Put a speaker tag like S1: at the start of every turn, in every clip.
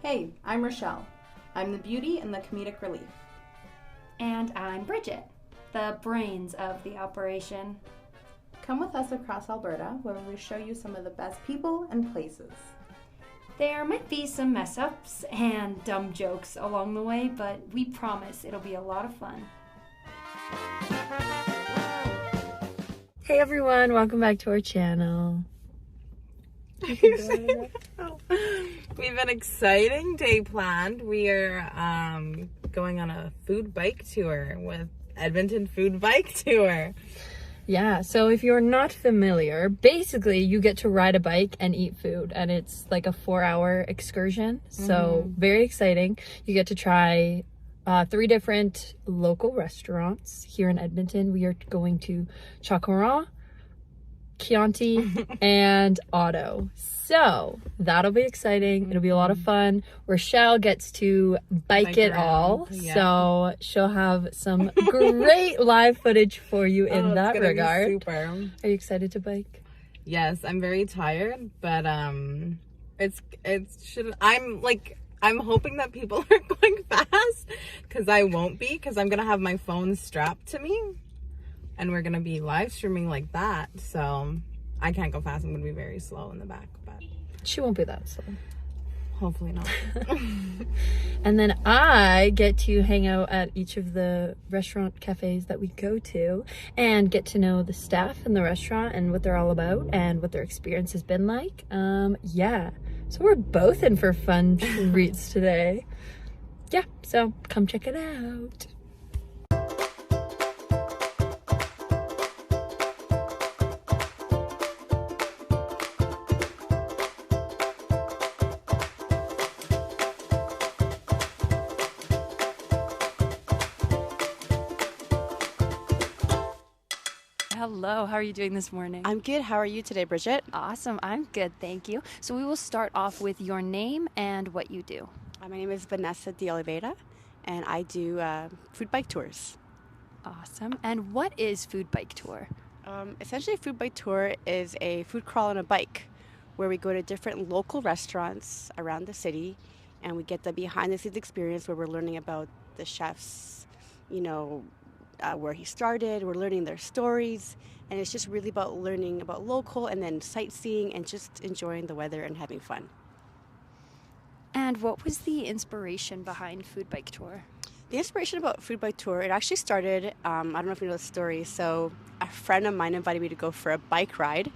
S1: Hey, I'm Rochelle. I'm the beauty and the comedic relief.
S2: And I'm Bridget, the brains of the operation.
S1: Come with us across Alberta where we show you some of the best people and places.
S2: There might be some mess-ups and dumb jokes along the way, but we promise it'll be a lot of fun.
S3: Hey everyone, welcome back to our channel.
S4: We have an exciting day planned. We are going on a food bike tour with Edmonton Food Bike Tour.
S3: Yeah, so if you're not familiar, basically you get to ride a bike and eat food, and it's like a 4-hour excursion. So very exciting. You get to try 3 different local restaurants here in Edmonton. We are going to Choccorant, Chianti, and Otto. So that'll be exciting. It'll be a lot of fun. Rochelle gets to bike it
S4: around.
S3: all.
S4: Yeah.
S3: So she'll have some great live footage for you in that
S4: It's gonna be
S3: regard.
S4: super.
S3: Are you excited to bike?
S4: Yes, I'm very tired, but I'm hoping that people are going fast, because I won't be, because I'm gonna have my phone strapped to me and we're gonna be live streaming like that. So I can't go fast. I'm gonna be very slow in the back, but
S3: She won't be that slow.
S4: hopefully not.
S3: And then I get to hang out at each of the restaurant cafes that we go to and get to know the staff in the restaurant and what they're all about and what their experience has been like. Yeah. So we're both in for fun treats today. Yeah, so come check it out. Hello, how are you doing this morning?
S5: I'm good. How are you today, Bridget?
S2: Awesome, I'm good, thank you. So we will start off with your name and what you do.
S5: My name is Vanessa de Oliveira, and I do food bike tours.
S2: Awesome. And what is Food Bike Tour?
S5: Essentially, a food bike tour is a food crawl on a bike where we go to different local restaurants around the city, and we get the behind-the-scenes experience where we're learning about the chefs, where he started. We're learning their stories, and it's just really about learning about local and then sightseeing and just enjoying the weather and having fun.
S2: And what was the inspiration behind Food Bike Tour?
S5: The inspiration about Food Bike Tour, it actually started, I don't know if you know the story, so a friend of mine invited me to go for a bike ride,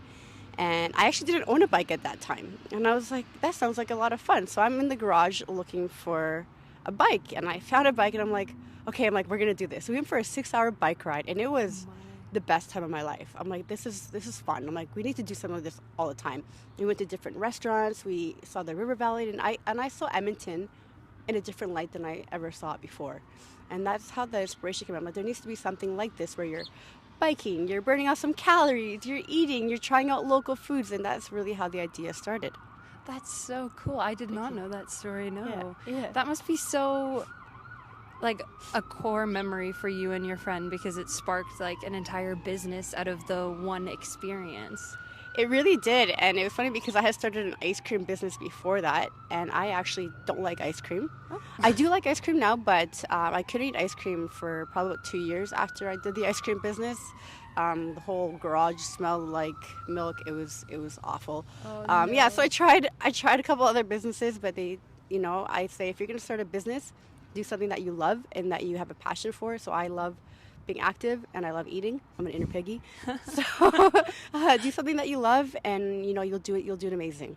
S5: and I actually didn't own a bike at that time, and I was like, that sounds like a lot of fun. So I'm in the garage looking for a bike, and I found a bike, and I'm like, we're gonna do this. So we went for a 6-hour bike ride, and it was the best time of my life. I'm like, this is fun. I'm like, we need to do some of this all the time. We went to different restaurants. We saw the river valley, and I saw Edmonton in a different light than I ever saw it before. And that's how the inspiration came. I'm like, there needs to be something like this where you're biking, you're burning out some calories, you're eating, you're trying out local foods, and that's really how the idea started.
S2: That's so cool. I did not know that story, no.
S5: Yeah.
S2: That must be so, like, a core memory for you and your friend, because it sparked, like, an entire business out of the one experience.
S5: It really did, and it was funny because I had started an ice cream business before that, and I actually don't like ice cream.
S2: Oh.
S5: I do like ice cream now, but I couldn't eat ice cream for probably about 2 years after I did the ice cream business. The whole garage smelled like milk. It was awful.
S2: Oh, no.
S5: Yeah, so I tried a couple other businesses, but I say if you're going to start a business, do something that you love and that you have a passion for. So I love being active and I love eating. I'm an inner piggy. So do something that you love, and you'll do it amazing.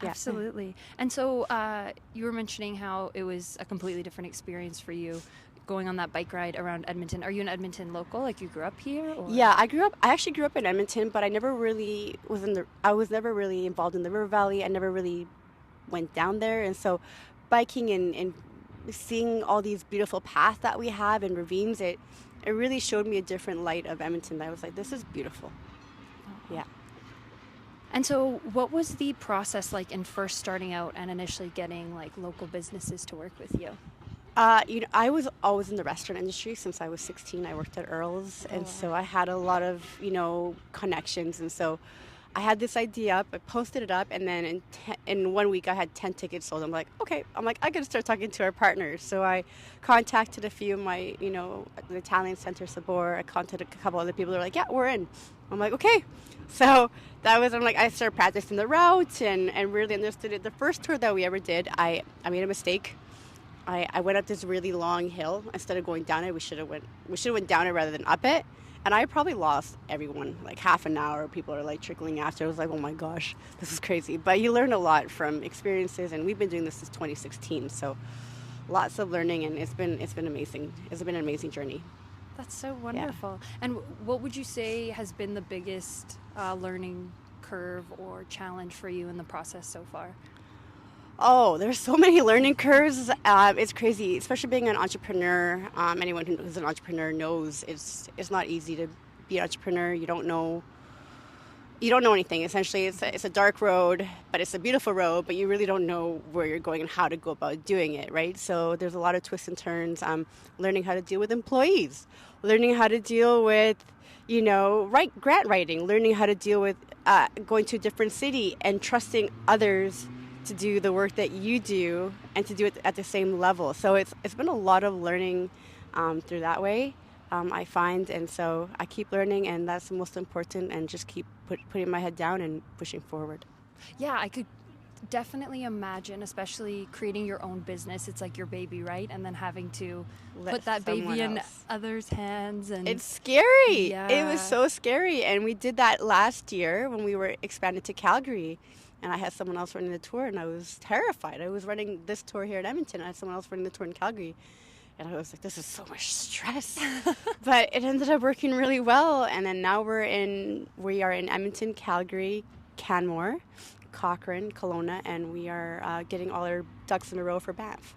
S5: Yeah.
S2: Absolutely. And so you were mentioning how it was a completely different experience for you going on that bike ride around Edmonton. Are you an Edmonton local? Like, you grew up here? Or?
S5: Yeah, I actually grew up in Edmonton, but I was never really involved in the river valley. I never really went down there, and so biking and seeing all these beautiful paths that we have and ravines, it really showed me a different light of Edmonton. I was like, this is beautiful. Yeah.
S2: And so what was the process like in first starting out and initially getting like local businesses to work with you?
S5: I was always in the restaurant industry since I was 16. I worked at Earl's, and so I had a lot of, connections. And so I had this idea up, I posted it up, and then in 1 week I had 10 tickets sold. I'm like, okay, I gotta start talking to our partners. So I contacted a few of my, the Italian Center Sabor. I contacted a couple other people. They're like, yeah, we're in. I'm like, okay. So I started practicing the route and really understood it. The first tour that we ever did, I made a mistake. I went up this really long hill. Instead of going down it, we should have went down it rather than up it. And I probably lost everyone, like half an hour. People are like trickling after. I was like, oh my gosh, this is crazy. But you learn a lot from experiences, and we've been doing this since 2016. So lots of learning, and it's been amazing. It's been an amazing journey.
S2: That's so wonderful. Yeah. And what would you say has been the biggest learning curve or challenge for you in the process so far?
S5: Oh, there's so many learning curves. It's crazy, especially being an entrepreneur. Anyone who's an entrepreneur knows it's not easy to be an entrepreneur. You don't know anything. Essentially, it's a dark road, but it's a beautiful road. But you really don't know where you're going and how to go about doing it, right? So there's a lot of twists and turns. Learning how to deal with employees, learning how to deal with, grant writing, learning how to deal with going to a different city and trusting others to do the work that you do and to do it at the same level. So it's been a lot of learning through that way, I find. And so I keep learning, and that's the most important, and just keep putting my head down and pushing forward.
S2: Yeah, I could definitely imagine, especially creating your own business. It's like your baby, right? And then having to put that baby in others' hands. And
S5: it's scary.
S2: Yeah.
S5: It was so scary. And we did that last year when we were expanded to Calgary. And I had someone else running the tour, and I was terrified. I was running this tour here in Edmonton, and I had someone else running the tour in Calgary. And I was like, this is so much stress. But it ended up working really well. And then now we are in Edmonton, Calgary, Canmore, Choccorant, Kelowna, and we are getting all our ducks in a row for Banff.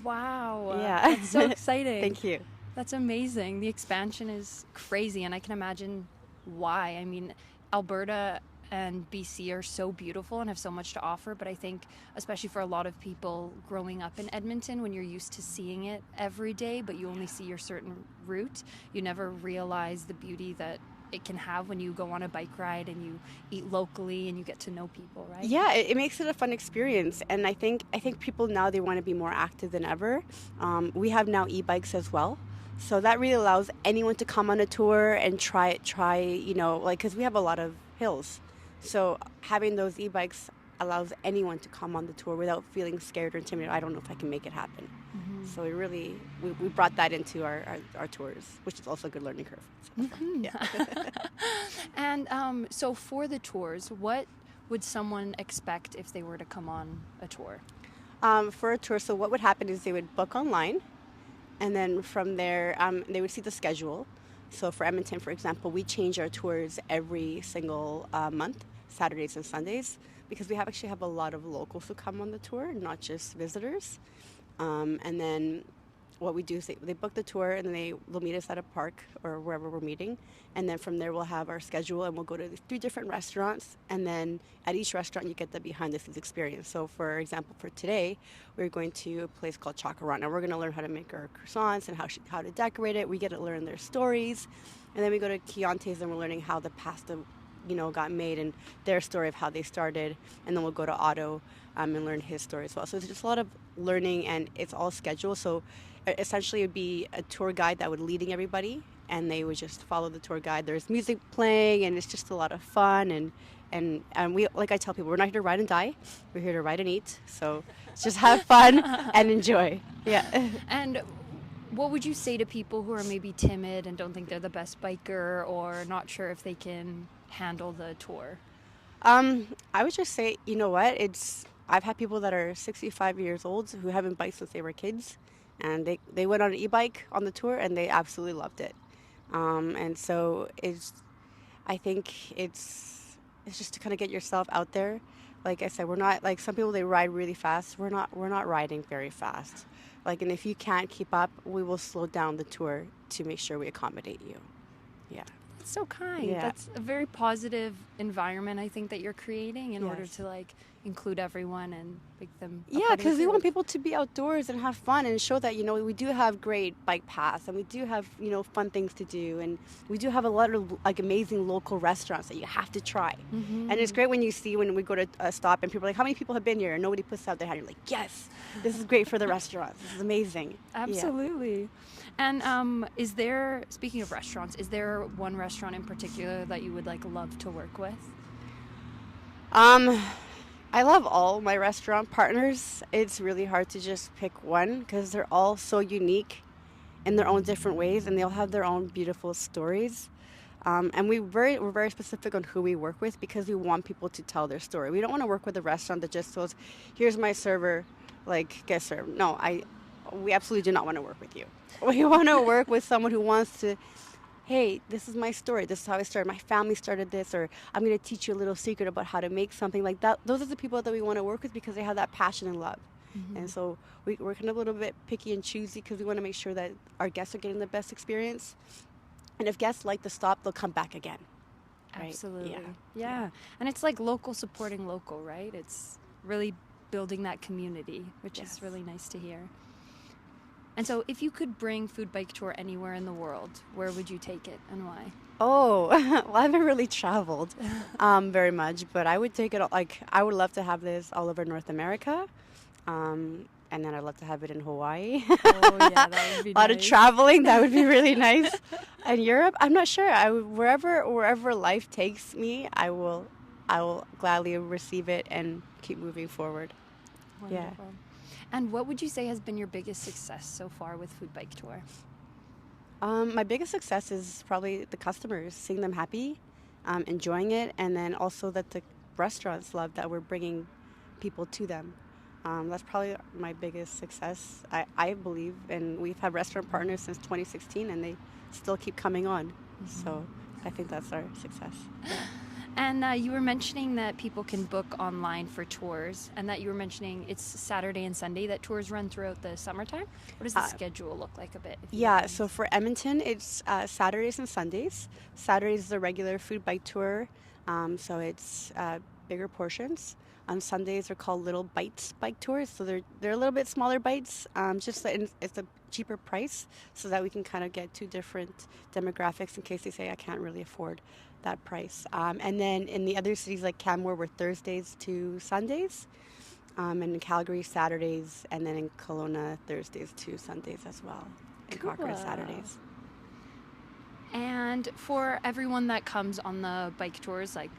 S2: Wow.
S5: Yeah.
S2: That's so exciting.
S5: Thank you.
S2: That's amazing. The expansion is crazy, and I can imagine why. I mean, Alberta and BC are so beautiful and have so much to offer, but I think especially for a lot of people growing up in Edmonton, when you're used to seeing it every day but you only see your certain route, you never realize the beauty that it can have when you go on a bike ride and you eat locally and you get to know people, right?
S5: Yeah, it makes it a fun experience, and I think people now, they want to be more active than ever. We have now e-bikes as well. So that really allows anyone to come on a tour and try, because we have a lot of hills. So having those e-bikes allows anyone to come on the tour without feeling scared or intimidated. I don't know if I can make it happen. Mm-hmm. So we brought that into our tours, which is also a good learning curve. So,
S2: mm-hmm. Yeah. And so for the tours, what would someone expect if they were to come on a tour?
S5: For a tour, so what would happen is they would book online, and then from there they would see the schedule. So for Edmonton, for example, we change our tours every single month, Saturdays and Sundays, because we have a lot of locals who come on the tour, not just visitors. And then what we do is they book the tour, and then they'll meet us at a park or wherever we're meeting. And then from there, we'll have our schedule, and we'll go to 3 different restaurants. And then at each restaurant, you get the behind-the-scenes experience. So, for example, for today, we're going to a place called Choccorant, and we're going to learn how to make our croissants and how to decorate it. We get to learn their stories. And then we go to Chianti's, and we're learning how the pasta, got made and their story of how they started. And then we'll go to Otto and learn his story as well. So it's just a lot of learning, and it's all scheduled. So essentially, it would be a tour guide that would leading everybody, and they would just follow the tour guide. There's music playing, and it's just a lot of fun. And we, like I tell people, we're not here to ride and die. We're here to ride and eat. So just have fun and enjoy. Yeah.
S2: And what would you say to people who are maybe timid and don't think they're the best biker, or not sure if they can handle the tour?
S5: I would just say, I've had people that are 65 years old who haven't biked since they were kids, and they went on an e-bike on the tour, and they absolutely loved it. And so I think it's just to kind of get yourself out there. Like I said, we're not like some people, they ride really fast. We're not riding very fast. And if you can't keep up, we will slow down the tour to make sure we accommodate you. Yeah.
S2: That's so kind.
S5: Yeah.
S2: That's a very positive environment, I think, that you're creating in order
S5: Yes.
S2: to like include everyone and make them. a
S5: Yeah,
S2: part of
S5: because we
S2: your
S5: want
S2: life.
S5: people to be outdoors and have fun and show that, we do have great bike paths and we do have, fun things to do. And we do have a lot of like amazing local restaurants that you have to try. And it's great when you see when we go to a stop and people are like, how many people have been here? And nobody puts out their hand. You're like, yes, this is great for the restaurants. This is amazing. Yeah.
S2: Absolutely. And is there, speaking of restaurants, is there one restaurant in particular that you would like love to work with?
S5: I love all my restaurant partners. It's really hard to just pick one because they're all so unique in their own different ways, and they all have their own beautiful stories. And we're very specific on who we work with because we want people to tell their story. We don't want to work with a restaurant that just goes, "Here's my server, like get served." No, we absolutely do not want to work with you. We want to work with someone who wants to, hey, this is my story. This is how I started. My family started this, or I'm going to teach you a little secret about how to make something like that. Those are the people that we want to work with because they have that passion and love. And so we're kind of a little bit picky and choosy because we want to make sure that our guests are getting the best experience. And if guests like the stop, they'll come back again. Right?
S2: Absolutely.
S5: Yeah.
S2: Yeah. And it's like local supporting local, right? It's really building that community, which is
S5: Yes.
S2: really nice to hear. And so if you could bring Food Bike Tour anywhere in the world, where would you take it and why?
S5: Oh, well, I haven't really traveled very much, but I would take it, I would love to have this all over North America. And then I'd love to have it in Hawaii.
S2: Oh, yeah, that would be
S5: A lot of
S2: nice.
S5: traveling, that would be really nice. And Europe, I'm not sure. Wherever life takes me, I will gladly receive it and keep moving forward. Yeah.
S2: Wonderful. And what would you say has been your biggest success so far with Food Bike Tour?
S5: My biggest success is probably the customers, seeing them happy, enjoying it, and then also that the restaurants love that we're bringing people to them. That's probably my biggest success, I believe. And we've had restaurant partners since 2016, and they still keep coming on. So I think that's our success.
S2: And you were mentioning that people can book online for tours, and that you were mentioning it's Saturday and Sunday that tours run throughout the summertime. What does the schedule look like a bit? if you
S5: Yeah,
S2: don't
S5: so
S2: mind?
S5: for Edmonton, it's Saturdays and Sundays. Saturdays is a regular food bike tour, so it's bigger portions. On Sundays, they're called little bites bike tours, so they're a little bit smaller bites. Just that it's a cheaper price, so that we can kind of get two different demographics in case they say I can't really afford that price. And then in the other cities like Canmore, we're Thursdays to Sundays, and in Calgary Saturdays, and then in Kelowna Thursdays to Sundays as well, and Cochrane
S2: Cool.
S5: Saturdays.
S2: And for everyone that comes on the bike tours, like,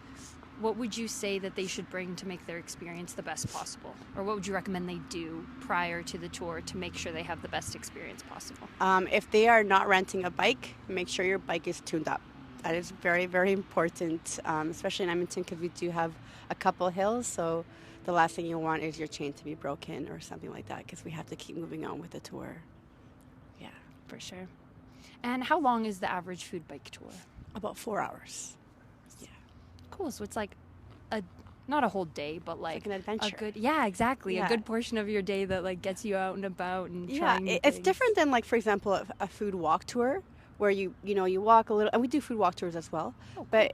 S2: what would you say that they should bring to make their experience the best possible? Or what would you recommend they do prior to the tour to make sure they have the best experience possible?
S5: If they are not renting a bike, make sure your bike is tuned up. That is very, very important, especially in Edmonton because we do have a couple hills. So the last thing you want is your chain to be broken or something like that because we have to keep moving on with the tour. Yeah.
S2: For sure. And how long is the average food bike tour?
S5: About 4 hours. Yeah.
S2: Cool. So it's like not a whole day, but like
S5: an adventure.
S2: Yeah, exactly.
S5: Yeah.
S2: A good portion of your day that like gets you out and about and
S5: Yeah,
S2: trying new
S5: it's
S2: things.
S5: different than like, for example, a food walk tour where you walk a little, and we do food walk tours as well.
S2: Oh,
S5: But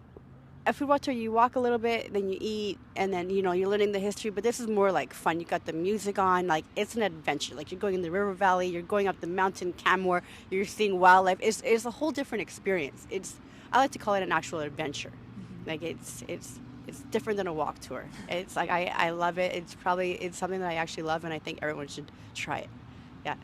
S5: a food walk tour, you walk a little bit, then you eat, and then you're learning the history. But this is more like fun. You got the music on, like it's an adventure. Like you're going in the river valley, you're going up the mountain Canmore, you're seeing wildlife. It's a whole different experience. I like to call it an actual adventure. Like it's different than a walk tour. It's like I love it. It's something that I actually love, and I think everyone should try it. Yeah.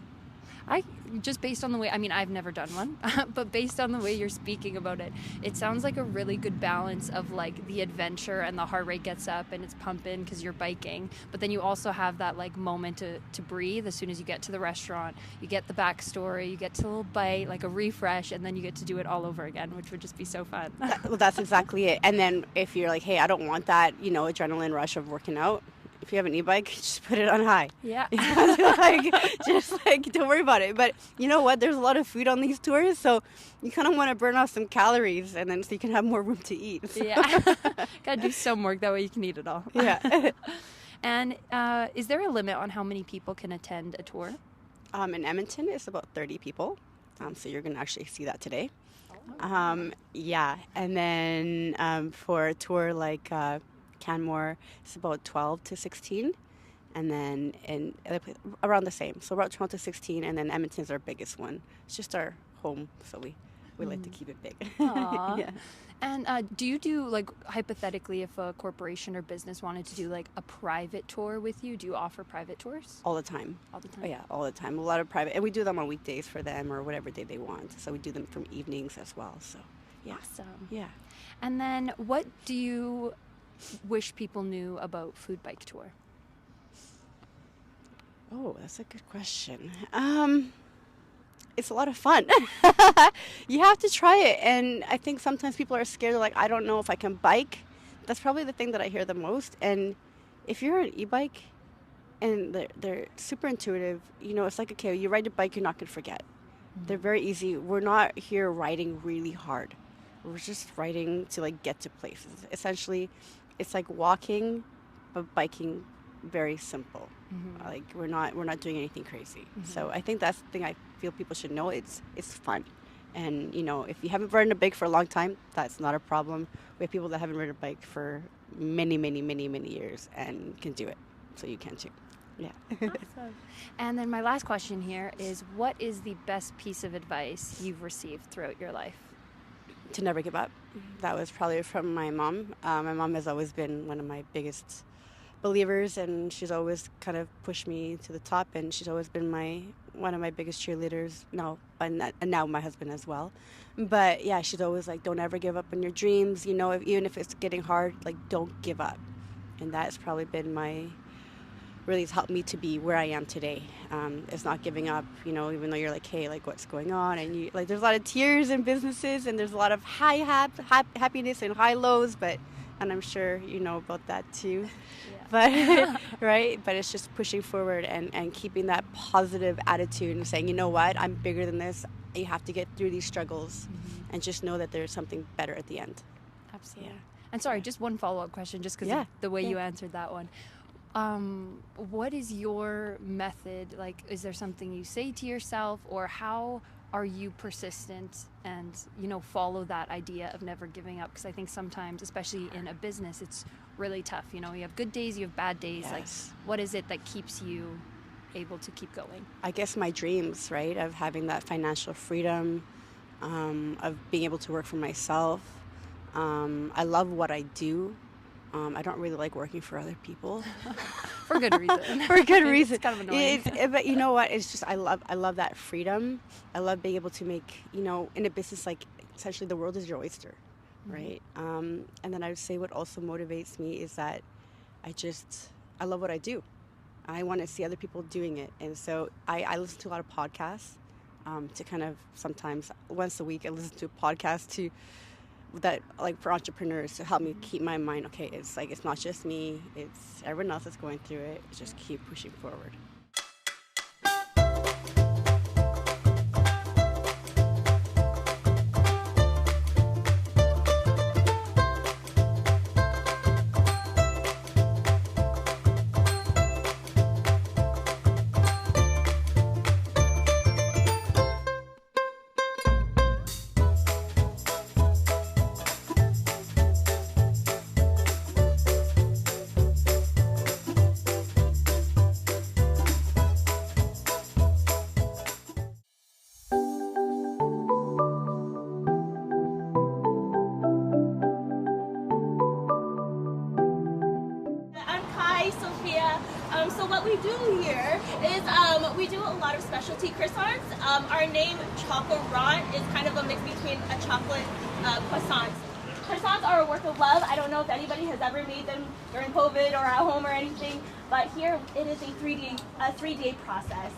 S2: Just based on the way, I mean, I've never done one, but based on the way you're speaking about it, it sounds like a really good balance of like the adventure and the heart rate gets up and it's pumping because you're biking, but then you also have that like moment to breathe as soon as you get to the restaurant. You get the backstory, you get to a little bite, like a refresh, and then you get to do it all over again, which would just be so fun.
S5: Well, that's exactly it. And then if you're like, hey, I don't want that, adrenaline rush of working out, if you have an e-bike, just put it on high.
S2: Yeah.
S5: Don't worry about it. But you know what? There's a lot of food on these tours, so you kind of want to burn off some calories, and then so you can have more room to eat. So.
S2: Yeah. Gotta do some work, that way you can eat it all.
S5: Yeah.
S2: And is there a limit on how many people can attend a tour?
S5: In Edmonton, it's about 30 people. So you're going to actually see that today. Yeah, and then for a tour like Canmore, it's about 12 to 16. And then in other places, around the same. So about 12 to 16, and then Edmonton's our biggest one. It's just our home, so we like to keep it big.
S2: Aw.
S5: Yeah.
S2: And do you do, like, hypothetically, if a corporation or business wanted to do, like, a private tour with you, do you offer private tours?
S5: All the time.
S2: All the time?
S5: Oh, yeah, all the time. A lot of private, and we do them on weekdays for them or whatever day they want. So we do them from evenings as well. So, yeah.
S2: Awesome.
S5: Yeah.
S2: And then what do you wish people knew about Food Bike Tour?
S5: Oh, that's a good question. It's a lot of fun. You have to try it. And I think sometimes people are scared. They're like, I don't know if I can bike. That's probably the thing that I hear the most. And if you're an e-bike and they're super intuitive, you know, it's like, okay, you ride a bike, you're not going to forget. They're very easy. We're not here riding really hard. We're just riding to, like, get to places. Essentially, it's like walking, but biking very simple. Like we're not doing anything crazy. So I think that's the thing I feel people should know. It's fun, and you know, if you haven't ridden a bike for a long time, that's not a problem. We have people that haven't ridden a bike for many years and can do it, so you can too. Yeah.
S2: Awesome. And then my last question here is, what is the best piece of advice you've received throughout your life?
S5: To never give up. That was probably from my mom. My mom has always been one of my biggest believers, and she's always kind of pushed me to the top, and she's always been one of my biggest cheerleaders. And now my husband as well. But yeah, she's always like, don't ever give up on your dreams. You know, even if it's getting hard, like, don't give up. And that's probably been really helped me to be where I am today. It's not giving up, you know, even though you're like, hey, like, what's going on? And you like, there's a lot of tears in businesses, and there's a lot of high happiness and high lows, and I'm sure you know about that too. But right, but it's just pushing forward and keeping that positive attitude and saying, you know what, I'm bigger than this. You have to get through these struggles, and just know that there's something better at the end.
S2: Absolutely. Yeah. And sorry, just one follow-up question, just because of the way you answered that one. What is your method? Like, is there something you say to yourself, or how are you persistent and, you know, follow that idea of never giving up? Because I think sometimes, especially in a business, it's really tough. You know, you have good days, you have bad days. Yes. Like, what is it that keeps you able to keep going? I
S5: guess my dreams, right, of having that financial freedom, of being able to work for myself. I love what I do. I don't really like working for other people.
S2: For good reason.
S5: For good reason.
S2: It's kind of annoying.
S5: But you know what? It's just, I love that freedom. I love being able to make, you know, in a business, like, essentially the world is your oyster, right? And then I would say what also motivates me is that I love what I do. I want to see other people doing it. And so I listen to a lot of podcasts to kind of, sometimes once a week I listen to a podcast that, like, for entrepreneurs, to help me keep my mind, okay, it's like, it's not just me, it's everyone else that's going through it. Just keep pushing forward.
S6: So what we do here is we do a lot of specialty croissants. Our name, Choccorant, is kind of a mix between a chocolate croissant. Croissants are a work of love. I don't know if anybody has ever made them during COVID or at home or anything, but here it is a three-day process.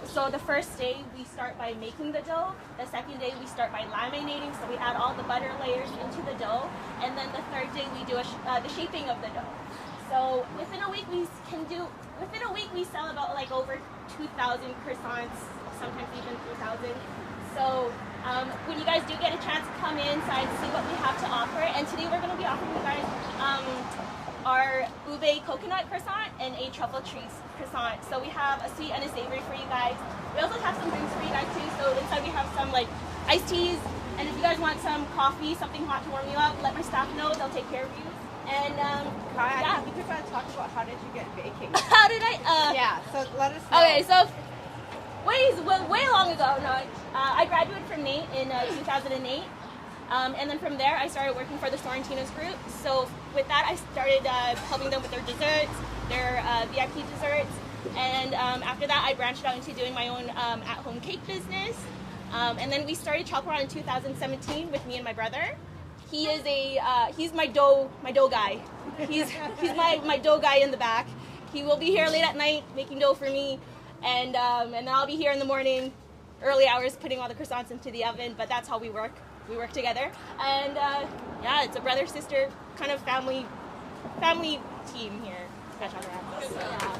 S6: So the first day we start by making the dough. The second day we start by laminating, so we add all the butter layers into the dough, and then the third day we do the shaping of the dough. So within a week we sell about like over 2,000 croissants, sometimes even 3,000. So when you guys do get a chance, come inside and see what we have to offer. And today we're going to be offering you guys our ube coconut croissant and a truffle trees croissant. So we have a sweet and a savory for you guys. We also have some drinks for you guys too. So inside we have some like iced teas, And if you guys want some coffee, something hot to warm you up, let my staff know. They'll take care of you. And yeah,
S5: we just want to talk about how did you get baking?
S6: how did I?
S5: Yeah, so let us know.
S6: Okay, so way long ago. No, I graduated from NAIT in 2008. And then from there, I started working for the Sorrentinos group. So with that, I started helping them with their desserts, their VIP desserts. And after that, I branched out into doing my own at-home cake business. And then we started Choccorant in 2017 with me and my brother. He is he's my dough guy. He's my dough guy in the back. He will be here late at night making dough for me, and then I'll be here in the morning, early hours, putting all the croissants into the oven. But that's how we work. We work together, and yeah, it's a brother-sister kind of family team here at Choccorant. Yeah.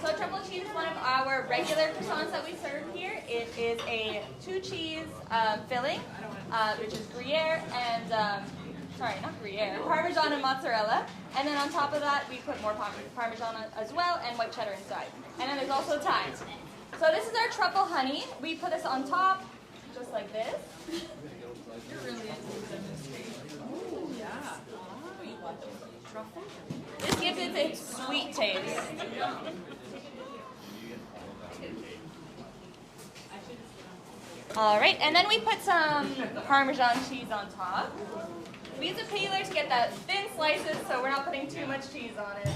S6: So truffle cheese is one of our regular croissants that we serve here. It is a 2-cheese filling, which is Gruyere and, Parmesan and mozzarella. And then on top of that, we put more Parmesan as well and white cheddar inside. And then there's also thyme. So this is our truffle honey. We put this on top, just like this. You're really into the demonstration. Oh, yeah. Truffle? This gives it a sweet taste. All right, and then we put some Parmesan cheese on top. We use a peeler to get that thin slices, so we're not putting too much cheese on it.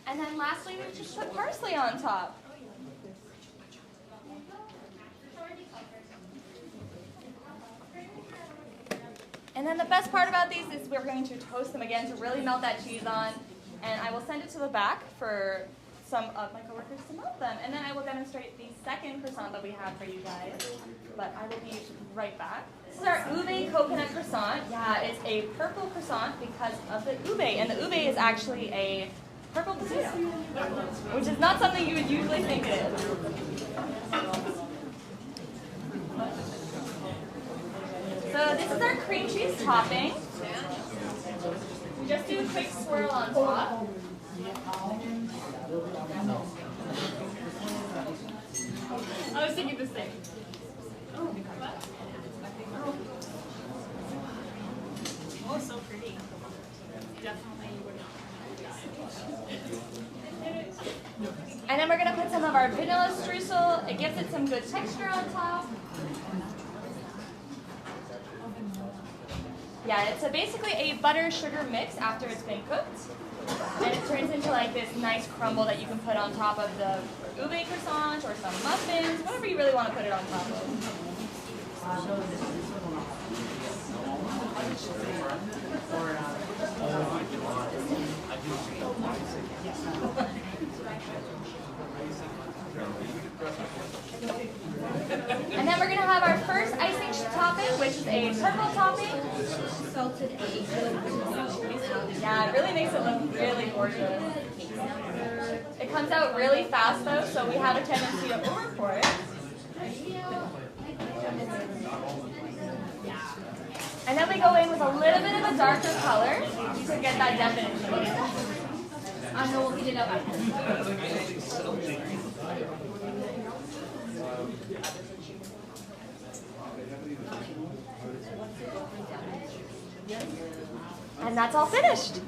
S6: And then lastly, we just put parsley on top. And then the best part about these is we're going to toast them again to really melt that cheese on. And I will send it to the back for some of my coworkers to melt them. And then I will demonstrate the second croissant that we have for you guys. But I will be right back. This is our ube coconut croissant. Yeah, it's a purple croissant because of the ube. And the ube is actually a purple potato, which is not something you would usually think it is. So this is our cream cheese topping. We just do a quick swirl on top. I was thinking the same. Oh, so pretty. Definitely. And then we're going to put some of our vanilla streusel. It gives it some good texture on top. Yeah, it's basically a butter-sugar mix after it's been cooked. And it turns into like this nice crumble that you can put on top of the ube croissant or some muffins, whatever you really want to put it on top of. And then we're going to have our first icing topping, which is a purple topping. Salted egg. Yeah, it really makes it look really gorgeous. It comes out really fast though, so we have a tendency to overpour it. And then we go in with a little bit of a darker color to get that definition. I know we'll heat it up. And that's all finished.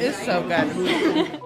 S4: is so good.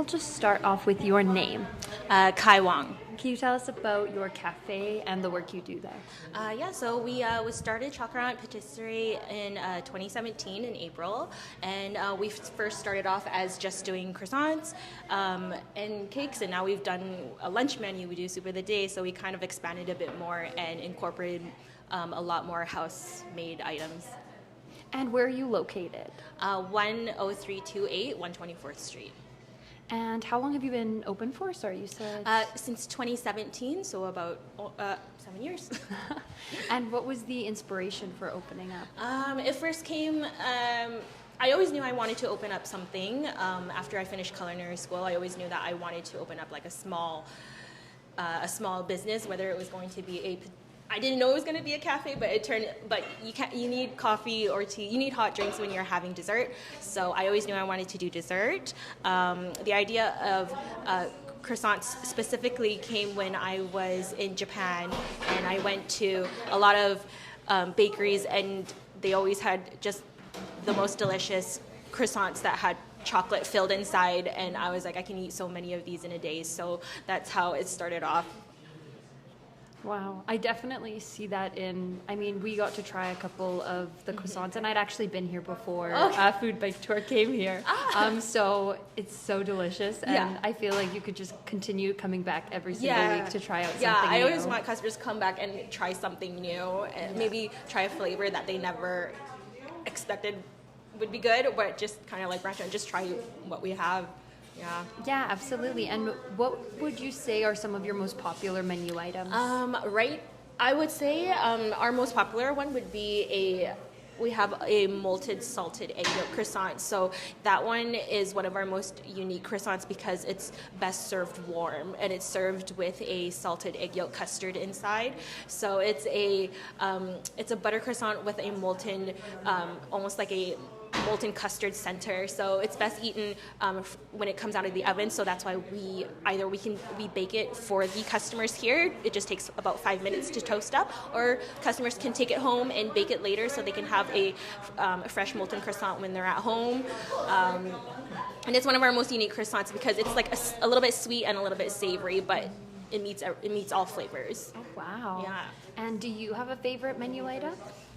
S2: Just start off with your name.
S6: Kai Wong.
S2: Can you tell us about your cafe and the work you do there?
S6: Yeah, so we started Choccorant Patisserie in 2017 in April, and we first started off as just doing croissants and cakes, and now we've done a lunch menu. We do soup of the day, so we kind of expanded a bit more and incorporated a lot more house-made items.
S2: And where are you located?
S6: 10328 124th Street.
S2: And how long have you been open for? Sorry, you said?
S6: Since 2017, so about 7 years.
S2: And what was the inspiration for opening up?
S6: It first came, I always knew I wanted to open up something. After I finished culinary school, I always knew that I wanted to open up like a small business, whether it was going to be I didn't know it was going to be a cafe, but you need coffee or tea. You need hot drinks when you're having dessert. So I always knew I wanted to do dessert. The idea of croissants specifically came when I was in Japan, and I went to a lot of bakeries, and they always had just the most delicious croissants that had chocolate filled inside, and I was like, I can eat so many of these in a day. So that's how it started off.
S2: Wow, I definitely see that we got to try a couple of the croissants, and I'd actually been here before. Food Bike Tour came here. So it's so delicious, and I feel like you could just continue coming back every single week to try out something new.
S6: Yeah, I always want customers to come back and try something new, and maybe try a flavor that they never expected would be good, but just kind of like branch out and just try what we have.
S2: Yeah, absolutely. And what would you say are some of your most popular menu items?
S6: I would say our most popular one would be we have a malted salted egg yolk croissant. So that one is one of our most unique croissants because it's best served warm, and it's served with a salted egg yolk custard inside. So it's a butter croissant with a molten, almost like a molten custard center. So it's best eaten when it comes out of the oven. So that's why we bake it for the customers here. It just takes about 5 minutes to toast up, or customers can take it home and bake it later so they can have a fresh molten croissant when they're at home. And it's one of our most unique croissants because it's like a little bit sweet and a little bit savory, but it meets all flavors.
S2: Oh, wow.
S6: Yeah.
S2: And do you have a favorite menu item?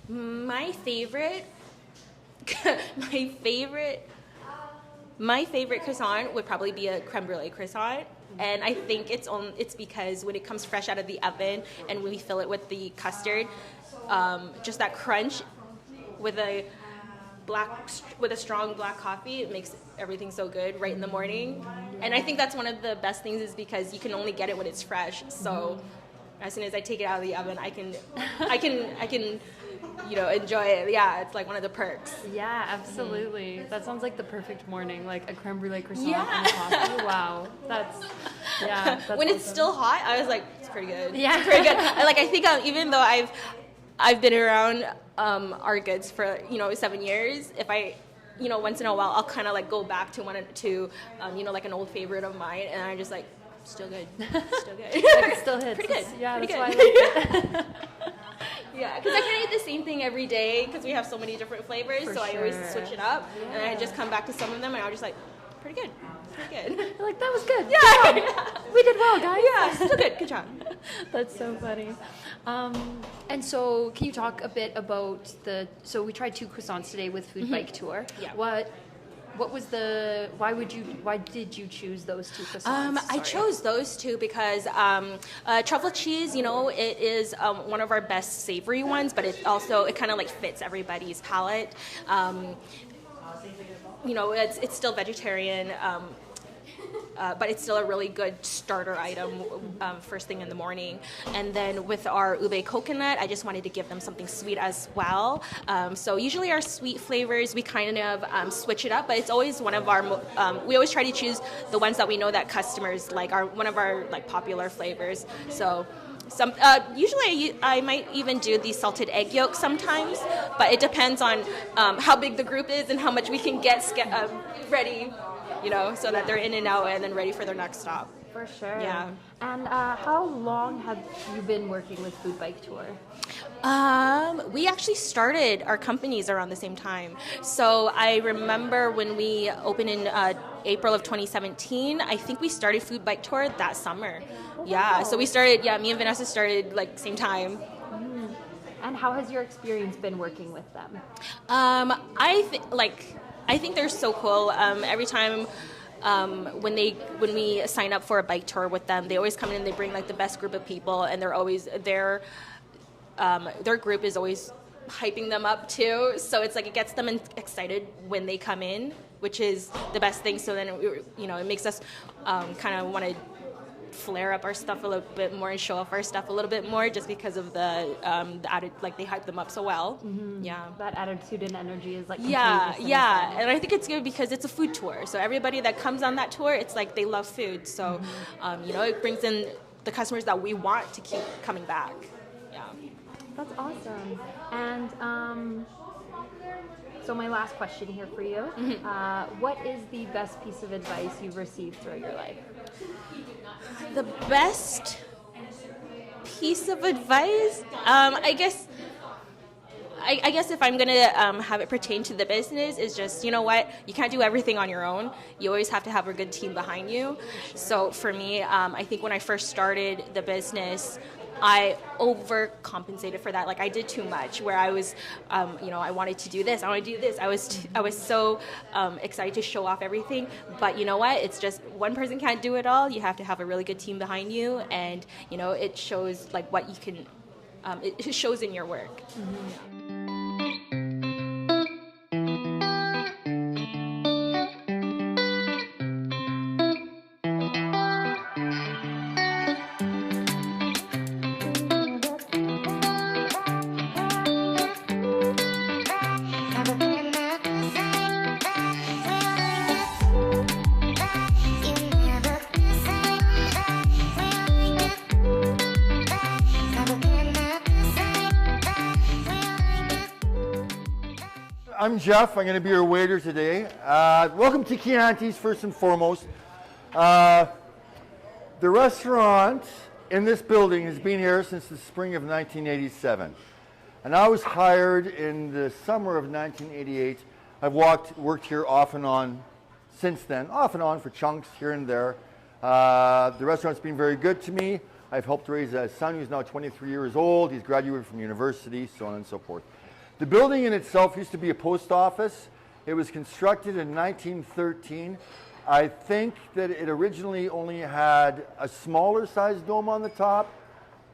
S6: My favorite croissant would probably be a creme brulee croissant, and I think it's because when it comes fresh out of the oven and we fill it with the custard, just that crunch with a strong black coffee, it makes everything so good right in the morning. And I think that's one of the best things is because you can only get it when it's fresh. So as soon as I take it out of the oven, I can enjoy it. Yeah, it's like one of the perks.
S2: Yeah, absolutely. Mm-hmm. That sounds like the perfect morning, like a creme brulee croissant and a coffee. Wow, that's when
S6: it's still hot, I was like, it's pretty good.
S2: Yeah,
S6: it's pretty good. I think even though I've been around our goods for 7 years, if I once in a while I'll kind of like go back to like an old favorite of mine, and I'm just like, still good, still good.
S2: It still hits.
S6: Pretty good.
S2: Yeah,
S6: pretty
S2: that's
S6: good.
S2: why I like it.
S6: Yeah, because I can't eat the same thing every day because we have so many different flavors.
S2: For
S6: so
S2: sure.
S6: I always switch it up, and I just come back to some of them, and I'm just like, pretty good, pretty good.
S2: You're like, that was good.
S6: Yeah,
S2: yeah. We did well, guys.
S6: Yeah, still good. Good job.
S2: That's so funny. And so, can you talk a bit about so we tried 2 croissants today with Food Bike Tour.
S6: Yeah.
S2: Why did you choose those two croissants?
S6: I chose those two because truffle cheese, you know, it is one of our best savory ones, but it kind of like fits everybody's palate. You know, it's still vegetarian, but it's still a really good starter item first thing in the morning. And then with our ube coconut, I just wanted to give them something sweet as well. So usually our sweet flavors, we kind of switch it up, but it's always one of our, we always try to choose the ones that we know that customers like, are one of our like popular flavors. So usually I might even do the salted egg yolk sometimes, but it depends on how big the group is and how much we can get ready, you know, so that they're in and out and then ready for their next stop.
S2: For sure.
S6: Yeah.
S2: And how long have you been working with Food Bike Tour?
S6: We actually started our companies around the same time. So I remember when we opened in April of 2017, I think we started Food Bike Tour that summer. Oh, yeah, wow. So we started, me and Vanessa started like same time.
S2: And how has your experience been working with them?
S6: I think they're so cool. Every time when we sign up for a bike tour with them, they always come in and they bring like the best group of people, and they're always their group is always hyping them up too. So it's like it gets them excited when they come in, which is the best thing. So then it makes us kind of want to flare up our stuff a little bit more and show off our stuff a little bit more, just because of the added, like they hype them up so well. Mm-hmm. Yeah, that attitude and energy is like and I think it's good because it's a food tour, so everybody that comes on that tour, it's like they love food, so it brings in the customers that we want to keep coming back. Yeah,
S2: that's awesome. And so my last question here for you, what is the best piece of advice you've received throughout your life?
S6: The best piece of advice, I guess if I'm gonna have it pertain to the business, is just, you know what, you can't do everything on your own. You always have to have a good team behind you. So for me, I think when I first started the business, I overcompensated for that. Like I did too much, where I was, I wanted to do this, I want to do this. I was so excited to show off everything. But you know what? It's just one person can't do it all. You have to have a really good team behind you, and it shows like what you can. It shows in your work. Mm-hmm.
S7: I'm Jeff. I'm going to be your waiter today. Welcome to Chianti's, first and foremost. The restaurant in this building has been here since the spring of 1987. And I was hired in the summer of 1988. I've worked here off and on since then, off and on for chunks here and there. The restaurant's been very good to me. I've helped raise a son who's now 23 years old. He's graduated from university, so on and so forth. The building in itself used to be a post office. It was constructed in 1913. I think that it originally only had a smaller sized dome on the top,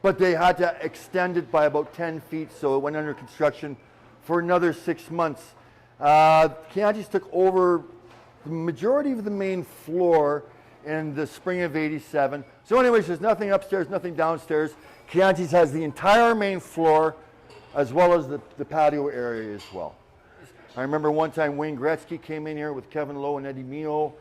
S7: but they had to extend it by about 10 feet, so it went under construction for another 6 months. Chianti's took over the majority of the main floor in the spring of '87. So anyways, there's nothing upstairs, nothing downstairs. Chianti's has the entire main floor, as well as the patio area as well. I remember one time Wayne Gretzky came in here with Kevin Lowe and Eddie Mio.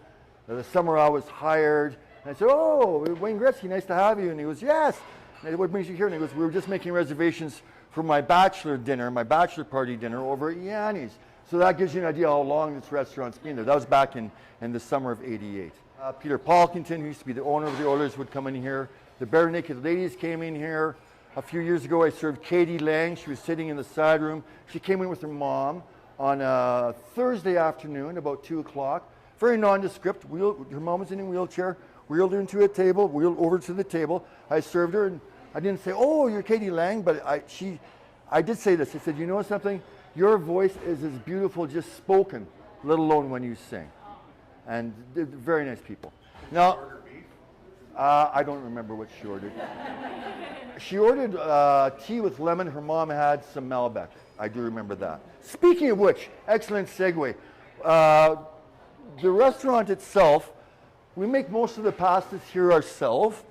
S7: The summer I was hired, and I said, "Oh, Wayne Gretzky, nice to have you." And he goes, "Yes." And I said, "What brings you here?" And he goes, "We were just making reservations for my bachelor party dinner over at Yanni's." So that gives you an idea how long this restaurant's been there. That was back in the summer of '88. Peter Palkington, who used to be the owner of the Oilers, would come in here. The Bare Naked Ladies came in here. A few years ago, I served Katie Lang. She was sitting in the side room. She came in with her mom on a Thursday afternoon, about 2 o'clock. Very nondescript. Her mom was in a wheelchair. Wheeled her into a table, wheeled over to the table. I served her, and I didn't say, "Oh, you're Katie Lang," but I did say this. I said, "You know something? Your voice is as beautiful just spoken. let alone when you sing. And they're very nice people. Now, I don't remember what she ordered. She ordered tea with lemon. Her mom had some Malbec. I do remember that. Speaking of which, excellent segue. The restaurant itself, we make most of the pastas here ourselves.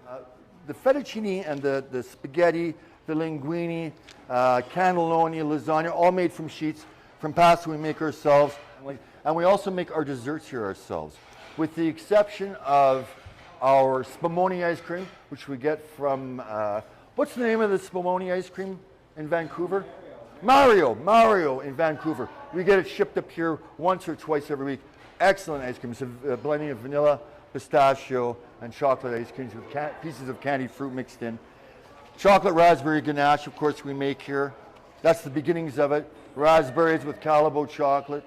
S7: The fettuccine and the spaghetti, the linguine, cannelloni, lasagna, all made from sheets from pasta we make ourselves. And we also make our desserts here ourselves, with the exception of our spumoni ice cream, which we get from, what's the name of the spumoni ice cream in Vancouver? Mario in Vancouver. We get it shipped up here once or twice every week. Excellent ice cream. It's a blending of vanilla, pistachio, and chocolate ice creams with pieces of candied fruit mixed in. Chocolate raspberry ganache, of course, we make here. That's the beginnings of it. Raspberries with Calibo chocolate,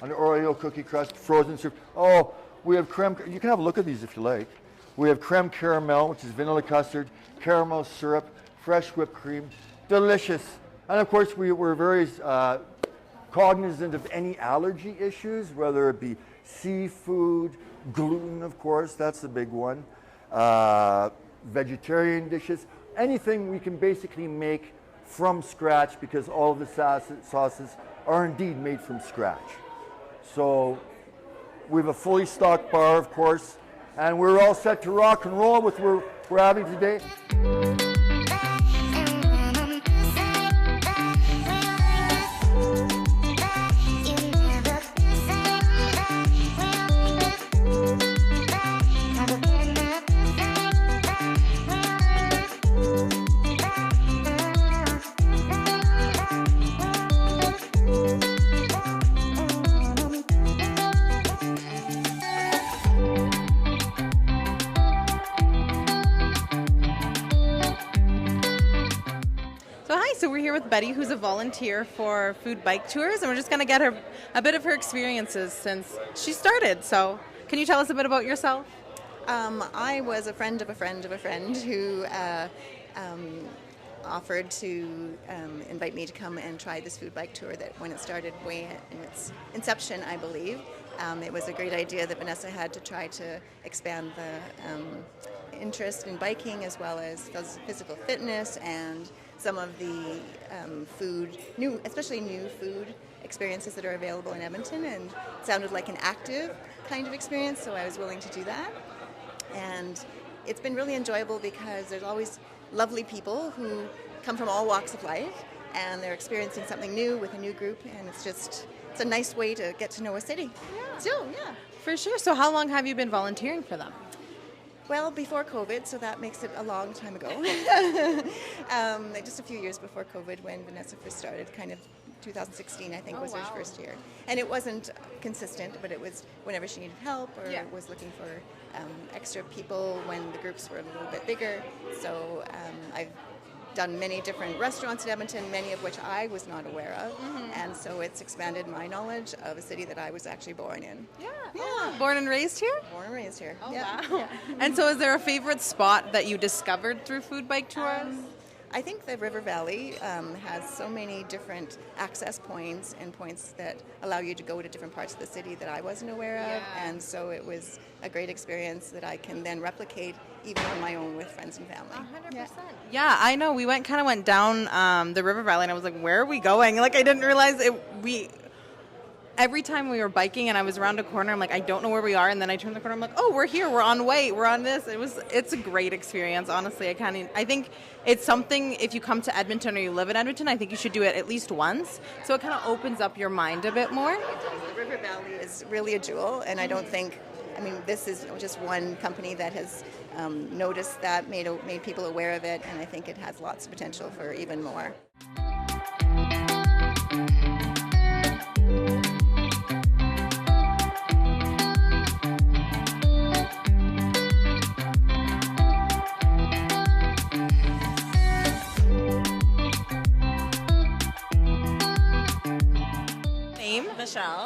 S7: an Oreo cookie crust, frozen syrup. Oh, we have creme. You can have a look at these if you like. We have creme caramel, which is vanilla custard, caramel syrup, fresh whipped cream. Delicious. And of course, we're very cognizant of any allergy issues, whether it be seafood, gluten, of course, that's the big one, vegetarian dishes, anything we can basically make from scratch, because all of the sauces are indeed made from scratch. So we have a fully stocked bar, of course, and we're all set to rock and roll with what we're having today.
S4: So we're here with Betty, who's a volunteer for Food Bike Tours, and we're just going to get her a bit of her experiences since she started. So can you tell us a bit about yourself?
S8: I was a friend of a friend of a friend who offered to invite me to come and try this food bike tour that when it started way in its inception, I believe. It was a great idea that Vanessa had to try to expand the interest in biking as well as physical fitness and some of the especially new food experiences that are available in Edmonton, and it sounded like an active kind of experience, so I was willing to do that. And it's been really enjoyable because there's always lovely people who come from all walks of life, and they're experiencing something new with a new group, and it's a nice way to get to know a city.
S4: Yeah.
S8: So, yeah.
S4: For sure. So how long have you been volunteering for them?
S8: Well, before COVID, so that makes it a long time ago. Just a few years before COVID, when Vanessa first started, kind of 2016, I think, was her first year. And it wasn't consistent, but it was whenever she needed help or was looking for extra people when the groups were a little bit bigger. So I've done many different restaurants in Edmonton, many of which I was not aware of. Mm-hmm. And so it's expanded my knowledge of a city that I was actually born in. Yeah.
S4: Oh, born and raised here?
S8: Born and raised here.
S4: Oh,
S8: yeah.
S4: wow. Yeah. And so is there a favorite spot that you discovered through Food Bike Tours?
S8: I think the River Valley has so many different access points and points that allow you to go to different parts of the city that I wasn't aware of. Yeah. And so it was a great experience that I can then replicate even on my own with friends and family.
S4: 100%. Yeah, I know. We went down the River Valley, and I was like, where are we going? Like, I didn't realize every time we were biking and I was around a corner, I'm like, I don't know where we are. And then I turn the corner, I'm like, oh, we're here. We're on way. We're on this. It's a great experience, honestly. I think it's something, if you come to Edmonton or you live in Edmonton, I think you should do it at least once. So it kind of opens up your mind a bit more.
S8: The River Valley is really a jewel, and I don't think, this is just one company that has noticed that, made people aware of it, and I think it has lots of potential for even more.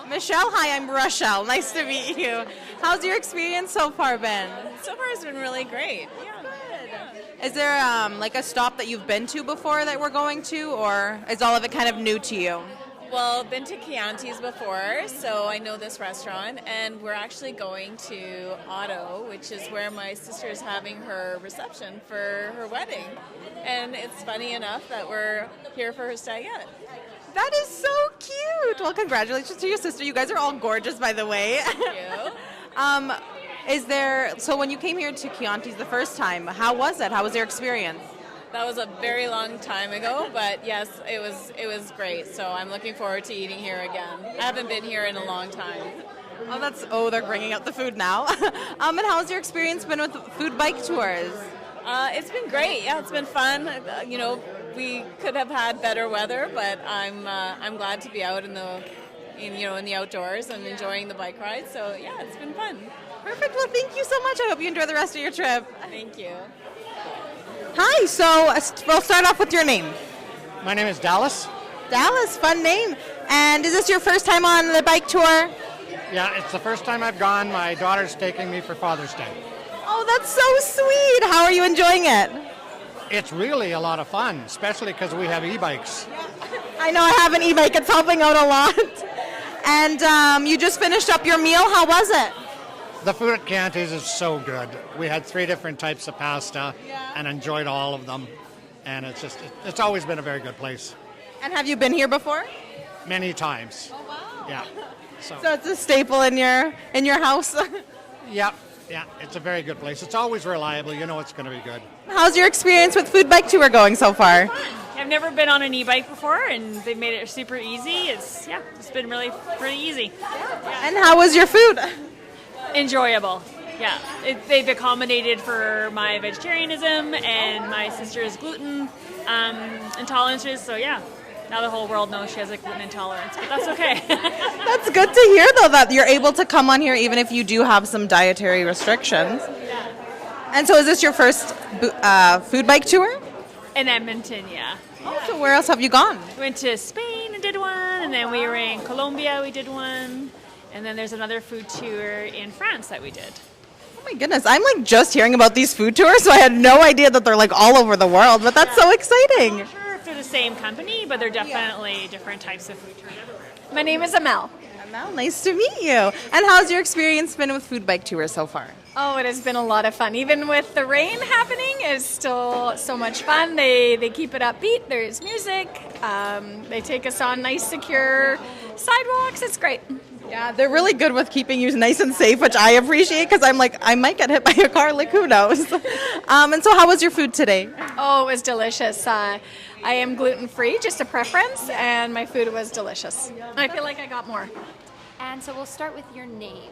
S4: Michelle, hi, I'm Rochelle. Nice to meet you. How's your experience so far been?
S9: So far it's been really great.
S4: Yeah. Good. Is there like a stop that you've been to before that we're going to, or is all of it kind of new to you?
S9: Well, been to Chianti's before, so I know this restaurant, and we're actually going to Otto, which is where my sister is having her reception for her wedding. And it's funny enough that we're here for her stagette.
S4: That is so cute. Well, congratulations to your sister. You guys are all gorgeous, by the way.
S9: Thank you.
S4: So when you came here to Chianti's the first time, how was it? How was your experience?
S9: That was a very long time ago, but yes, it was great. So I'm looking forward to eating here again. I haven't been here in a long time.
S4: They're bringing out the food now. And how's your experience been with food bike tours?
S9: It's been great. Yeah, it's been fun. We could have had better weather, but I'm glad to be out in the outdoors and enjoying the bike ride. So yeah, it's been fun.
S4: Perfect. Well, thank you so much. I hope you enjoy the rest of your trip.
S9: Thank you.
S4: Hi. So we'll start off with your name.
S10: My name is Dallas.
S4: Dallas, fun name. And is this your first time on the bike tour?
S10: Yeah, it's the first time I've gone. My daughter's taking me for Father's Day.
S4: Oh, that's so sweet. How are you enjoying it?
S10: It's really a lot of fun, especially because we have e-bikes.
S4: I know I have an e-bike. It's helping out a lot. And you just finished up your meal. How was it?
S10: The food at Chianti's is so good. We had 3 different types of pasta and enjoyed all of them. And it's always been a very good place.
S4: And have you been here before?
S10: Many times.
S4: Oh, wow.
S10: Yeah.
S4: So it's a staple in your house?
S10: Yeah, it's a very good place. It's always reliable. You know it's going to be good.
S4: How's your experience with food bike tour going so far?
S11: I've never been on an e-bike before, and they've made it super easy. It's been really pretty easy.
S4: And how was your food?
S11: Enjoyable. Yeah, they've accommodated for my vegetarianism and my sister's gluten intolerances. So yeah, now the whole world knows she has a gluten intolerance, but that's okay.
S4: That's good to hear, though, that you're able to come on here even if you do have some dietary restrictions.
S11: Yeah.
S4: And so is this your first food bike tour?
S11: In Edmonton, yeah.
S4: Oh, so where else have you gone?
S11: We went to Spain and did one, and then we were in Colombia, we did one, and then there's another food tour in France that we did.
S4: Oh my goodness, I'm like just hearing about these food tours, so I had no idea that they're like all over the world, but that's so exciting.
S11: I'm not sure if they're the same company, but they're definitely different types of food tours everywhere.
S12: My name is Amel.
S4: Amel, nice to meet you. And how's your experience been with food bike tours so far?
S12: Oh, it has been a lot of fun. Even with the rain happening, it's still so much fun. They keep it upbeat. There's music. They take us on nice, secure sidewalks. It's great.
S4: Yeah, they're really good with keeping you nice and safe, which I appreciate because I'm like, I might get hit by a car, like who knows? And so how was your food today?
S12: Oh, it was delicious. I am gluten-free, just a preference, and my food was delicious. I feel like I got more.
S2: And so we'll start with your name.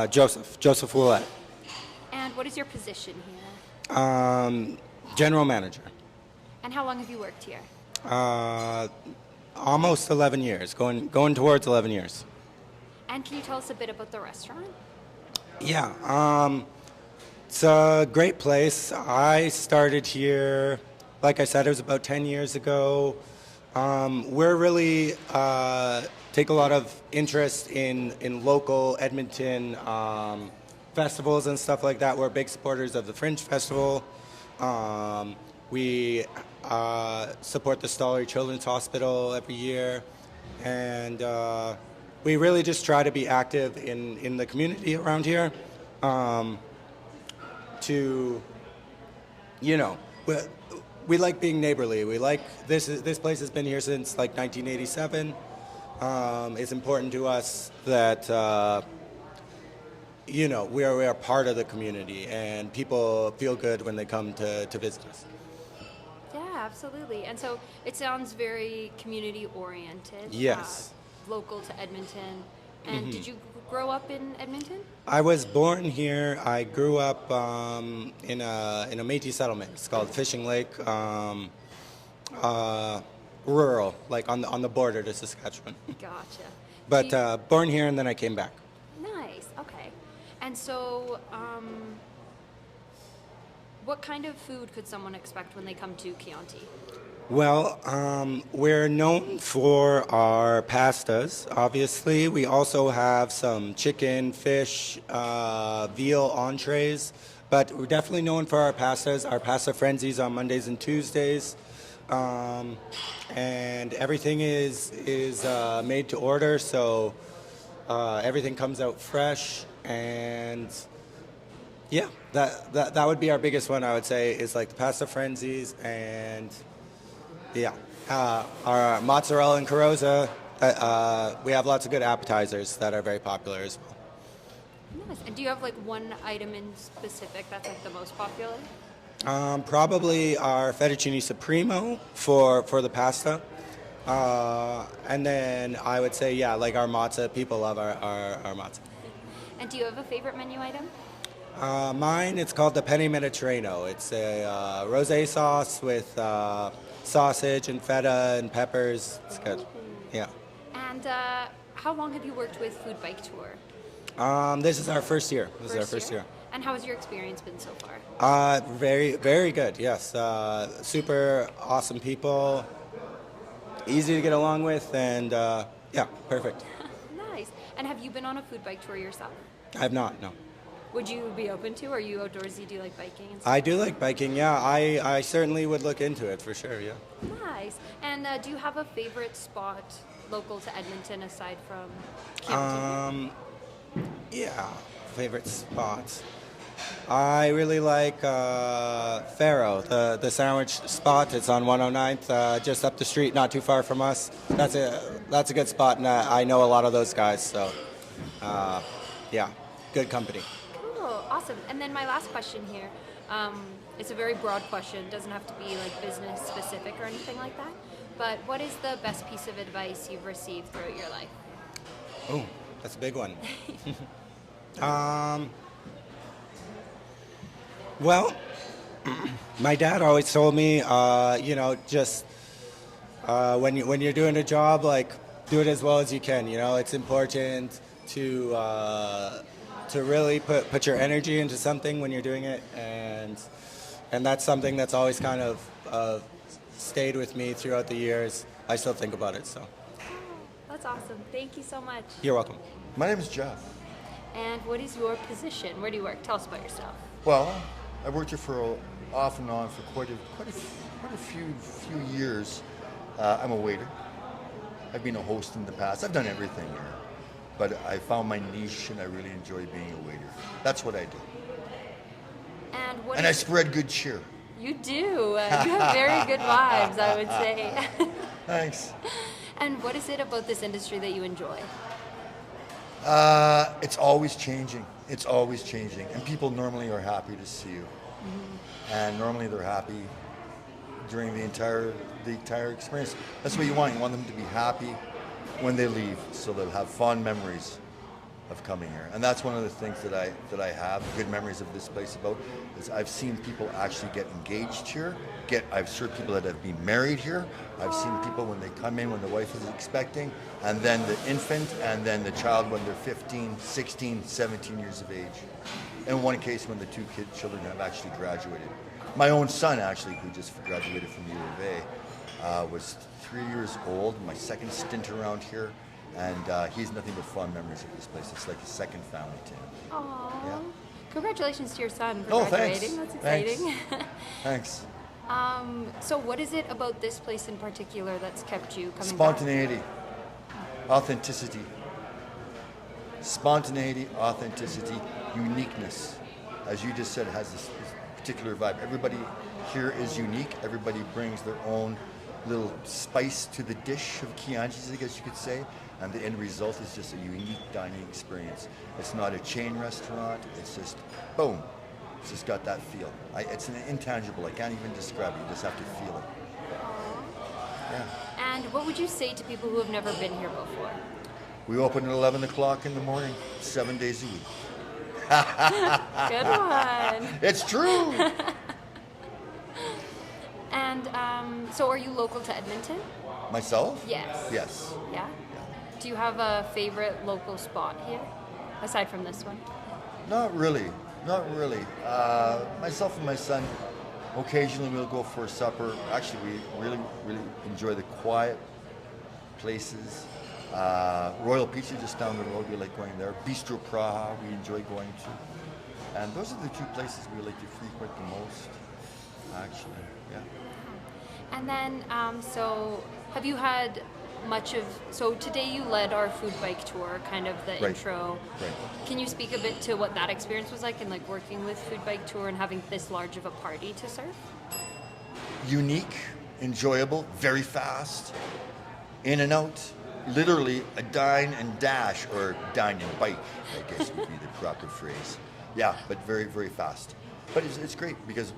S13: Joseph Willett.
S2: And what is your position here?
S13: General manager.
S2: And how long have you worked here?
S13: Almost 11 years, going towards 11 years.
S2: And can you tell us a bit about the restaurant?
S13: Yeah, it's a great place. I started here, like I said, it was about 10 years ago. We're really take a lot of interest in local Edmonton festivals and stuff like that. We're big supporters of the Fringe Festival. We support the Stollery Children's Hospital every year, and we really just try to be active in the community around here. We like being neighborly. We like this place has been here since like 1987. It's important to us that we are part of the community, and people feel good when they come to visit us.
S2: Yeah, absolutely. And so it sounds very community oriented.
S13: Yes.
S2: Local to Edmonton. And did you grow up in Edmonton?
S13: I was born here. I grew up in a Métis settlement. It's called Fishing Lake. Rural, like on the border to Saskatchewan.
S2: Gotcha.
S13: But born here, and then I came back.
S2: Nice. Okay. And so, what kind of food could someone expect when they come to Chianti?
S13: Well, we're known for our pastas, obviously. We also have some chicken, fish, veal entrees, but we're definitely known for our pastas. Our pasta frenzies on Mondays and Tuesdays. and everything is made to order, so everything comes out fresh. And yeah, that would be our biggest one, I would say, is like the pasta frenzies, and yeah, our mozzarella and carosa. We have lots of good appetizers that are very popular as well.
S2: Nice. And do you have like one item in specific that's like the most popular?
S13: Probably our fettuccine supremo for the pasta. And then I would say, yeah, like our matzo. People love our matzo.
S2: And do you have a favorite menu item?
S13: Mine, it's called the penne mediterrano. It's a rosé sauce with sausage and feta and peppers. It's good. Yeah.
S2: And how long have you worked with Food Bike Tour?
S13: This is our first year. This is our first year.
S2: And how has your experience been so far?
S13: Very, very good, yes. Super awesome people, easy to get along with, and yeah, perfect.
S2: Nice. And have you been on a food bike tour yourself?
S13: I have not, no.
S2: Would you be open to? Are you outdoorsy? Do you like biking and stuff?
S13: I do like biking, yeah. I certainly would look into it for sure, yeah.
S2: Nice. And do you have a favorite spot local to Edmonton aside from Chianti?
S13: Yeah, favorite spots. I really like Faro, the sandwich spot. It's on 109th, just up the street, not too far from us. That's a good spot, and I know a lot of those guys, so yeah, good company.
S2: Cool, awesome. And then my last question here, it's a very broad question. It doesn't have to be like business specific or anything like that. But what is the best piece of advice you've received throughout your life?
S13: Oh, that's a big one. Well, my dad always told me, just when you're doing a job, like, do it as well as you can. You know, it's important to really put your energy into something when you're doing it, and that's something that's always kind of stayed with me throughout the years. I still think about it, so.
S2: That's awesome. Thank you so much.
S13: You're welcome.
S7: My name is Jeff.
S2: And what is your position? Where do you work? Tell us about yourself.
S7: Well, I worked here for off and on for quite a few years. I'm a waiter. I've been a host in the past. I've done everything here, but I found my niche, and I really enjoy being a waiter. That's what I do. And I spread good cheer.
S2: You do. You have very good vibes, I would say.
S7: Thanks.
S2: And what is it about this industry that you enjoy?
S7: It's always changing. It's always changing. And people normally are happy to see you. Mm-hmm. And normally they're happy during the entire experience. That's what you want. You want them to be happy when they leave, so they'll have fond memories of coming here. And that's one of the things that I have good memories of this place about, is I've seen people actually get engaged here. I've seen people that have been married here. I've seen people when they come in, when the wife is expecting, and then the infant, and then the child when they're 15, 16, 17 years of age. In one case, when the two children have actually graduated. My own son, actually, who just graduated from U of A, was 3 years old, my second stint around here, and he's nothing but fond memories of this place. It's like a second family to him.
S2: Aww.
S7: Yeah.
S2: Congratulations to your son for graduating.
S7: Thanks.
S2: That's exciting.
S7: Thanks.
S2: So what is it about this place in particular that's kept you coming
S7: Spontaneity. Authenticity. Spontaneity, authenticity, uniqueness. As you just said, it has this particular vibe. Everybody here is unique. Everybody brings their own little spice to the dish of Chianti's, I guess you could say. And the end result is just a unique dining experience. It's not a chain restaurant. It's just, boom. It's just got that feel. It's an intangible. I can't even describe it. You just have to feel it. Yeah.
S2: And what would you say to people who have never been here before?
S7: We open at 11 o'clock in the morning, 7 days a week.
S2: Good one.
S7: It's true.
S2: And so are you local to Edmonton?
S7: Myself?
S2: Yes.
S7: Yes.
S2: Yeah? Do you have a favorite local spot here, aside from this one?
S7: Not really. Not really. Myself and my son, occasionally we'll go for supper. Actually, we really, really enjoy the quiet places. Royal Pizza just down the road, we like going there. Bistro Praha, we enjoy going to. And those are the two places we like to frequent the most, actually, yeah.
S2: And then, so have you had much of, so today you led our food bike tour, kind of the intro.
S7: Right.
S2: Can you speak a bit to what that experience was like and like working with food bike tour and having this large of a party to serve?
S7: Unique, enjoyable, very fast, in and out, literally a dine and dash, or dine and bike, I guess would be the proper phrase. Yeah, but very, very fast. But it's great because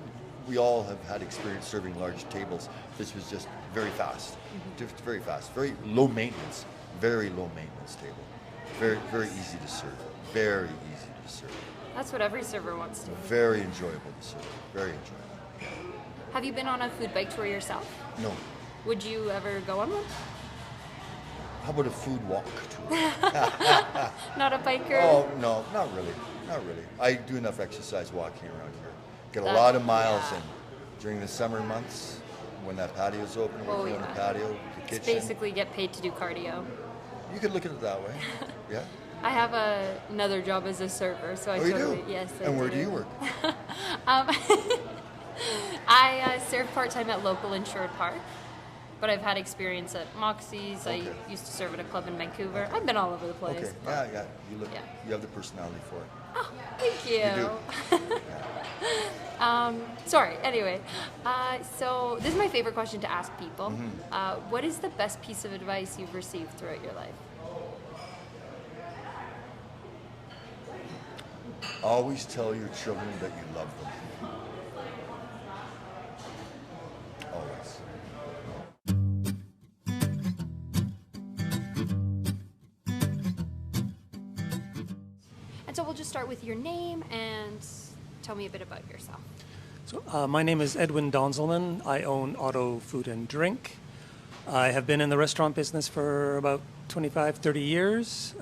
S7: we all have had experience serving large tables. This was just very fast, just very fast, very low maintenance table. Very, very easy to serve, very easy to serve.
S2: That's what every server wants to do.
S7: Very enjoyable to serve, very enjoyable.
S2: Have you been on a food bike tour yourself?
S7: No.
S2: Would you ever go on one?
S7: How about a food walk tour?
S2: Not a biker?
S7: Oh, no, not really. Not really. I do enough exercise walking around here. Get a lot of miles in during the summer months when that patio's open. We're on the patio, the kitchen.
S2: It's basically get paid to do cardio.
S7: You could look at it that way. Yeah.
S2: I have another job as a server, so I
S7: you
S2: totally
S7: do?
S2: Yes.
S7: And where do you work?
S2: I serve part-time at local insured park, but I've had experience at Moxie's. I used to serve at a club in Vancouver. I've been all over the place.
S7: Okay. Yeah. You have the personality for it.
S2: Oh, thank you.
S7: You do.
S2: Sorry. Anyway, so this is my favorite question to ask people. What is the best piece of advice you've received throughout your life?
S7: Always tell your children that you love them. Always.
S2: And so we'll just start with your name and tell me a bit about yourself.
S14: So my name is Edwin Donzelman. I own Otto Food and Drink. I have been in the restaurant business for about 25, 30 years.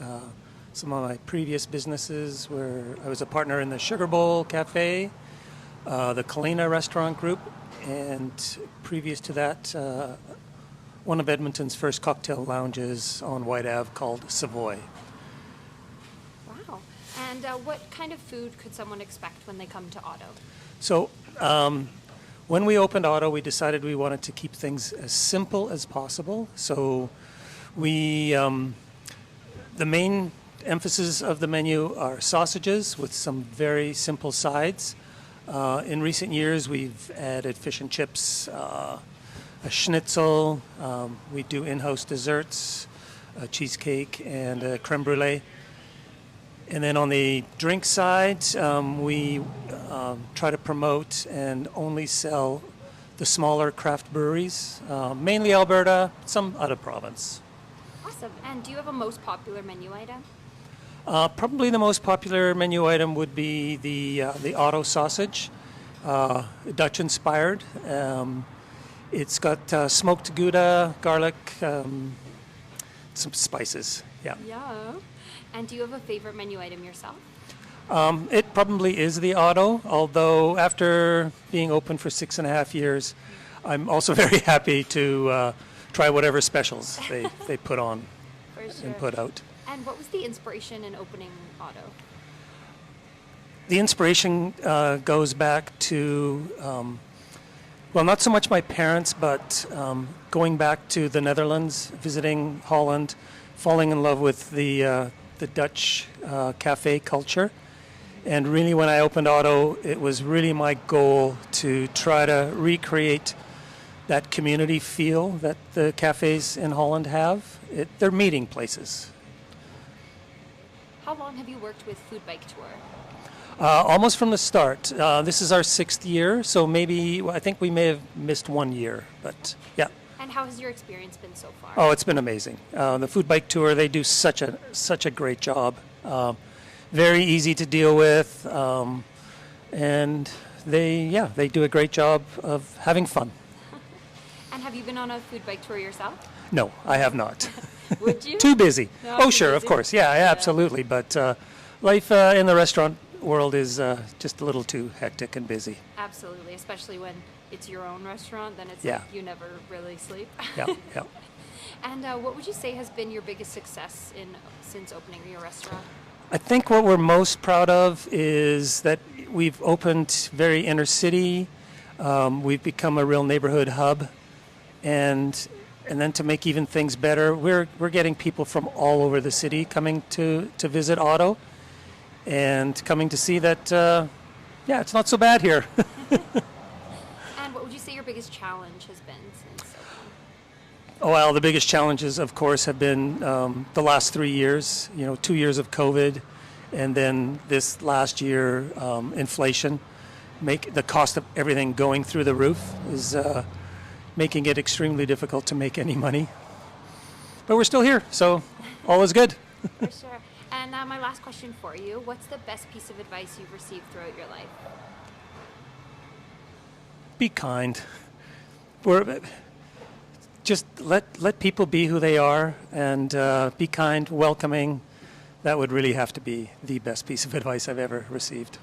S14: Some of my previous businesses were, I was a partner in the Sugar Bowl Cafe, the Kalina Restaurant Group, and previous to that, one of Edmonton's first cocktail lounges on White Ave called Savoy.
S2: Wow. And what kind of food could someone expect when they come to Otto?
S14: So when we opened Otto, we decided we wanted to keep things as simple as possible. So we, the main emphasis of the menu are sausages with some very simple sides. In recent years, we've added fish and chips, a schnitzel. We do in-house desserts, a cheesecake, and a creme brulee. And then on the drink side, we try to promote and only sell the smaller craft breweries, mainly Alberta, some out of province.
S2: Awesome. And do you have a most popular menu item?
S14: Probably the most popular menu item would be the Otto sausage, Dutch-inspired. It's got smoked Gouda, garlic, some spices. Yeah.
S2: Yeah. And do you have a favorite menu item yourself?
S14: It probably is the Otto, although after being open for 6.5 years, I'm also very happy to try whatever specials they put on and put out.
S2: And what was the inspiration in opening Otto?
S14: The inspiration goes back to, well, not so much my parents, but going back to the Netherlands, visiting Holland, falling in love with the Dutch cafe culture. And really when I opened Otto, it was really my goal to try to recreate that community feel that the cafes in Holland have. They're meeting places.
S2: How long have you worked with Food Bike Tour?
S14: Almost from the start. This is our 6th year, so I think we may have missed 1 year, but yeah.
S2: And how has your experience been so far?
S14: Oh, it's been amazing. The Food Bike Tour, they do such a great job. Very easy to deal with, and they do a great job of having fun.
S2: And have you been on a Food Bike Tour yourself?
S14: No, I have not.
S2: Would you?
S14: Too busy.
S2: No,
S14: oh,
S2: too
S14: sure,
S2: busy?
S14: Of course. Yeah, absolutely. But life in the restaurant world is just a little too hectic and busy.
S2: Absolutely, especially when it's your own restaurant, then it's like you never really sleep.
S14: Yeah.
S2: And what would you say has been your biggest success since opening your restaurant?
S14: I think what we're most proud of is that we've opened very inner city. We've become a real neighborhood hub. and then to make even things better, we're getting people from all over the city coming to visit Otto and coming to see that, it's not so bad here.
S2: And what would you say your biggest challenge has been since opening?
S14: Well, the biggest challenges, of course, have been the last 3 years, 2 years of COVID, and then this last year, inflation. The cost of everything going through the roof is making it extremely difficult to make any money. But we're still here, so all is good.
S2: For sure. And my last question for you, what's the best piece of advice you've received throughout your life?
S14: Be kind. Just let people be who they are, and be kind, welcoming. That would really have to be the best piece of advice I've ever received.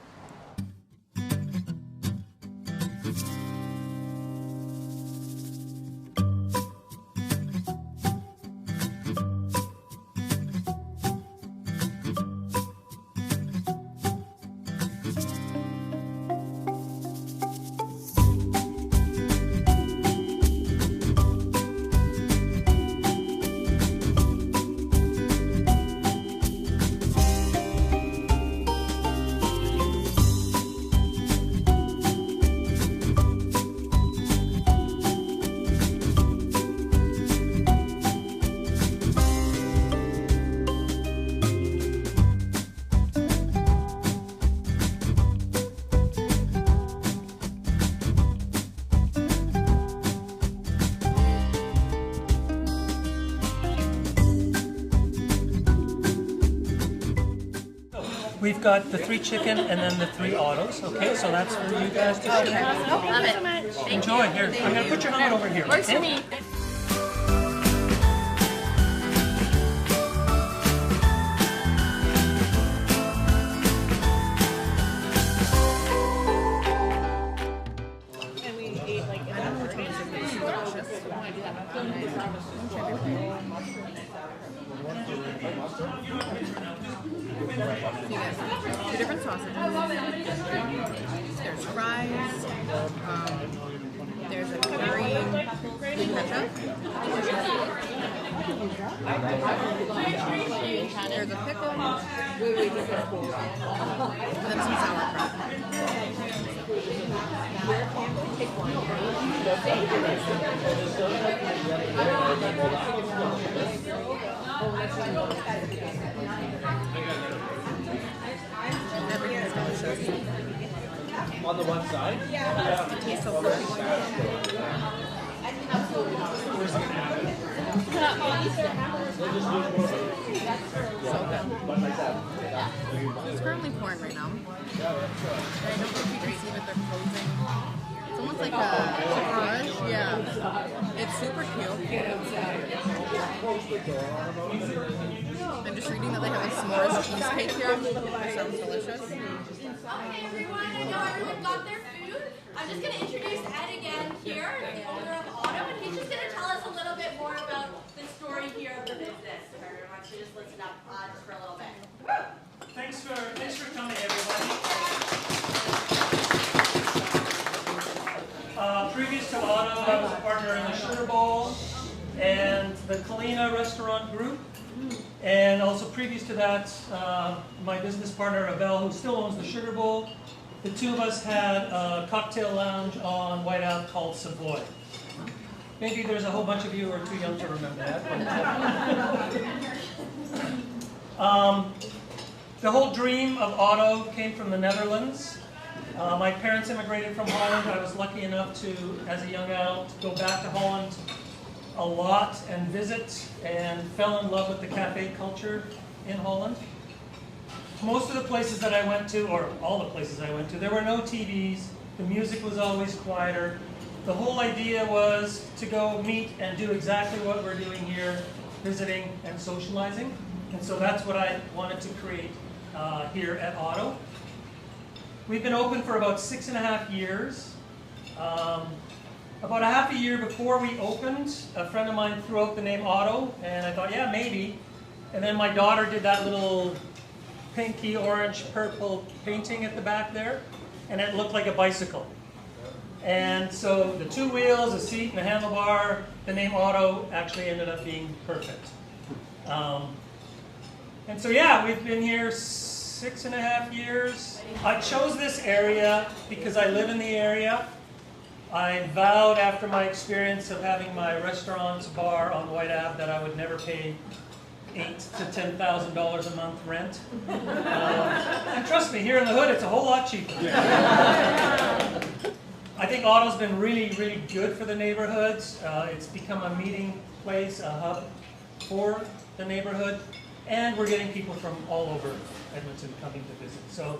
S14: We've got the 3 chicken and then the 3 Ottos. Okay, so that's for you guys to share.
S2: Love it. Thank
S14: Enjoy.
S2: you.
S14: Here, I'm going to put your hand over here.
S2: Works for
S14: okay?
S2: me.
S4: Two different sausages. There's fries. There's a curry ketchup. There's a pickle. And then some sauerkraut. Everything is delicious.
S15: On the one side?
S4: Yeah. It tastes so fresh. So good. It's currently pouring right now. And I don't know if you can see that they're closing. It's almost like a garage. Yeah. It's super cute. I'm just reading that they have a s'mores cheesecake here. That sounds delicious.
S6: Hi everyone, I know everyone got their food. I'm just going to introduce Ed again here, the owner of Otto, and he's just going to tell us a little bit more about the story here of the business. If everyone wants to just listen up just for a little bit.
S14: Thanks for coming, everybody. Previous to Otto, I was a partner in the Sugar Bowl and the Kalina Restaurant Group. And also previous to that, my business partner, Abel, who still owns the Sugar Bowl, the two of us had a cocktail lounge on White Ave called Savoy. Maybe there's a whole bunch of you who are too young to remember that. The whole dream of Otto came from the Netherlands. My parents immigrated from Holland. I was lucky enough to, as a young adult, go back to Holland a lot and visit, and fell in love with the cafe culture in Holland. Most of the places that I went to, or all the places I went to, there were no TVs. The music was always quieter. The whole idea was to go meet and do exactly what we're doing here, visiting and socializing. And so that's what I wanted to create here at Otto. We've been open for about 6.5 years. About a half a year before we opened, a friend of mine threw out the name Otto, and I thought, yeah, maybe. And then my daughter did that little pinky, orange, purple painting at the back there, and it looked like a bicycle. And so the 2 wheels, a seat, and a handlebar, the name Otto actually ended up being perfect. And so yeah, we've been here 6.5 years. I chose this area because I live in the area. I vowed after my experience of having my restaurant's bar on White Ave that I would never pay $8,000 to $10,000 a month rent. And trust me, here in the hood, it's a whole lot cheaper. I think Otto's been really, really good for the neighborhoods. It's become a meeting place, a hub for the neighborhood, and we're getting people from all over Edmonton coming to visit. So,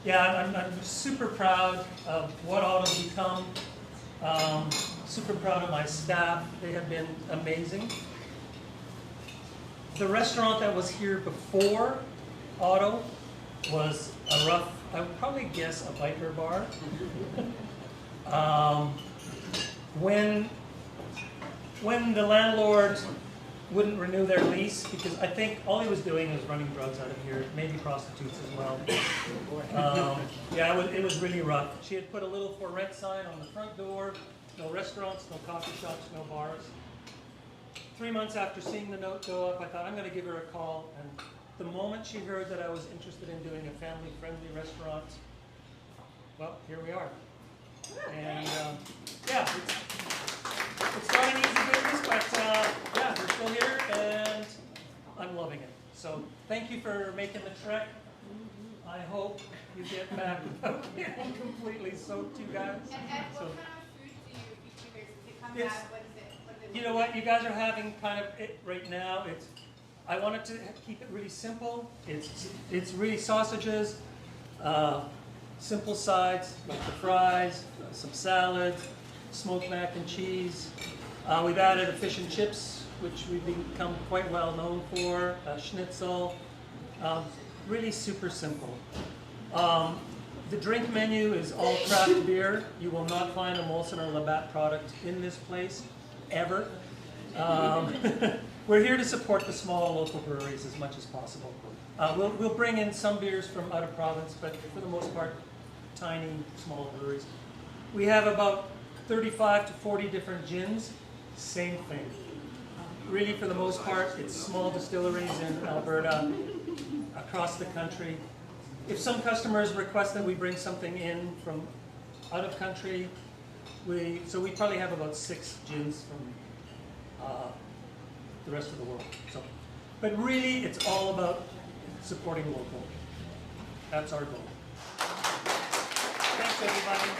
S14: yeah, I'm super proud of what Otto's become. Super proud of my staff. They have been amazing. The restaurant that was here before Otto was a rough, I would probably guess, a biker bar. When the landlord wouldn't renew their lease, because I think all he was doing was running drugs out of here, maybe prostitutes as well. Yeah, it was really rough. She had put a little for rent sign on the front door, no restaurants, no coffee shops, no bars. 3 months after seeing the note go up, I thought, I'm going to give her a call. And the moment she heard that I was interested in doing a family-friendly restaurant, well, here we are. And yeah, it's not an easy business, but yeah, we're still here, and I'm loving it. So thank you for making the trek. I hope you get back without getting completely soaked, you guys.
S1: And what
S14: So,
S1: kind of food do you guys come
S14: It's-
S1: back? What is it?
S14: you know what? You guys are having kind of it right now. I wanted to keep it really simple. It's really sausages, simple sides like the fries, some salad, smoked mac and cheese. We've added a fish and chips, which we've become quite well known for. Schnitzel. Really super simple. The drink menu is all craft beer. You will not find a Molson or Labatt product in this place, ever. We're here to support the small local breweries as much as possible. We'll bring in some beers from out of province, but for the most part, tiny, small breweries. We have about 35 to 40 different gins. Same thing. Really, for the most part, it's small distilleries in Alberta, across the country. If some customers request that we bring something in from out of country, we probably have about 6 gins from the rest of the world. So, but really, it's all about supporting local. That's our goal. Thanks, everybody.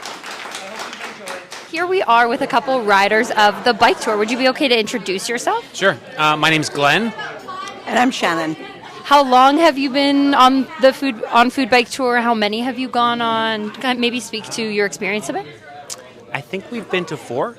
S14: I hope you enjoyed.
S2: Here we are with a couple riders of the bike tour. Would you be okay to introduce yourself?
S16: Sure. My name's Glenn.
S17: And I'm Shannon.
S2: How long have you been on the food bike tour? How many have you gone on? Can I maybe speak to your experience a bit?
S16: I think we've been to 4.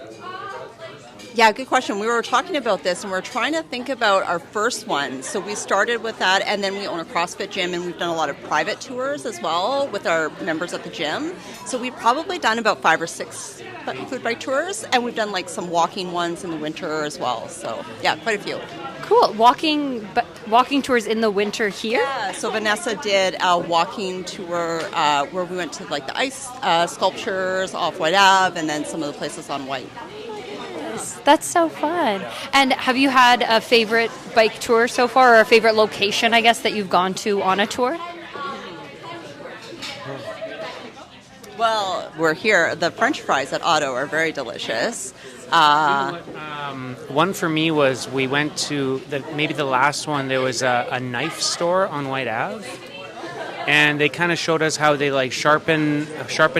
S17: Yeah, good question. We were talking about this, and we're trying to think about our first one. So we started with that, and then we own a CrossFit gym, and we've done a lot of private tours as well with our members at the gym. So we've probably done about 5 or 6 food bike tours, and we've done like some walking ones in the winter as well. So yeah, quite a few.
S2: Cool. Walking tours in the winter here?
S17: Yeah, so Vanessa did a walking tour where we went to like the ice sculptures off White Ave, and then some of the places on White.
S2: That's so fun. And have you had a favorite bike tour so far, or a favorite location, I guess, that you've gone to on a tour?
S17: Well, we're here. The French fries at Otto are very delicious.
S16: One for me was we went to maybe the last one. There was a knife store on White Ave, and they kind of showed us how they like sharpen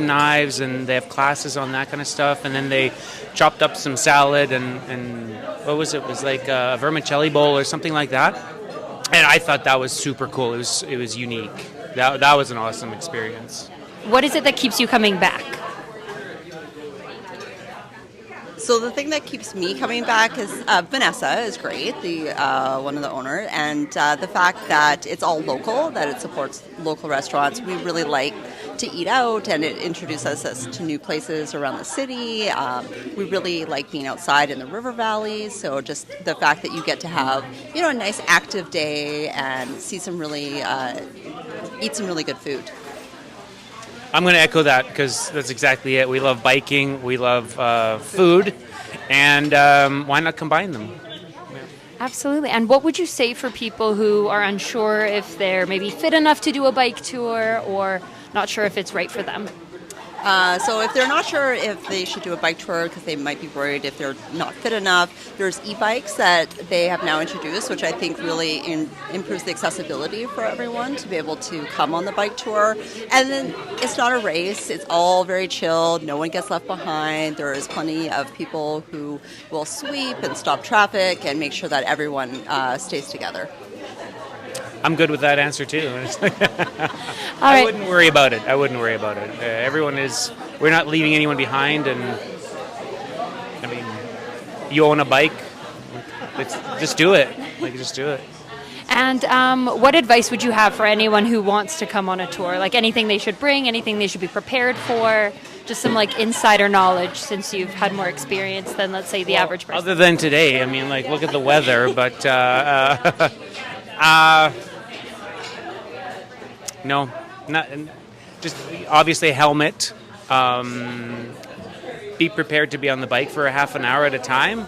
S16: knives, and they have classes on that kind of stuff. And then they chopped up some salad and what was it? It was like a vermicelli bowl or something like that. And I thought that was super cool. It was unique. That was an awesome experience.
S2: What is it that keeps you coming back?
S17: So the thing that keeps me coming back is Vanessa is great, the one of the owners, and the fact that it's all local, that it supports local restaurants. We really like to eat out, and it introduces us to new places around the city. We really like being outside in the river valley, so just the fact that you get to have a nice active day and see some really eat some really good food.
S16: I'm going to echo that because that's exactly it. We love biking, we love food, and why not combine them?
S2: Absolutely. And what would you say for people who are unsure if they're maybe fit enough to do a bike tour or not sure if it's right for them?
S17: So if they're not sure if they should do a bike tour because they might be worried if they're not fit enough, there's e-bikes that they have now introduced, which I think really improves the accessibility for everyone to be able to come on the bike tour. And then it's not a race. It's all very chilled. No one gets left behind. There is plenty of people who will sweep and stop traffic and make sure that everyone stays together.
S16: I'm good with that answer too. I wouldn't worry about it. We're not leaving anyone behind, and I mean, you own a bike, just do it. Just do it.
S2: And what advice would you have for anyone who wants to come on a tour? Like anything they should bring, anything they should be prepared for? Just some insider knowledge since you've had more experience than, let's say, the average person.
S16: Other than today, I mean, look at the weather, but no, not just obviously a helmet. Be prepared to be on the bike for a half an hour at a time.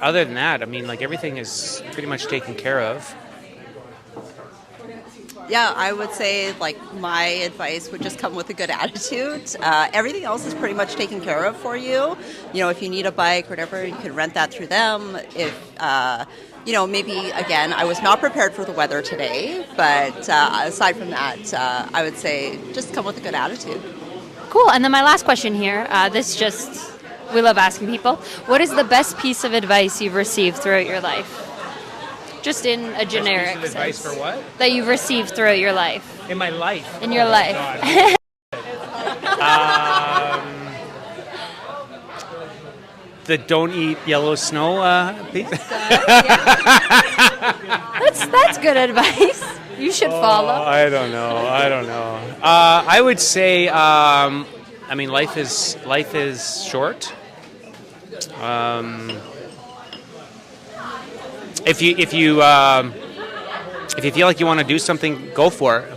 S16: Other than that, I mean, everything is pretty much taken care of.
S17: Yeah, I would say my advice would just come with a good attitude. Everything else is pretty much taken care of for you. If you need a bike or whatever, you can rent that through them. If maybe, again, I was not prepared for the weather today, but aside from that, I would say just come with a good attitude.
S2: Cool. And then my last question here, we love asking people, what is the best piece of advice you've received throughout your life? Just in a generic sense.
S16: Advice for what?
S2: That you've received throughout your life.
S16: In my life?
S2: In your life.
S16: The don't eat yellow snow piece.
S2: That's good advice. You should follow.
S16: I don't know. I would say, life is short. If you feel like you want to do something, go for it.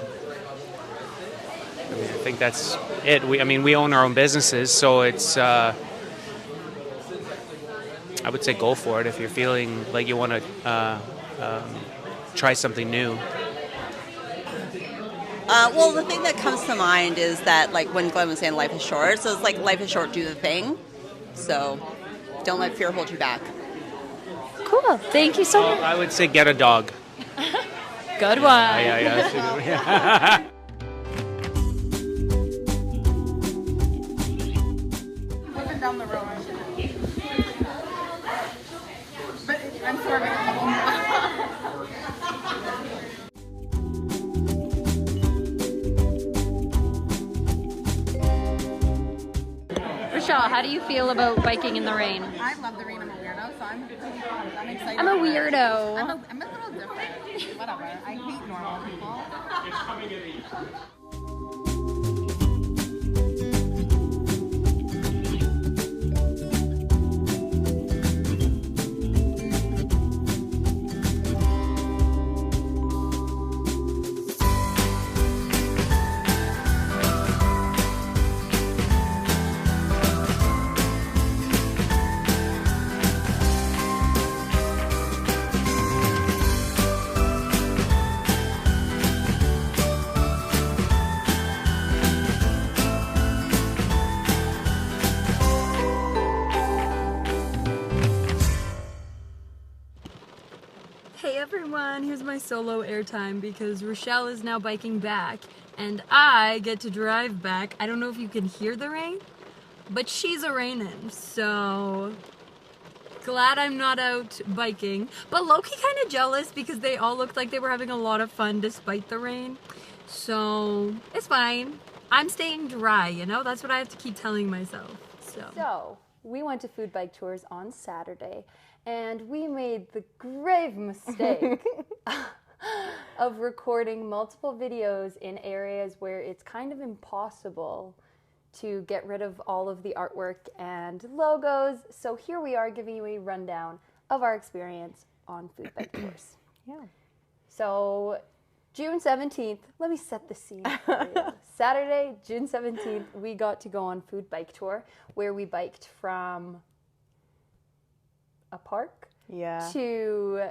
S16: I think that's it. We own our own businesses, so it's. I would say go for it if you're feeling like you want to try something new.
S17: Well, the thing that comes to mind is that, when Glenn was saying life is short, so it's life is short, do the thing. So don't let fear hold you back.
S2: Cool. Thank you so much.
S16: I would say get a dog.
S2: Good one.
S16: Yeah.
S4: Looking down the road. But I'm sorry.
S2: Rochelle, how do you feel about biking in the rain?
S4: I love the rain. I'm a weirdo, so I'm excited.
S2: I'm a weirdo.
S4: I'm a little different. Whatever. I hate normal people.
S3: Hey everyone, here's my solo airtime because Rochelle is now biking back and I get to drive back. I don't know if you can hear the rain, but she's a rainin', so glad I'm not out biking. But low-key kind of jealous because they all looked like they were having a lot of fun despite the rain. So it's fine. I'm staying dry, that's what I have to keep telling myself.
S2: So we went to food bike tours on Saturday. And we made the grave mistake of recording multiple videos in areas where it's kind of impossible to get rid of all of the artwork and logos. So here we are giving you a rundown of our experience on food bike tours.
S1: Yeah.
S2: So June 17th, let me set the scene for you.
S3: Saturday, June 17th, we got to go on food bike tour where we biked from a park to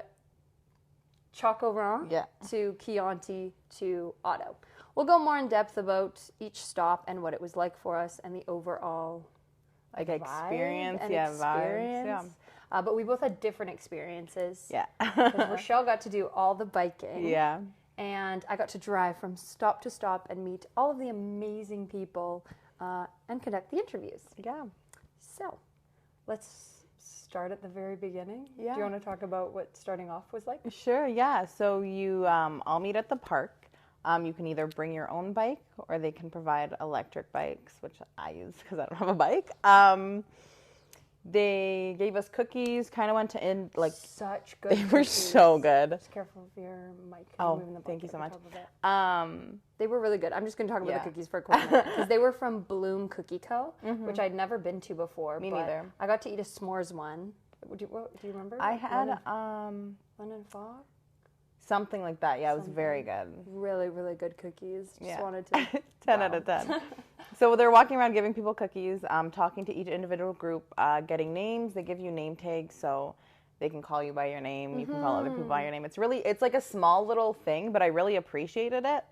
S3: Choccorant to Chianti to Otto. We'll go more in depth about each stop and what it was like for us and the overall
S4: experience.
S3: Vibes. But we both had different experiences. Yeah. Because Rochelle got to do all the biking.
S4: Yeah.
S3: And I got to drive from stop to stop and meet all of the amazing people and conduct the interviews.
S4: Yeah.
S3: So, let's start at the very beginning.
S4: Yeah.
S3: Do you want to talk about what starting off was like?
S4: Sure, yeah. So you all meet at the park. You can either bring your own bike or they can provide electric bikes, which I use because I don't have a bike. They gave us cookies, kind of went to end like
S3: such good.
S4: They were so good.
S3: Just careful of your mic.
S4: Oh, thank you so much.
S3: They were really good. I'm just going to talk about the cookies for a quick minute because they were from Bloom Cookie Co., which I'd never been to before.
S4: Me neither.
S3: I got to eat a s'mores one. Do you remember?
S4: I had
S3: Lemon Fog.
S4: Something like that. Yeah, it was very good.
S3: Really, really good cookies. Just wanted to
S4: 10 out of 10. So they're walking around giving people cookies, talking to each individual group, getting names. They give you name tags so they can call you by your name. You can call other people by your name. It's like a small little thing, but I really appreciated it.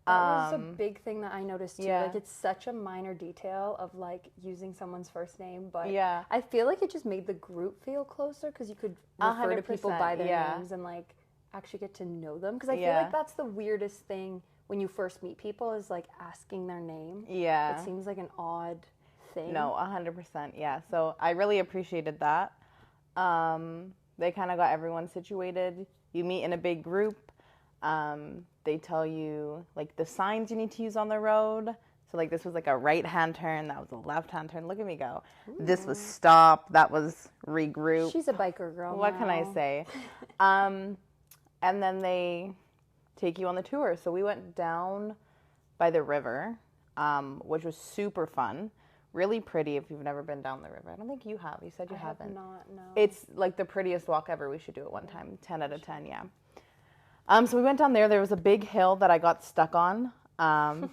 S3: That was a big thing that I noticed too. Like it's such a minor detail of like using someone's first name, but I feel like it just made the group feel closer because you could refer to people by their names and like actually get to know them. Because I feel like that's the weirdest thing when you first meet people is like asking their name.
S4: Yeah.
S3: It seems like an odd thing.
S4: No, 100%. Yeah. So I really appreciated that. They kind of got everyone situated. You meet in a big group. They tell you like the signs you need to use on the road. So like this was like a right-hand turn. That was a left-hand turn. Look at me go. Ooh. This was stop. That was regroup.
S3: She's a biker girl.
S4: What can I say? And then they take you on the tour. So we went down by the river, which was super fun. Really pretty if you've never been down the river. I don't think you have. You said you haven't.
S3: I have not, no.
S4: It's like the prettiest walk ever. We should do it one time. 10 out of 10, yeah. So we went down there. There was a big hill that I got stuck on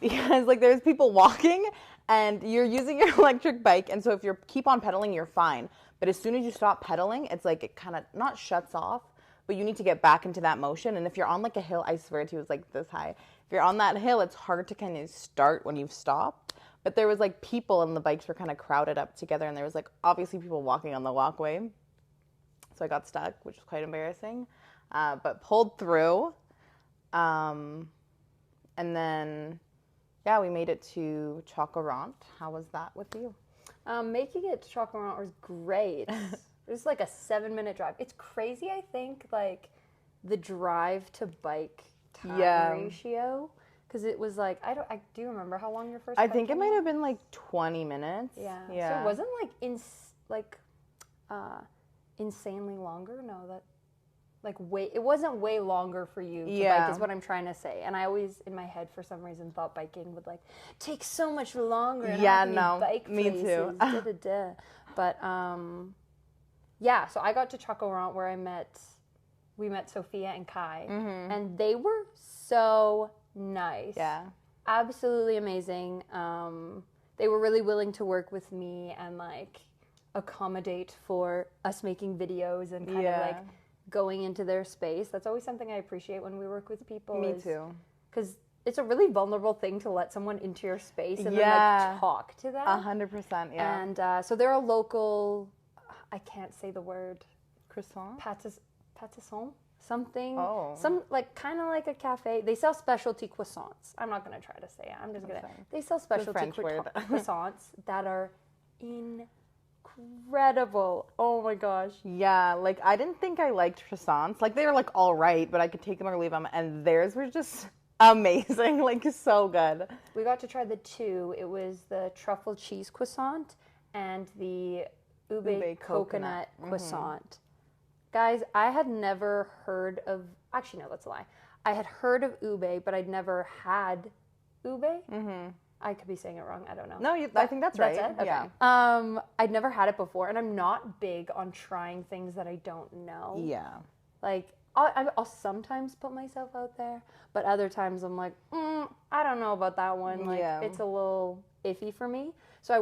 S4: because like there's people walking and you're using your electric bike. And so if you keep on pedaling, you're fine. But as soon as you stop pedaling, it's like it kind of not shuts off, but you need to get back into that motion. And if you're on like a hill, I swear to you, it's like this high. If you're on that hill, it's hard to kind of start when you've stopped. But there was like people and the bikes were kind of crowded up together. And there was like obviously people walking on the walkway. So I got stuck, which was quite embarrassing. But pulled through. And then, yeah, we made it to Choccorant. How was that with you?
S3: Making it to Choccorant was great. It was like a 7-minute drive. It's crazy, I think, like the drive to bike time ratio. Because it was like, I do remember how long your first
S4: I think it might have been like 20 minutes.
S3: Yeah. So it wasn't like insanely longer. No, that like it wasn't way longer for you to bike is what I'm trying to say. And I always in my head for some reason thought biking would like take so much longer. And bike
S4: me too.
S3: But yeah, so I got to Choccorant where we met Sophia and Kai, and they were so nice.
S4: Yeah.
S3: Absolutely amazing. They were really willing to work with me and like accommodate for us making videos and kind of like going into their space. That's always something I appreciate when we work with people.
S4: Me too.
S3: Because it's a really vulnerable thing to let someone into your space and then like talk to them.
S4: 100%, yeah.
S3: And so they're a local, I can't say the word.
S4: Croissant?
S3: Pâtisson? Something.
S4: Oh.
S3: Some, like, kind of like a cafe. They sell specialty croissants. I'm not going to try to say it. I'm just going to. They sell specialty croissants that are incredible. Oh my gosh.
S4: Yeah, like, I didn't think I liked croissants. Like, they were, like, all right, but I could take them or leave them. And theirs were just amazing. Like, so good.
S3: We got to try the two. It was the truffle cheese croissant and the ube coconut croissant. Guys, I had never heard of, actually no, that's a lie. I had heard of ube, but I'd never had ube. I could be saying it wrong, I don't know.
S4: No, I think that's right.
S3: It? Okay.
S4: Yeah.
S3: I'd never had it before, and I'm not big on trying things that I don't know.
S4: Yeah.
S3: Like, I'll sometimes put myself out there, but other times I'm like, I don't know about that one. Like, it's a little iffy for me. So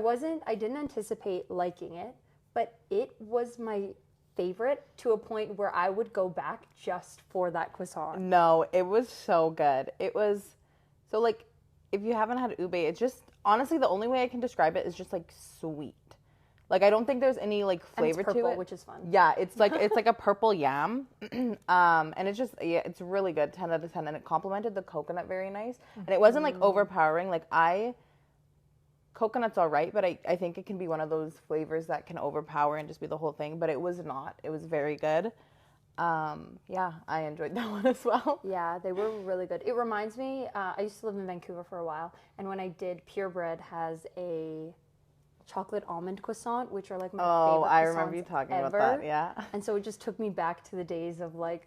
S3: I didn't anticipate liking it, but it was my favorite to a point where I would go back just for that croissant.
S4: No, it was so good. It was, so like, if you haven't had ube, it's just, honestly, the only way I can describe it is just like sweet. Like, I don't think there's any like flavor
S3: purple,
S4: to it,
S3: which is fun.
S4: Yeah, it's like a purple yam, and it's just it's really good, 10 out of 10, and it complemented the coconut very nice, and it wasn't like overpowering. Like coconut's all right, but I think it can be one of those flavors that can overpower and just be the whole thing. But it was not. It was very good. Yeah, I enjoyed that one as well.
S3: Yeah, they were really good. It reminds me, I used to live in Vancouver for a while, and when I did, Purebred has a chocolate almond croissant, which are like my favorite croissants.
S4: I remember you talking about that, yeah.
S3: And so it just took me back to the days of like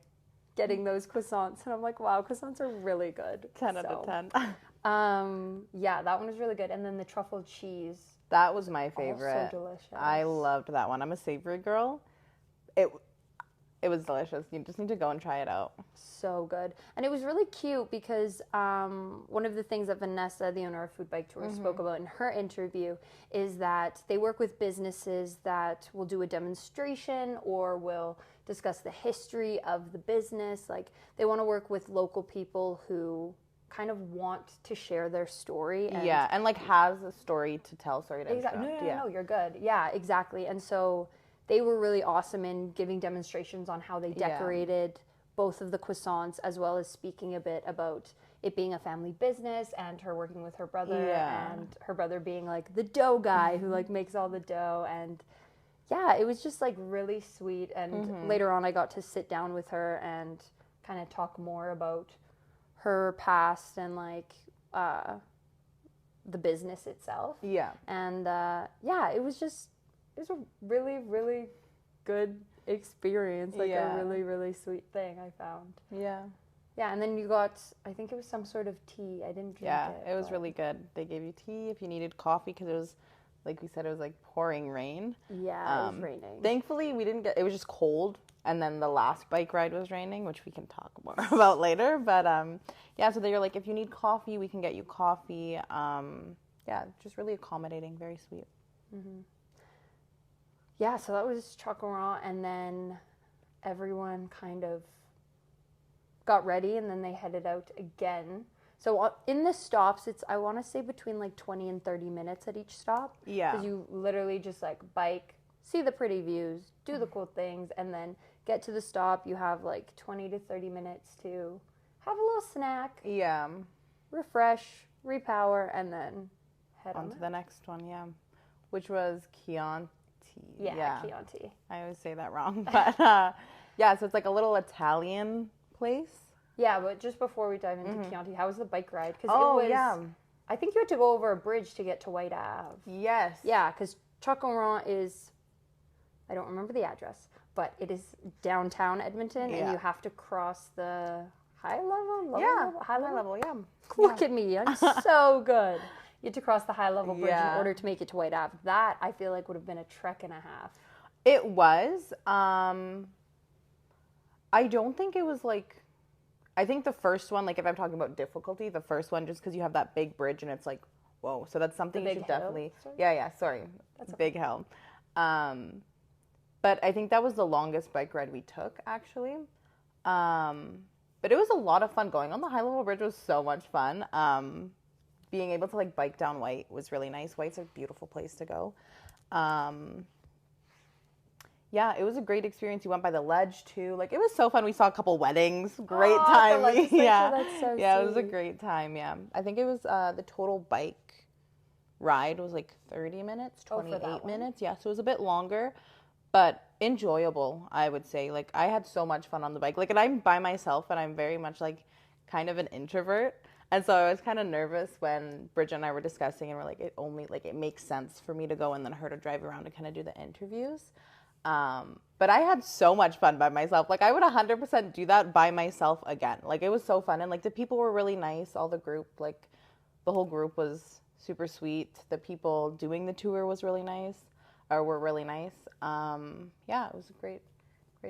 S3: getting those croissants, and I'm like, wow, croissants are really good.
S4: 10 out of 10.
S3: Yeah, that one was really good. And then the truffle cheese.
S4: That was my favorite.
S3: Also delicious.
S4: I loved that one. I'm a savory girl. It was delicious. You just need to go and try it out.
S3: So good. And it was really cute because one of the things that Vanessa, the owner of Food Bike Tour, spoke about in her interview is that they work with businesses that will do a demonstration or will discuss the history of the business. Like, they want to work with local people who kind of want to share their story.
S4: And like has a story to tell. Sorry to interrupt.
S3: No, you're good. Yeah, exactly. And so they were really awesome in giving demonstrations on how they decorated both of the croissants, as well as speaking a bit about it being a family business and her working with her brother and her brother being like the dough guy who like makes all the dough. And yeah, it was just like really sweet. And later on I got to sit down with her and kind of talk more about her past and like the business itself.
S4: Yeah.
S3: And it was a really, really good experience. Like a really, really sweet thing I found.
S4: Yeah.
S3: Yeah, and then you got, I think it was some sort of tea. I didn't drink it.
S4: Yeah, it was really good. They gave you tea if you needed coffee because it was, like we said, it was like pouring rain.
S3: Yeah, it was raining.
S4: Thankfully, we didn't get, it was just cold. And then the last bike ride was raining, which we can talk more about later. But so they were like, if you need coffee, we can get you coffee. Just really accommodating, very sweet.
S2: Yeah, so that was Choccorant, and then everyone kind of got ready, and then they headed out again. So in the stops, it's, I want to say, between like 20 and 30 minutes at each stop.
S4: Yeah.
S2: Because you literally just like bike, see the pretty views, do the cool things, and then get to the stop. You have like 20 to 30 minutes to have a little snack.
S4: Yeah.
S2: Refresh, repower, and then head
S4: on to the next one, which was Chianti.
S2: Yeah, Chianti.
S4: I always say that wrong, but so it's like a little Italian place.
S2: Yeah, but just before we dive into Chianti, how was the bike ride? Because I think you had to go over a bridge to get to White Ave.
S4: Yes.
S2: Yeah, because Choccorant is, I don't remember the address, but it is downtown Edmonton, and you have to cross the high level?
S4: High level.
S2: Look at me, I'm so good. You had to cross the high level bridge in order to make it to White Ave. That, I feel like, would have been a trek and a half.
S4: It was. I don't think it was like, I think the first one, like if I'm talking about difficulty, the first one, just because you have that big bridge and it's like, whoa. So that's something you should definitely, sorry. That's big hill. But I think that was the longest bike ride we took, actually. But it was a lot of fun. Going on the high level bridge was so much fun. Being able to like bike down White was really nice. White's a beautiful place to go. It was a great experience. You went by the ledge too. Like, it was so fun. We saw a couple weddings. Great time.
S2: That's so
S4: sweet. It was a great time. Yeah. I think it was the total bike ride was like 30 minutes, 28 minutes. Yeah. So it was a bit longer, but enjoyable, I would say. Like, I had so much fun on the bike. Like, and I'm by myself, and I'm very much like kind of an introvert. And so I was kind of nervous when Bridget and I were discussing, and we're like, it makes sense for me to go and then her to drive around to kind of do the interviews. But I had so much fun by myself. Like, I would 100% do that by myself again. Like, it was so fun. And like, the people were really nice. All the group, like the whole group was super sweet. The people doing the tour was really nice, or were really nice. It was a great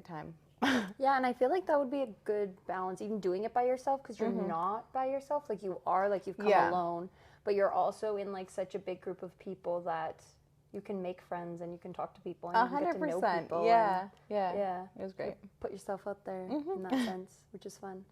S4: time.
S2: Yeah, and I feel like that would be a good balance, even doing it by yourself, because you're not by yourself. Like, you are, like, you've come alone, but you're also in, like, such a big group of people that you can make friends and you can talk to people and you get to know people.
S4: Yeah.
S2: It
S4: was great.
S2: Put yourself out there in that sense, which is fun.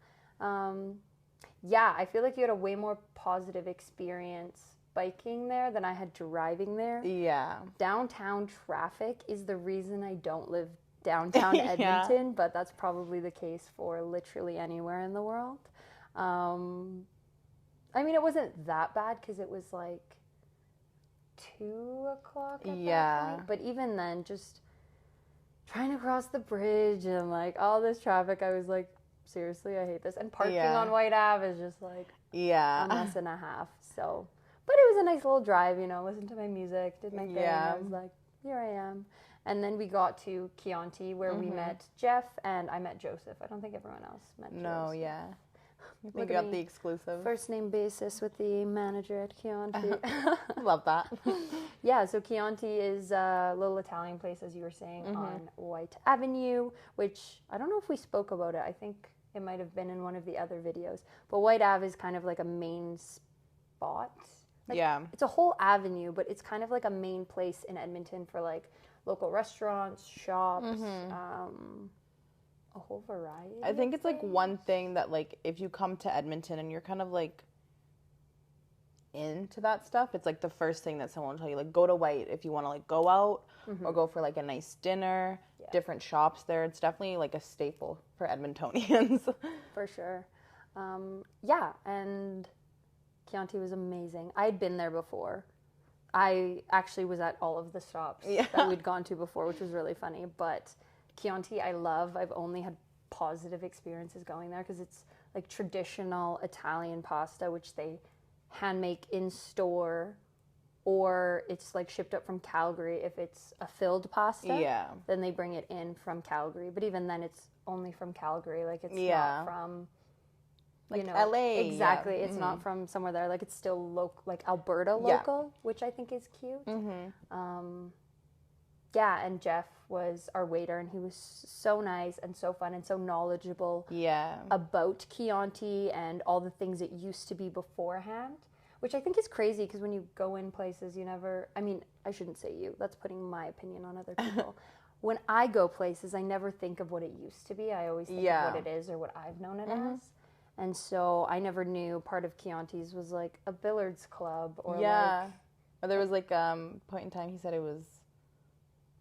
S2: Yeah, I feel like you had a way more positive experience biking there than I had driving there.
S4: Yeah.
S2: Downtown traffic is the reason I don't live downtown Edmonton, but that's probably the case for literally anywhere in the world. I mean, it wasn't that bad because it was like 2 o'clock at that point. But even then, just trying to cross the bridge and like all this traffic, I was like, seriously, I hate this. And parking on White Ave is just like a mess and a half. So, but it was a nice little drive, you know, listened to my music, did my thing. I was like, here I am. And then we got to Chianti where we met Jeff and I met Joseph. I don't think everyone else met Joseph.
S4: No, yeah. I think you got the exclusive.
S2: First name basis with the manager at Chianti.
S4: Love that.
S2: Yeah, so Chianti is a little Italian place, as you were saying, on White Avenue, which I don't know if we spoke about it. I think it might have been in one of the other videos. But White Ave is kind of like a main spot. Like, it's a whole avenue, but it's kind of like a main place in Edmonton for like local restaurants, shops, a whole variety.
S4: I think it's like one thing that like if you come to Edmonton and you're kind of like into that stuff, it's like the first thing that someone will tell you, like go to White if you want to like go out or go for like a nice dinner. Different shops there. It's definitely like a staple for Edmontonians.
S2: For sure. Yeah, and Chianti was amazing. I had been there before. I actually was at all of the stops that we'd gone to before, which was really funny. But Chianti, I love. I've only had positive experiences going there because it's like traditional Italian pasta, which they hand make in store, or it's like shipped up from Calgary. If it's a filled pasta, then they bring it in from Calgary. But even then, it's only from Calgary. Like it's not from,
S4: like,
S2: you know,
S4: LA.
S2: Exactly. It's not from somewhere there. Like it's still local, like Alberta local, which I think is cute. Yeah, and Jeff was our waiter, and he was so nice and so fun and so knowledgeable about Chianti and all the things it used to be beforehand, which I think is crazy because when you go in places, you never, I mean, I shouldn't say you, that's putting my opinion on other people. When I go places, I never think of what it used to be. I always think of what it is or what I've known it as. And so I never knew part of Chianti's was like a billiards club or
S4: or there was like point in time he said it was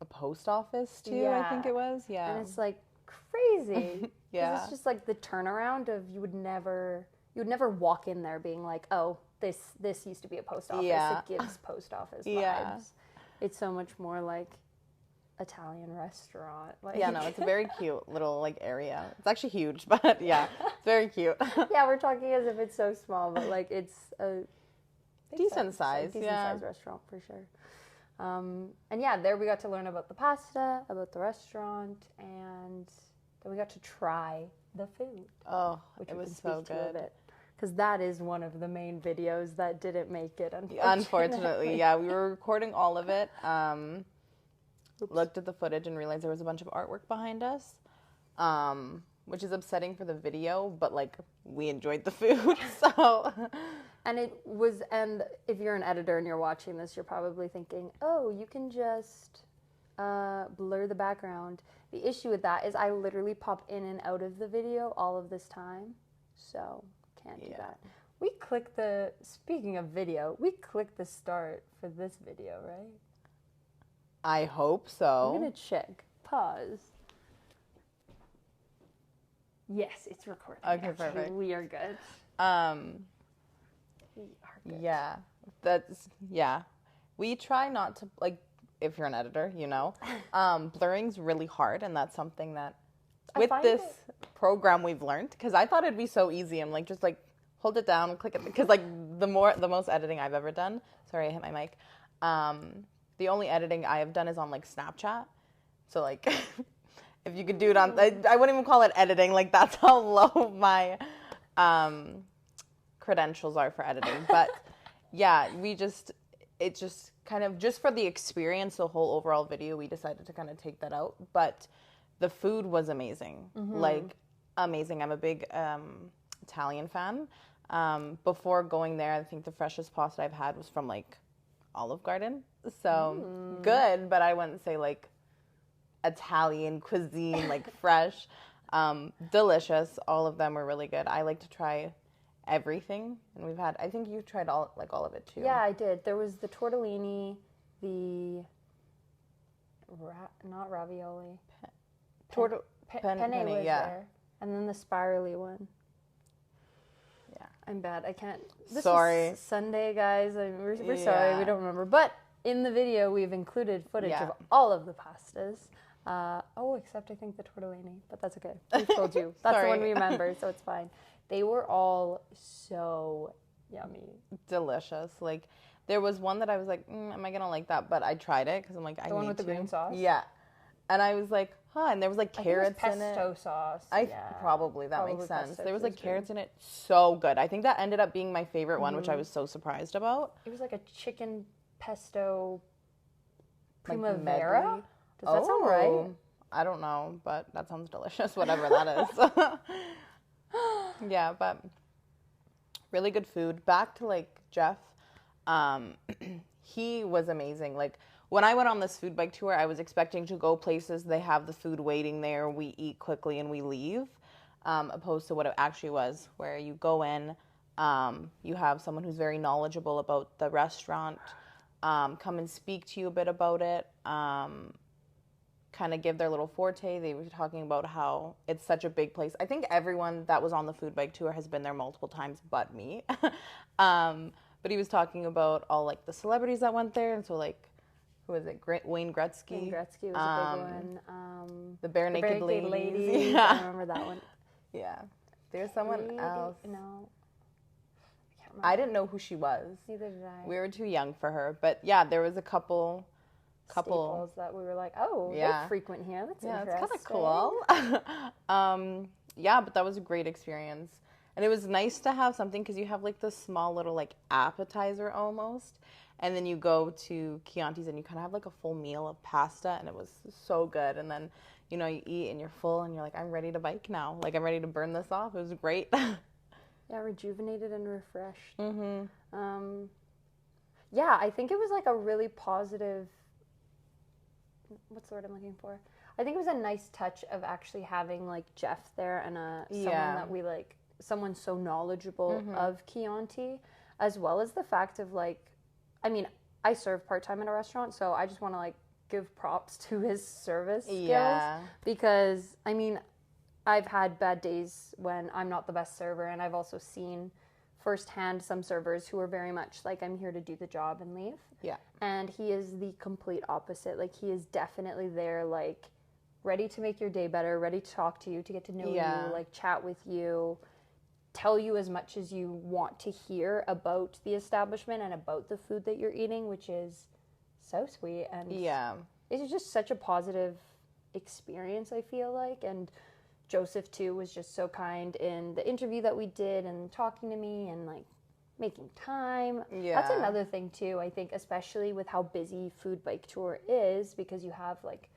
S4: a post office too, I think it was.
S2: And it's like crazy. It's just like the turnaround of you would never walk in there being like, oh, this used to be a post office. It gives post office vibes. It's so much more like Italian restaurant. Like,
S4: no, it's a very cute little like area. It's actually huge, but it's very cute.
S2: We're talking as if it's so small, but like it's a
S4: decent size
S2: restaurant for sure. And there we got to learn about the pasta, about the restaurant, and then we got to try the food.
S4: Oh, it was so good.
S2: Because that is one of the main videos that didn't make it,
S4: unfortunately. We were recording all of it. Looked at the footage and realized there was a bunch of artwork behind us, which is upsetting for the video, but like we enjoyed the food, so...
S2: And if you're an editor and you're watching this, you're probably thinking, oh, you can just blur the background. The issue with that is I literally pop in and out of the video all of this time, so can't do that. Speaking of video, we clicked the start for this video, right?
S4: I hope so.
S2: I'm going to check. Pause. Yes, it's recording.
S4: Okay, perfect.
S2: We are good.
S4: We try not to, like, if you're an editor, you know, blurring's really hard, and that's something that with this program we've learned, because I thought it'd be so easy. I'm like, just like hold it down, click it, because like the most editing I've ever done, sorry, I hit my mic, the only editing I have done is on like Snapchat, so like if you could do it on, I wouldn't even call it editing, like that's how low my credentials are for editing. But it just kind of, just for the experience, the whole overall video, we decided to kind of take that out. But the food was amazing. Like, amazing. I'm a big Italian fan. Before going there, I think the freshest pasta I've had was from, like, Olive Garden. So, good, but I wouldn't say, like, Italian cuisine, like, fresh. Delicious. All of them were really good. I like to try everything, and we've had, I think you've tried all of it too.
S3: Yeah, I did. There was the tortellini, the not ravioli. Penne was there, and then the spirally one. Yeah, I'm bad. I can't. This
S4: sorry.
S3: Was Sunday, guys. We're sorry. We don't remember. But in the video, we've included footage of all of the pastas. Except I think the tortellini, but that's okay. We told you. That's the one we remember, so it's fine. They were all so yummy.
S4: Delicious. Like, there was one that I was like, am I going to like that? But I tried it because I'm like, I need to.
S3: The one with the green sauce?
S4: Yeah. And I was like, and there was like carrots in it.
S3: Pesto sauce.
S4: Probably makes sense. There was like carrots in it. So good. I think that ended up being my favorite one, which I was so surprised about.
S3: It was like a chicken pesto primavera. Does that sound right?
S4: I don't know, but that sounds delicious, whatever that is. Yeah, but really good food. Back to, like, Jeff. He was amazing. Like, when I went on this food bike tour, I was expecting to go places, they have the food waiting there, we eat quickly and we leave, opposed to what it actually was, where you go in, you have someone who's very knowledgeable about the restaurant, come and speak to you a bit about it, kind of give their little forte. They were talking about how it's such a big place. I think everyone that was on the food bike tour has been there multiple times but me. But he was talking about all, like, the celebrities that went there, and so, like, who was it? Wayne Gretzky.
S3: Wayne Gretzky was a big one.
S4: The Bare Naked Ladies.
S3: Yeah. I remember that one.
S4: Yeah. There's someone else.
S3: No.
S4: I didn't know who she was.
S3: Neither did I.
S4: We were too young for her. But, yeah, there was a couple
S3: staples that we were like, they frequent here. That's interesting.
S4: It's kind of cool. Yeah, but that was a great experience. And it was nice to have something because you have, like, this small little, like, appetizer almost. And then you go to Chianti's and you kind of have, like, a full meal of pasta. And it was so good. And then, you know, you eat and you're full and you're like, I'm ready to bike now. Like, I'm ready to burn this off. It was great.
S3: Yeah, rejuvenated and refreshed. Yeah, I think it was, like, a really positive... What's the word I'm looking for? I think it was a nice touch of actually having, like, Jeff there and someone that we, like... someone so knowledgeable of Chianti, as well as the fact of, like, I mean, I serve part-time in a restaurant, so I just want to, like, give props to his service skills, because, I mean, I've had bad days when I'm not the best server, and I've also seen firsthand some servers who are very much like, I'm here to do the job and leave. Yeah. And he is the complete opposite. Like, he is definitely there, like, ready to make your day better, ready to talk to you, to get to know you, like, chat with you, tell you as much as you want to hear about the establishment and about the food that you're eating, which is so sweet. And it's just such a positive experience, I feel like. And Joseph, too, was just so kind in the interview that we did and talking to me and, like, making time. Yeah. That's another thing, too, I think, especially with how busy Food Bike Tour is, because you have, like,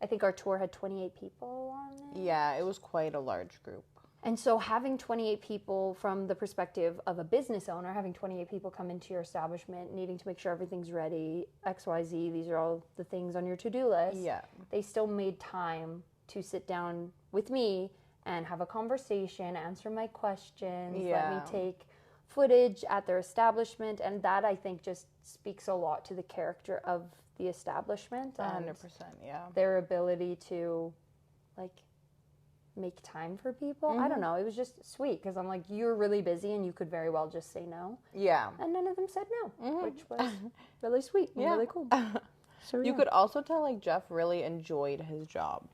S3: I think our tour had 28 people on it.
S4: Yeah, it was quite a large group.
S3: And so having 28 people from the perspective of a business owner, having 28 people come into your establishment, needing to make sure everything's ready, XYZ, these are all the things on your to-do list. Yeah. They still made time to sit down with me and have a conversation, answer my questions, let me take footage at their establishment. And that, I think, just speaks a lot to the character of the establishment.
S4: 100%, yeah.
S3: Their ability to, like, make time for people. I don't know. It was just sweet because I'm like, you're really busy and you could very well just say no. Yeah. And none of them said no, which was really sweet and really cool.
S4: So you could also tell, like, Jeff really enjoyed his job.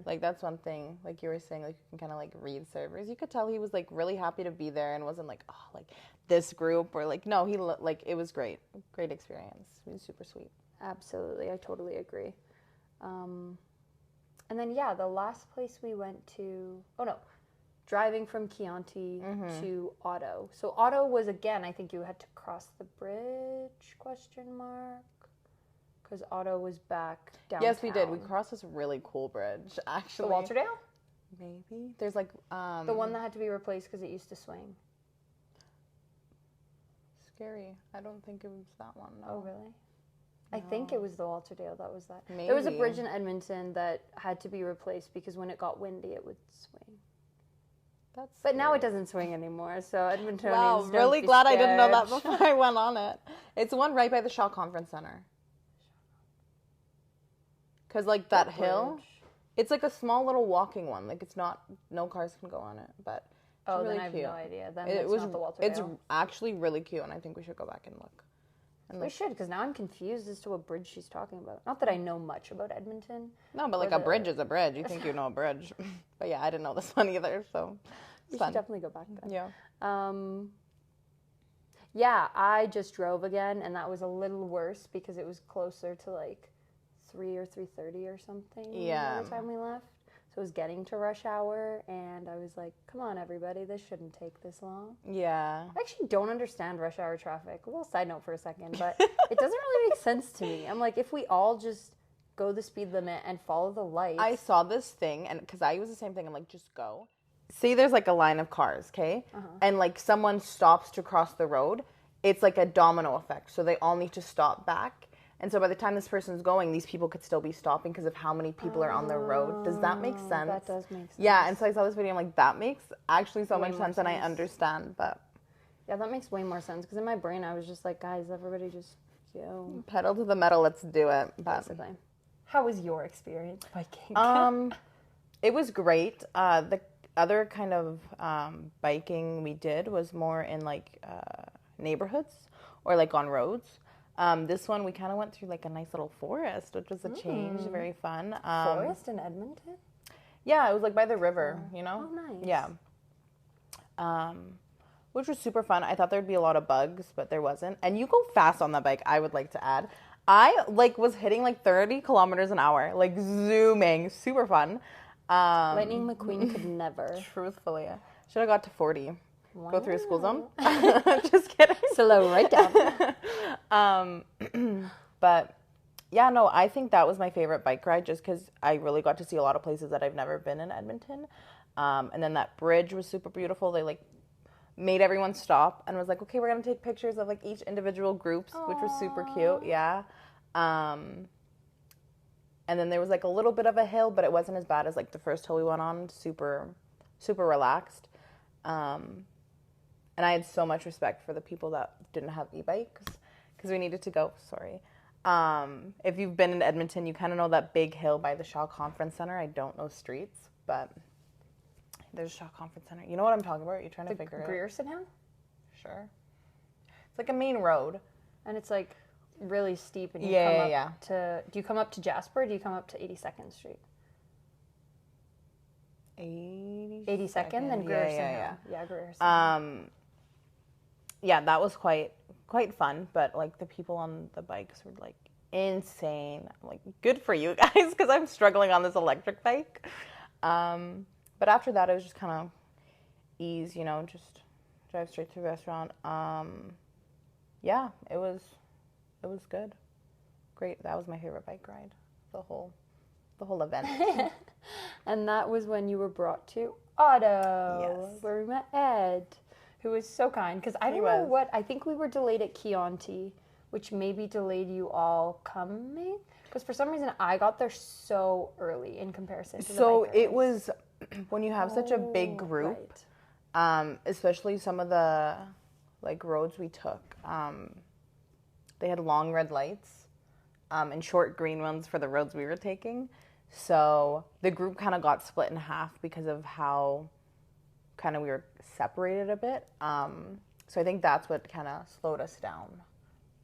S4: Like, that's one thing, like you were saying, like, you can kind of, like, read servers. You could tell he was, like, really happy to be there and wasn't like, oh, like, this group, or, like, no, he, like, it was great. Great experience. It was super sweet.
S3: Absolutely. I totally agree. And then, the last place we went to, driving from Chianti to Otto. So Otto was, again, I think you had to cross the bridge, ? Because Otto was back downtown.
S4: Yes, we did. We crossed this really cool bridge, actually.
S3: The Walterdale?
S4: Maybe. There's like...
S3: the one that had to be replaced because it used to swing.
S4: Scary. I don't think it was that one. No.
S3: Oh, really? I think it was the Walterdale that was that.
S4: Maybe.
S3: There was a bridge in Edmonton that had to be replaced because when it got windy, it would swing. But now it doesn't swing anymore, so Edmontonians
S4: Wow,
S3: don't
S4: really
S3: be
S4: glad I didn't know
S3: scared.
S4: that before I went on it. It's the one right by the Shaw Conference Center. Because, like, that hill, it's like a small little walking one. Like, it's not, no cars can go on it, but it's really
S3: then I have
S4: cute.
S3: no idea. Then
S4: It
S3: it's
S4: was,
S3: not the Walterdale.
S4: it's actually really cute, and I think we should go back and look.
S3: We should, because now I'm confused as to what bridge she's talking about. Not that I know much about Edmonton.
S4: No, but like a bridge is a bridge. You think you know a bridge. But yeah, I didn't know this one either, so
S3: We
S4: it's fun.
S3: should definitely go back then.
S4: Yeah.
S3: Yeah, I just drove again, and that was a little worse because it was closer to like 3 or 3:30 or something
S4: Yeah.
S3: by the time we left. So it was getting to rush hour, and I was like, come on, everybody, this shouldn't take this long.
S4: Yeah.
S3: I actually don't understand rush hour traffic. A little side note for a second, but it doesn't really make sense to me. I'm like, if we all just go the speed limit and follow the lights.
S4: I saw this thing, and because I use the same thing, I'm like, just go. See, there's like a line of cars, okay? And like someone stops to cross the road, it's like a domino effect. So they all need to stop back. And so by the time this person's going, these people could still be stopping because of how many people are on the road. Does that make sense?
S3: That does make sense.
S4: Yeah, and so I saw this video, I'm like, that makes actually so
S3: Way
S4: much
S3: more
S4: sense, and I
S3: sense.
S4: understand, but...
S3: Yeah, that makes way more sense, because in my brain I was just like, guys, everybody just go.
S4: Pedal to the metal, let's do it. But,
S3: basically. How was your experience biking?
S4: it was great. The other kind of biking we did was more in like neighborhoods or like on roads. This one we kind of went through like a nice little forest, which was a change, very fun.
S3: Forest in Edmonton?
S4: Yeah, it was like by the river, you know?
S3: Oh, nice.
S4: Yeah. Which was super fun. I thought there'd be a lot of bugs, but there wasn't. And you go fast on that bike, I would like to add. I like was hitting like 30 kilometers an hour, like zooming, super fun.
S3: Lightning McQueen could never.
S4: Truthfully. Should have got to 40.
S3: Wow.
S4: Go through a school zone. Just kidding.
S3: Slow right down.
S4: But yeah, no, I think that was my favorite bike ride just because I really got to see a lot of places that I've never been in Edmonton. And then that bridge was super beautiful. They like made everyone stop and was like, okay, we're going to take pictures of like each individual groups, which was super cute. Yeah. And then there was like a little bit of a hill, but it wasn't as bad as like the first hill we went on. Super, super relaxed. And I had so much respect for the people that didn't have e-bikes because we needed to go. Sorry. If you've been in Edmonton, you kind of know that big hill by the Shaw Conference Center. I don't know streets, but there's a Shaw Conference Center. You know what I'm talking about? You're trying to figure it out.
S3: Grierson Hill?
S4: Sure. It's like a main road.
S3: And it's like really steep. And you
S4: Yeah,
S3: come
S4: yeah,
S3: up to, do you come up to Jasper or do you come up to 82nd Street? 82nd, then Grierson Hill. Yeah, Grierson.
S4: Yeah, that was quite fun, but like the people on the bikes were like insane. I'm like, good for you guys, because I'm struggling on this electric bike. But after that, it was just kind of ease, you know, just drive straight to the restaurant. Yeah, it was good. Great. That was my favorite bike ride. The whole event.
S3: And that was when you were brought to Otto, where we met Ed, who was so kind. Because I don't know what, I think we were delayed at Chianti, which maybe delayed you all coming. Because for some reason, I got there so early in comparison to the
S4: So
S3: bike
S4: it
S3: rides.
S4: was, when you have such a big group, especially some of the like roads we took, they had long red lights and short green ones for the roads we were taking. So the group kind of got split in half because of how kind of we were separated a bit. So I think that's what kind of slowed us down.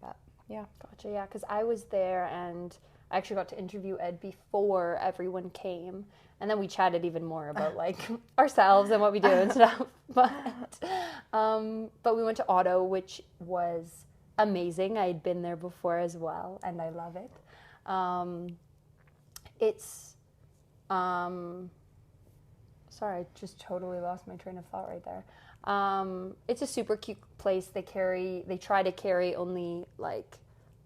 S4: But yeah.
S3: Gotcha, yeah, because I was there and I actually got to interview Ed before everyone came. And then we chatted even more about like ourselves and what we do and stuff. But we went to Otto, which was amazing. I had been there before as well, and I love it. It's sorry, I just totally lost my train of thought right there. It's a super cute place. They try to carry only like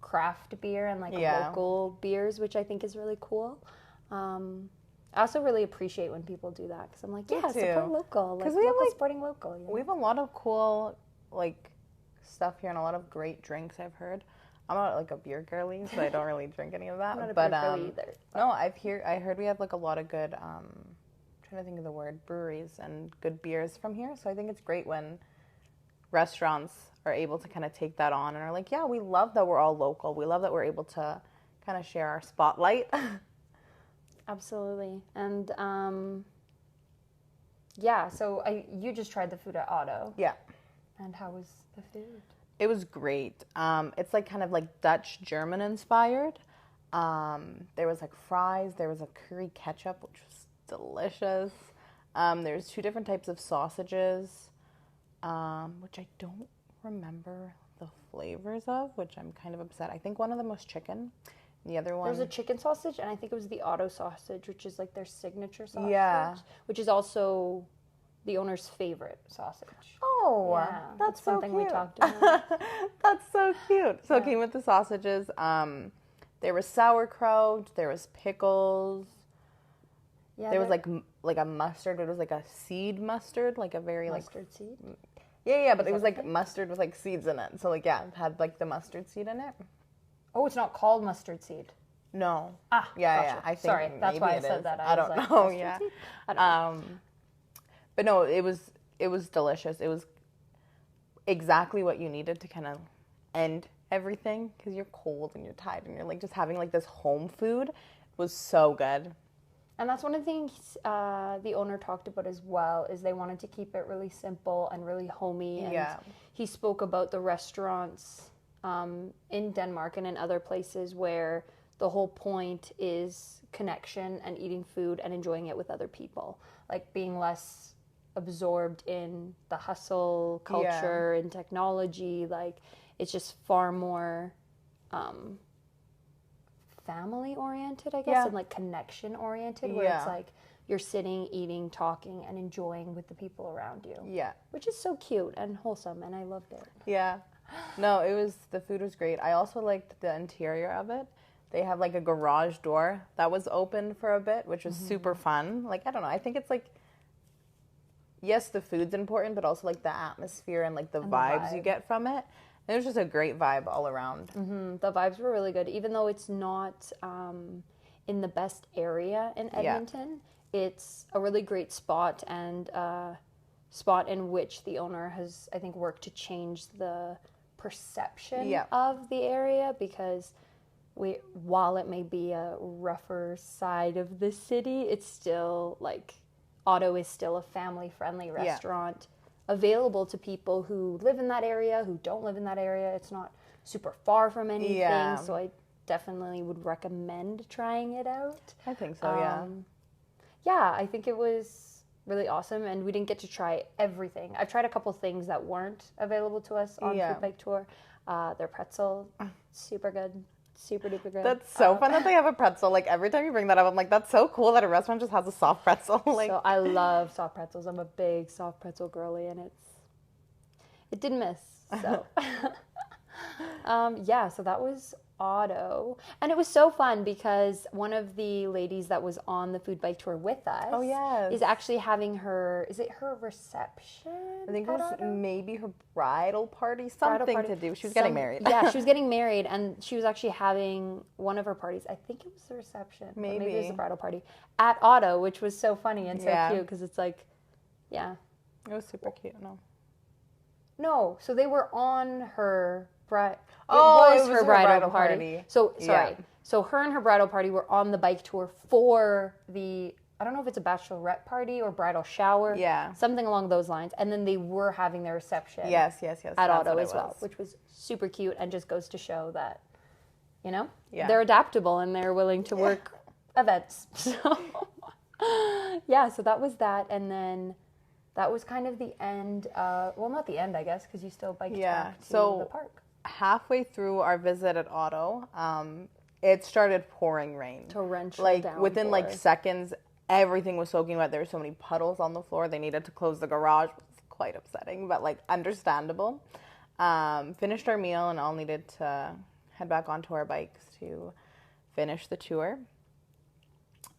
S3: craft beer and like
S4: Yeah.
S3: local beers, which I think is really cool. I also really appreciate when people do that because I'm like,
S4: Me
S3: yeah,
S4: too.
S3: support local, like
S4: 'Cause we have,
S3: local
S4: like-
S3: supporting local. You know?
S4: We have a lot of cool, like, stuff here and a lot of great drinks I've heard. I'm not, like, a beer girly, so I don't really drink any of that.
S3: I'm not a
S4: but,
S3: beer girly either.
S4: No, I heard we have, like, a lot of good, trying to think of the word, breweries and good beers from here. So I think it's great when restaurants are able to kind of take that on and are like, yeah, we love that we're all local. We love that we're able to kind of share our spotlight.
S3: Absolutely. And yeah, so you just tried the food at Otto.
S4: Yeah.
S3: And how was the food?
S4: It was great. It's like kind of like Dutch German inspired. There was like fries. There was a curry ketchup, which was delicious. There's 2 different types of sausages, which I don't remember the flavors of, which I'm kind of upset. I think one of them was chicken. And the other one...
S3: There was a chicken sausage, and I think it was the Otto sausage, which is like their signature sausage.
S4: Yeah.
S3: Which is also the owner's favorite sausage.
S4: Oh,
S3: yeah,
S4: that's so
S3: something
S4: cute.
S3: we talked about.
S4: That's so cute. So it came with the sausages. There was sauerkraut. There was pickles.
S3: Yeah,
S4: there was like a mustard. It was like a seed mustard, like a very
S3: mustard seed.
S4: Yeah, but it was like mustard with like seeds in it. So like it had like the mustard seed in it.
S3: Oh, it's not called mustard seed.
S4: No.
S3: Ah,
S4: yeah,
S3: gotcha.
S4: I think
S3: Sorry, that's
S4: maybe
S3: why I
S4: it
S3: said
S4: is.
S3: that.
S4: I don't
S3: was like,
S4: know.
S3: mustard
S4: Yeah.
S3: seed? I don't know.
S4: But no, it was delicious. It was exactly what you needed to kind of end everything because you're cold and you're tired and you're like just having like this home food was so good.
S3: And that's one of the things the owner talked about as well, is they wanted to keep it really simple and really homey. And
S4: Yeah.
S3: he spoke about the restaurants in Denmark and in other places where the whole point is connection and eating food and enjoying it with other people. Like being less absorbed in the hustle culture and technology. Like it's just far more... family oriented, I guess,
S4: Yeah.
S3: and like connection oriented, where
S4: Yeah.
S3: it's like you're sitting, eating, talking, and enjoying with the people around you.
S4: Yeah.
S3: Which is so cute and wholesome, and I loved it.
S4: Yeah. No, the food was great. I also liked the interior of it. They have like a garage door that was open for a bit, which was super fun. Like, I don't know, I think it's like, yes, the food's important, but also like the atmosphere and like the vibes you get from it. And it was just a great vibe all around.
S3: The vibes were really good, even though it's not in the best area in Edmonton. It's a really great spot, and spot in which the owner has, I think, worked to change the perception of the area, because while it may be a rougher side of the city, it's still like Otto is still a family-friendly restaurant. Available to people who live in that area, who don't live in that area. It's not super far from anything, so I definitely would recommend trying it out.
S4: I think so, yeah.
S3: Yeah, I think it was really awesome, and we didn't get to try everything. I've tried a couple things that weren't available to us on Food Bike Tour. Their pretzel, super good. Super duper good.
S4: That's so fun that they have a pretzel. Like every time you bring that up, I'm like, that's so cool that a restaurant just has a soft pretzel. Like,
S3: so I love soft pretzels. I'm a big soft pretzel girly, and it didn't miss. So so that was Otto, and it was so fun because one of the ladies that was on the Food Bike Tour with us is actually having her reception?
S4: I think it was maybe her bridal party, something to do. She was getting married.
S3: Yeah, she was getting married, and she was actually having one of her parties. I think it was the reception. Maybe it was the bridal party at Otto, which was so funny and so cute because it's like, it
S4: was super cute.
S3: No, so they were on her it was her bridal party. So sorry. So her and her bridal party were on the bike tour for the, I don't know if it's a bachelorette party or bridal shower. Yeah. Something along those lines. And then they were having their reception.
S4: Yes.
S3: At Otto as well, which was super cute and just goes to show that, they're adaptable and they're willing to work events. So so that was that. And then that was kind of the end. Well, not the end, I guess, because you still biked back to the park.
S4: Halfway through our visit at Otto, it started pouring rain.
S3: Torrential downpour.
S4: Within seconds, everything was soaking wet. There were so many puddles on the floor. They needed to close the garage. It was quite upsetting, but understandable. Finished our meal and all needed to head back onto our bikes to finish the tour.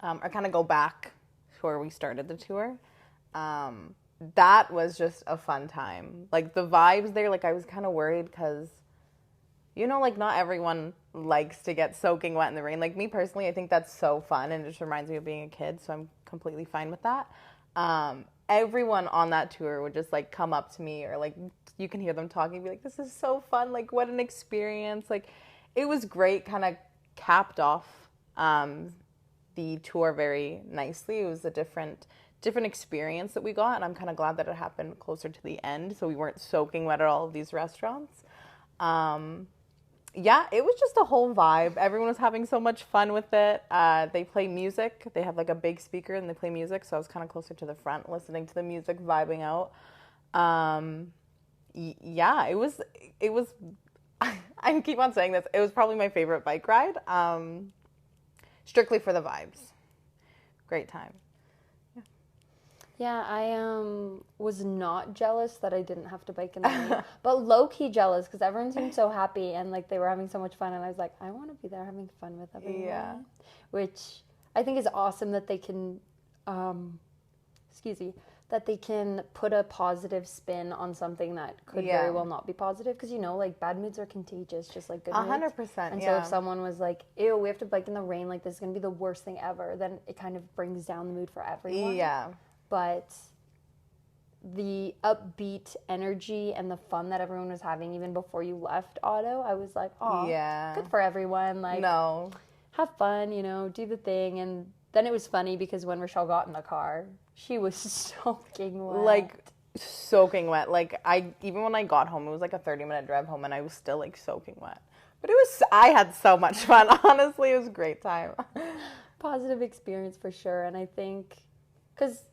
S4: Or kind of go back to where we started the tour. That was just a fun time. Like, the vibes there, like, I was kind of worried because, you know, like, not everyone likes to get soaking wet in the rain. Like, me personally, I think that's so fun, and it just reminds me of being a kid, so I'm completely fine with that. Everyone on that tour would just, like, come up to me, or, like, you can hear them talking, be like, this is so fun, like, what an experience. Like, it was great, kind of capped off the tour very nicely. It was a different experience that we got, and I'm kind of glad that it happened closer to the end, so we weren't soaking wet at all of these restaurants. Yeah, it was just a whole vibe. Everyone was having so much fun with it. They play music. They have like a big speaker and they play music, so I was kind of closer to the front listening to the music, vibing out. Yeah, it was I keep on saying this, it was probably my favorite bike ride, strictly for the vibes. Great time.
S3: Yeah, I was not jealous that I didn't have to bike in the rain, but low-key jealous because everyone seemed so happy and like they were having so much fun, and I was like, I want to be there having fun with everyone.
S4: Yeah.
S3: Which I think is awesome that they can, that they can put a positive spin on something that could very well not be positive, because you know, like, bad moods are contagious, just like good moods.
S4: 100%.
S3: And so if someone was like, ew, we have to bike in the rain, like this is gonna be the worst thing ever, then it kind of brings down the mood for everyone.
S4: Yeah.
S3: But the upbeat energy and the fun that everyone was having even before you left Otto, I was like, oh, good for everyone. Like, have fun, you know, do the thing. And then it was funny because when Rochelle got in the car, she was soaking wet.
S4: Like, soaking wet. Like, even when I got home, it was like a 30-minute drive home, and I was still like soaking wet. But I had so much fun. Honestly, it was a great time.
S3: Positive experience for sure. And I think, because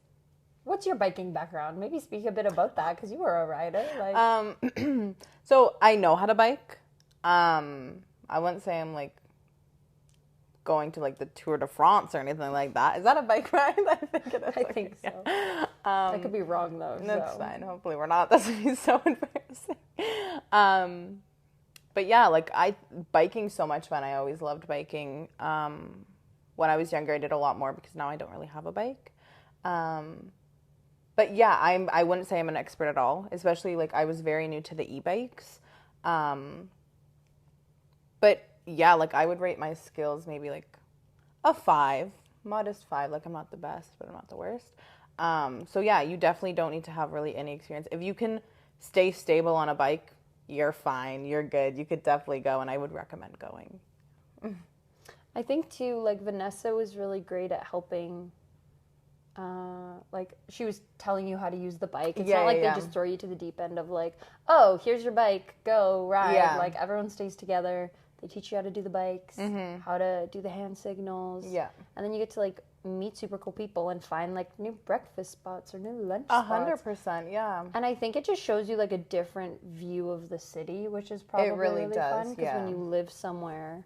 S3: what's your biking background? Maybe speak a bit about that, because you were a rider. Like,
S4: so I know how to bike. I wouldn't say I'm like going to like the Tour de France or anything like that. Is that a bike ride? I think it is.
S3: I think so. I could be wrong though.
S4: That's fine. Hopefully we're not. That's be so embarrassing. But yeah, like, biking's so much fun. I always loved biking. When I was younger, I did a lot more because now I don't really have a bike. But yeah, I wouldn't say I'm an expert at all, especially like I was very new to the e-bikes. But yeah, like I would rate my skills maybe like a 5, modest 5. Like, I'm not the best, but I'm not the worst. So yeah, you definitely don't need to have really any experience. If you can stay stable on a bike, you're fine, you're good. You could definitely go, and I would recommend going.
S3: I think too, like, Vanessa was really great at helping. Like, she was telling you how to use the bike. It's not like they just throw you to the deep end of like, oh, here's your bike, go ride.
S4: Yeah.
S3: Like, everyone stays together. They teach you how to do the bikes, how to do the hand signals. Yeah. And then you get to like meet super cool people and find like new breakfast spots or new lunch spots.
S4: 100%, yeah.
S3: And I think it just shows you like a different view of the city, which is probably really fun, because when you live somewhere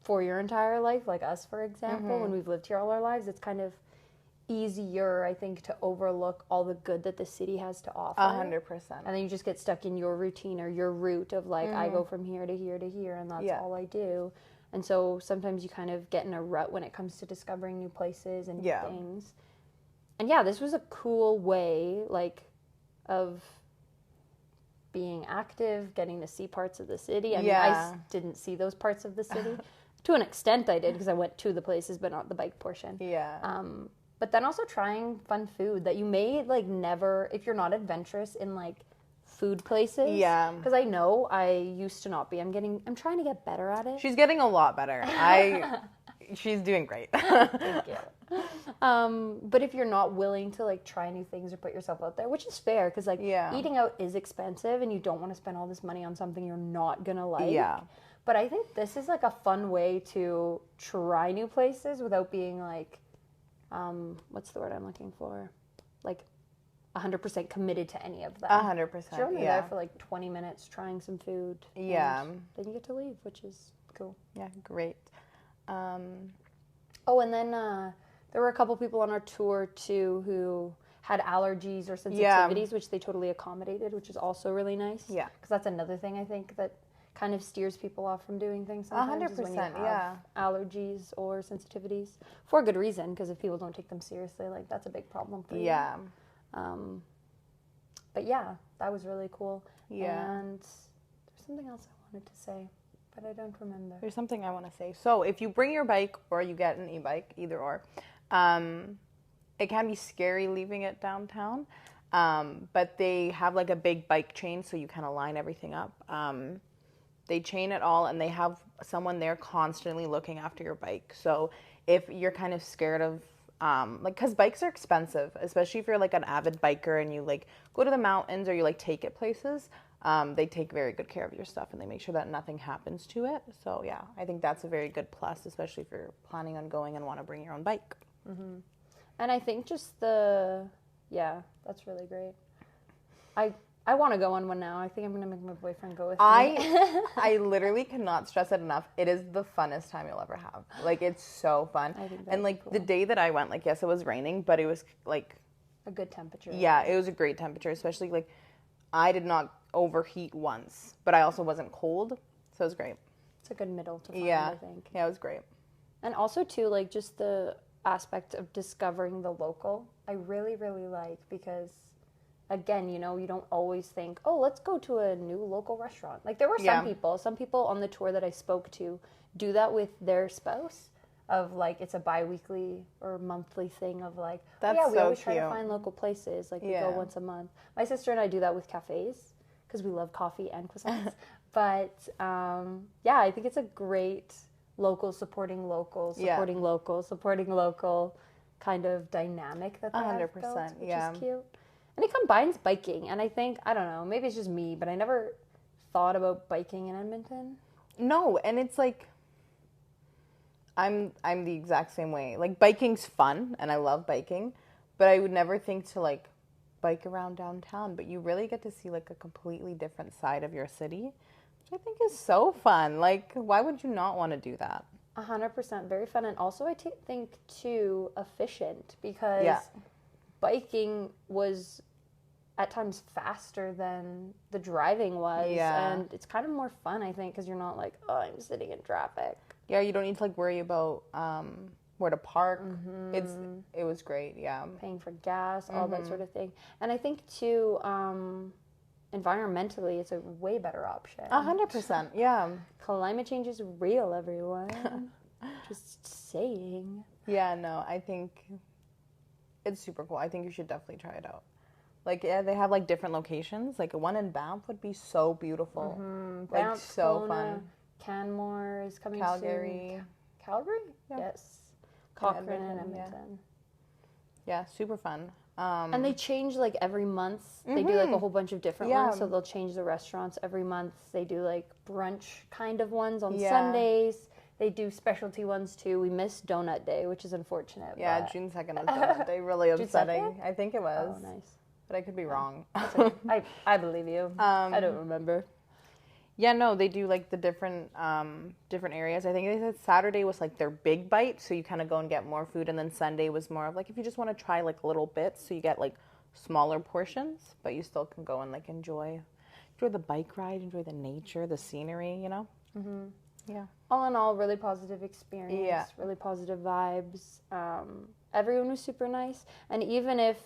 S3: for your entire life, like us, for example, when we've lived here all our lives, it's kind of easier, I think, to overlook all the good that the city has to offer.
S4: 100%.
S3: And then you just get stuck in your routine or your route of like, I go from here to here to here, and that's all I do. And so sometimes you kind of get in a rut when it comes to discovering new places and new things. And yeah, this was a cool way, like, of being active, getting to see parts of the city. I mean, I didn't see those parts of the city. To an extent I did, because I went to the places, but not the bike portion.
S4: Yeah.
S3: But then also trying fun food that you may like never, if you're not adventurous in like food places. Yeah. Because I know I used to not be. I'm trying to get better at it.
S4: She's getting a lot better. She's doing great.
S3: Thank you. But if you're not willing to like try new things or put yourself out there, which is fair, because like eating out is expensive and you don't want to spend all this money on something you're not gonna like. Yeah. But I think this is like a fun way to try new places without being like, what's the word I'm looking for? Like 100% committed to any of them.
S4: 100%.
S3: You're only there for like 20 minutes trying some food.
S4: Yeah.
S3: Then you get to leave, which is cool.
S4: Yeah, great.
S3: Oh, and then there were a couple people on our tour too who had allergies or sensitivities, which they totally accommodated, which is also really nice. Yeah. Because that's another thing I think that kind of steers people off from doing things sometimes.
S4: 100%,
S3: is when you have
S4: yeah.
S3: allergies or sensitivities for good reason, because if people don't take them seriously, like that's a big problem for you.
S4: Yeah.
S3: But yeah, that was really cool.
S4: Yeah.
S3: And there's something else I wanted to say, but I don't remember.
S4: There's something I want to say. So if you bring your bike or you get an e-bike, either or, it can be scary leaving it downtown. But they have like a big bike chain, so you kind of line everything up. They chain it all, and they have someone there constantly looking after your bike. So if you're kind of scared of, like, because bikes are expensive, especially if you're like an avid biker and you like go to the mountains or you like take it places, they take very good care of your stuff and they make sure that nothing happens to it. So yeah, I think that's a very good plus, especially if you're planning on going and want to bring your own bike.
S3: Mm-hmm. And I think just that's really great. I want to go on one now. I think I'm going to make my boyfriend go with me.
S4: I literally cannot stress it enough. It is the funnest time you'll ever have. Like, it's so fun.
S3: I think
S4: and like the day that I went, like, yes, it was raining, but it was like
S3: a good temperature.
S4: Yeah, it was a great temperature, especially like I did not overheat once, but I also wasn't cold, so it was great.
S3: It's a good middle to find, I think.
S4: Yeah, it was great.
S3: And also too, like, just the aspect of discovering the local, I really, really like, because again, you know, you don't always think, oh, let's go to a new local restaurant. Like, there were some people on the tour that I spoke to do that with their spouse, of like, it's a bi-weekly or monthly thing of like,
S4: that's
S3: we always
S4: so
S3: try to
S4: cute.
S3: find local places. Like, we go once a month. My sister and I do that with cafes because we love coffee and croissants. But I think it's a great supporting local kind of dynamic that they
S4: 100%,
S3: have built, which is cute. And it combines biking, and I think, I don't know, maybe it's just me, but I never thought about biking in Edmonton.
S4: No, and it's like, I'm the exact same way. Like, biking's fun, and I love biking, but I would never think to like bike around downtown. But you really get to see like a completely different side of your city, which I think is so fun. Like, why would you not want to do that?
S3: 100%, very fun, and also I think too efficient, because biking was at times faster than the driving was, and it's kind of more fun, I think, because you're not like, oh, I'm sitting in traffic.
S4: Yeah, you don't need to like worry about where to park.
S3: Mm-hmm.
S4: It was great. Yeah,
S3: paying for gas, all that sort of thing. And I think too, environmentally, it's a way better option.
S4: 100%. Yeah,
S3: climate change is real, everyone. Just saying.
S4: Yeah, no, I think it's super cool. I think you should definitely try it out. Like, yeah, they have like different locations. Like, one in Banff would be so beautiful.
S3: Mm-hmm.
S4: Like,
S3: Banff,
S4: so
S3: Kelowna,
S4: fun.
S3: Canmore is coming
S4: Calgary.
S3: soon. Calgary?
S4: Yeah.
S3: Yes. Choccorant and
S4: Edmonton,
S3: Edmonton.
S4: Yeah, super fun.
S3: And they change like every month. They do like a whole bunch of different ones. So they'll change the restaurants every month. They do like brunch kind of ones on Sundays. They do specialty ones too. We missed Donut Day, which is unfortunate.
S4: Yeah, June 2nd is Donut Day. Really upsetting. I think it was.
S3: Oh, nice.
S4: But I could be wrong.
S3: I believe you. I don't remember.
S4: Yeah, no, they do like the different areas. I think they said Saturday was like their big bite, so you kind of go and get more food, and then Sunday was more of like if you just want to try like little bits, so you get like smaller portions, but you still can go and like enjoy the bike ride, enjoy the nature, the scenery, you know.
S3: Mm-hmm.
S4: Yeah.
S3: All in all, really positive experience.
S4: Yeah.
S3: Really positive vibes. Everyone was super nice, and even if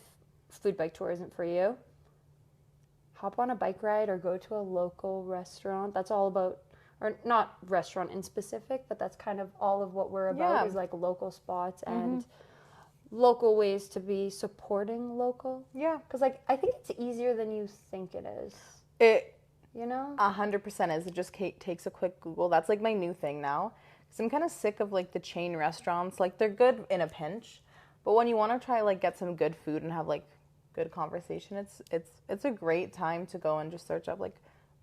S3: food bike tour isn't for you, hop on a bike ride or go to a local restaurant. That's all about, or not restaurant in specific, but that's kind of all of what we're about, is like local spots and local ways to be supporting local.
S4: Yeah.
S3: Because like, I think it's easier than you think it is. You know?
S4: 100% is. It just takes a quick Google. That's like my new thing now. Because I'm kind of sick of like the chain restaurants. Like, they're good in a pinch, but when you want to try like get some good food and have like good conversation, it's a great time to go and just search up like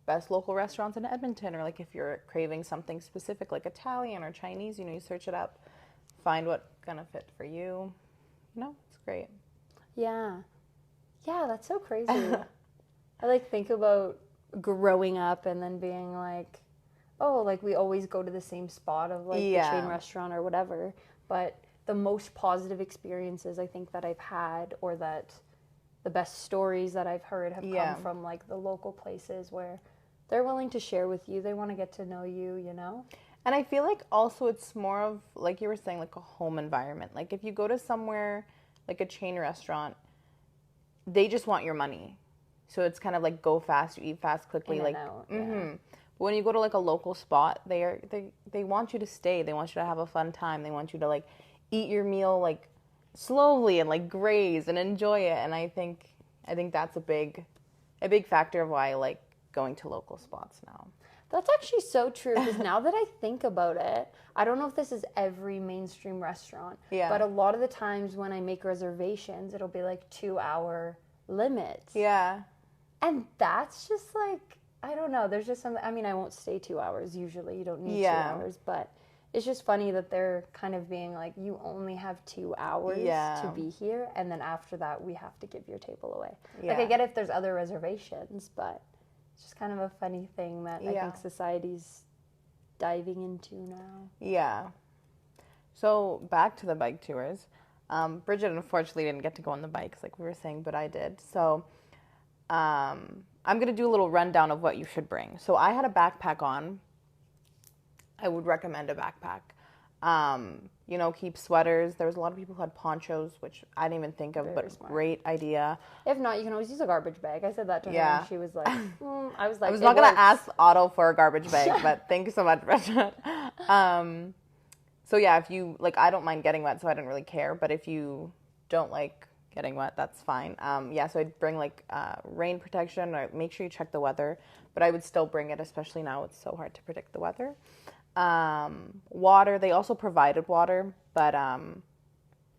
S4: best local restaurants in Edmonton, or like if you're craving something specific like Italian or Chinese, you know, you search it up, find what's gonna fit for you. You know, it's great.
S3: Yeah, that's so crazy. I like think about growing up and then being like, oh, like we always go to the same spot of like the chain restaurant or whatever, but the most positive experiences I think that I've had, or that the best stories that I've heard have come from like the local places where they're willing to share with you. They want to get to know you, you know?
S4: And I feel like also it's more of, like you were saying, like a home environment. Like if you go to somewhere like a chain restaurant, they just want your money. So it's kind of like go fast, you eat fast, quickly.
S3: In
S4: like,
S3: and out, yeah.
S4: But when you go to like a local spot, they want you to stay. They want you to have a fun time. They want you to like eat your meal like slowly and like graze and enjoy it. And I think that's a big factor of why I like going to local spots now.
S3: That's actually so true, because now that I think about it, I don't know if this is every mainstream restaurant, but a lot of the times when I make reservations, it'll be like 2-hour limits.
S4: Yeah.
S3: And that's just like, I don't know, there's just something, I mean, I won't stay 2 hours usually, you don't need 2 hours, but it's just funny that they're kind of being like, you only have 2 hours to be here, and then after that, we have to give your table away. Like, I get if there's other reservations, but it's just kind of a funny thing that I think society's diving into now.
S4: Yeah. So back to the bike tours. Bridget unfortunately didn't get to go on the bikes like we were saying, but I did. So I'm going to do a little rundown of what you should bring. So I had a backpack on. I would recommend a backpack. You know, keep sweaters. There was a lot of people who had ponchos, which I didn't even think of, but great idea.
S3: If not, you can always use a garbage bag. I said that to her, and she was like, I was like,
S4: I was not going to ask Otto for a garbage bag, but thank you so much, Bridget. So yeah, if you, like, I don't mind getting wet, so I didn't really care, but if you don't like getting wet, that's fine. So I'd bring like rain protection, or make sure you check the weather, but I would still bring it, especially now it's so hard to predict the weather. Water, they also provided water, but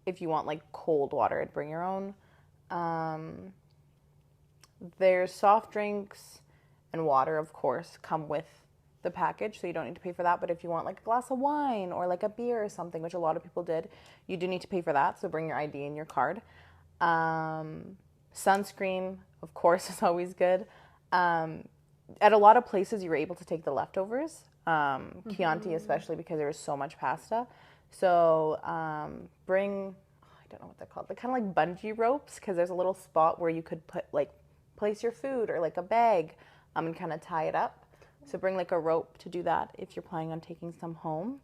S4: if you want like cold water, I'd bring your own. There's soft drinks and water, of course, come with the package, so you don't need to pay for that. But if you want like a glass of wine or like a beer or something, which a lot of people did, you do need to pay for that, so bring your ID and your card. Sunscreen, of course, is always good. At a lot of places, you were able to take the leftovers. Chianti, especially because there was so much pasta. So bring, I don't know what they're called, they're kind of like bungee ropes, because there's a little spot where you could place your food or like a bag and kind of tie it up. So bring like a rope to do that if you're planning on taking some home.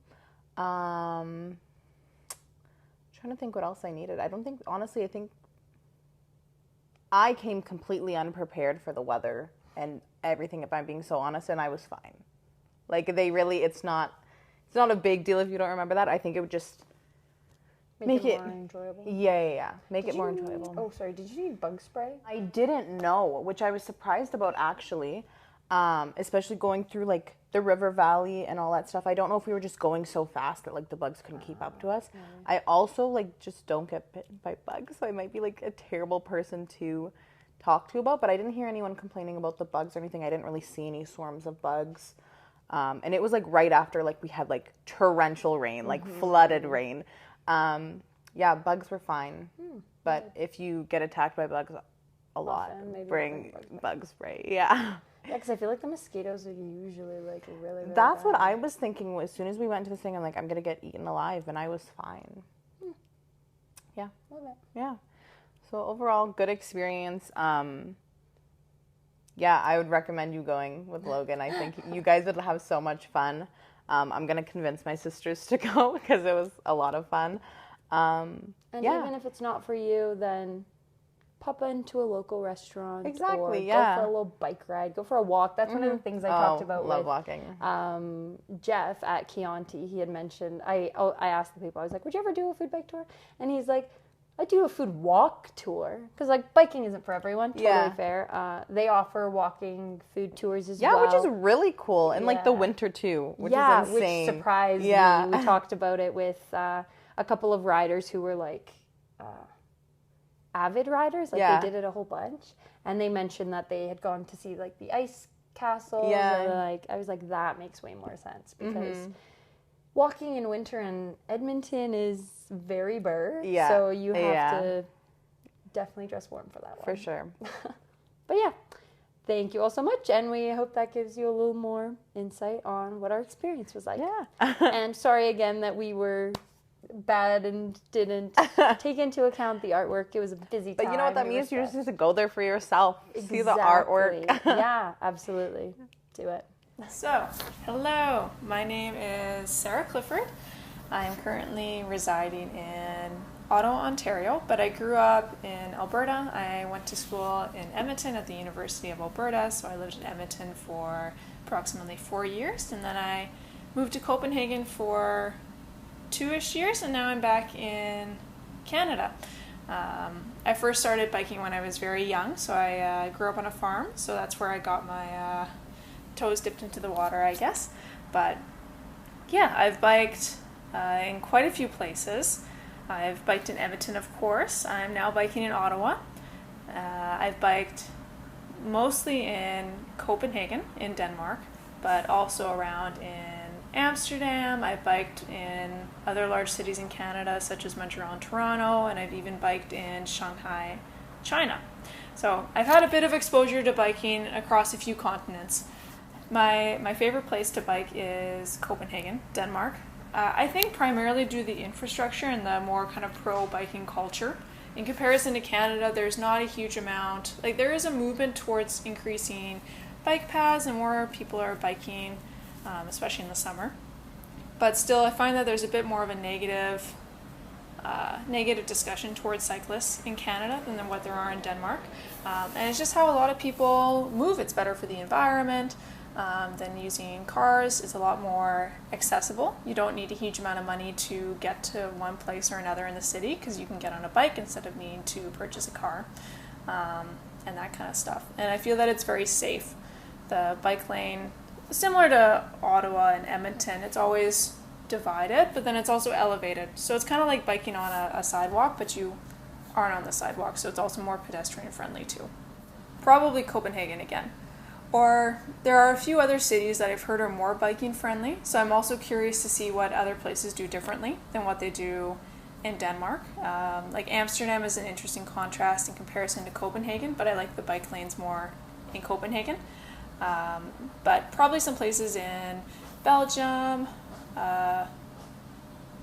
S4: Trying to think what else I needed. I think I came completely unprepared for the weather and everything, if I'm being so honest, and I was fine. Like, it's not a big deal if you don't remember that. I think it would just make it
S3: more enjoyable.
S4: Yeah. Make it more enjoyable.
S3: Oh, sorry. Did you need bug spray?
S4: I didn't know, which I was surprised about, actually. Especially going through like the river valley and all that stuff. I don't know if we were just going so fast that like the bugs couldn't keep up to us. I also like just don't get bitten by bugs, so I might be like a terrible person to talk to about, but I didn't hear anyone complaining about the bugs or anything. I didn't really see any swarms of bugs. And it was like right after like we had like torrential rain, like flooded rain. Bugs were fine. But if you get attacked by bugs a lot, bring bug spray. Yeah.
S3: Yeah, because I feel like the mosquitoes are usually like really, really
S4: That's
S3: bad.
S4: what I was thinking. As soon as we went to this thing, I'm like, I'm going to get eaten alive, and I was fine. Yeah.
S3: Love it.
S4: Yeah. So overall, good experience. I would recommend you going with Logan. I think you guys would have so much fun. I'm going to convince my sisters to go because it was a lot of fun.
S3: And even if it's not for you, then pop into a local restaurant.
S4: Exactly,
S3: or go for a little bike ride. Go for a walk. That's one of the things I talked about
S4: love
S3: with
S4: walking.
S3: Jeff at Chianti. He had mentioned, I asked the people, I was like, would you ever do a food bike tour? And he's like, I do a food walk tour. Because like biking isn't for everyone. Totally fair. They offer walking food tours as well.
S4: Yeah, which is really cool. And like the winter too, which is insane.
S3: Which surprised me. We talked about it with a couple of riders who were like avid riders. Like they did it a whole bunch. And they mentioned that they had gone to see like the ice castles.
S4: Yeah.
S3: And, like I was like, that makes way more sense. Because walking in winter in Edmonton is very burr.
S4: Yeah.
S3: So you have to definitely dress warm for that one.
S4: For sure.
S3: But yeah, thank you all so much. And we hope that gives you a little more insight on what our experience was like.
S4: Yeah.
S3: And sorry again that we were bad and didn't take into account the artwork. It was a busy time.
S4: But you know what that means? You just have to go there for yourself.
S3: Exactly.
S4: See the artwork.
S3: Yeah, absolutely.
S2: Do it.
S18: So, hello, my name is Sarah Clifford. I am currently residing in Otto, Ontario, but I grew up in Alberta. I went to school in Edmonton at the University of Alberta, so I lived in Edmonton for approximately 4 years, and then I moved to Copenhagen for 2-ish years, and now I'm back in Canada. I first started biking when I was very young, so I grew up on a farm, so that's where I got my toes dipped into the water, I guess. But yeah, I've biked in quite a few places. I've biked in Edmonton, of course. I'm now biking in Ottawa. I've biked mostly in Copenhagen in Denmark, but also around in Amsterdam. I've biked in other large cities in Canada, such as Montreal and Toronto, and I've even biked in Shanghai, China. So I've had a bit of exposure to biking across a few continents. My favorite place to bike is Copenhagen, Denmark. I think primarily due to the infrastructure and the more kind of pro-biking culture. In comparison to Canada, there's not a huge amount, like there is a movement towards increasing bike paths and more people are biking, especially in the summer. But still, I find that there's a bit more of a negative discussion towards cyclists in Canada than what there are in Denmark. And it's just how a lot of people move. It's better for the environment. Than using cars. It's a lot more accessible. You don't need a huge amount of money to get to one place or another in the city because you can get on a bike instead of needing to purchase a car and that kind of stuff. And I feel that it's very safe. The bike lane, similar to Ottawa and Edmonton, it's always divided, but then it's also elevated. So it's kind of like biking on a sidewalk, but you aren't on the sidewalk, so it's also more pedestrian friendly too. Probably Copenhagen again. Or there are a few other cities that I've heard are more biking friendly, so I'm also curious to see what other places do differently than what they do in Denmark. Like Amsterdam is an interesting contrast in comparison to Copenhagen, but I like the bike lanes more in Copenhagen. But probably some places in Belgium,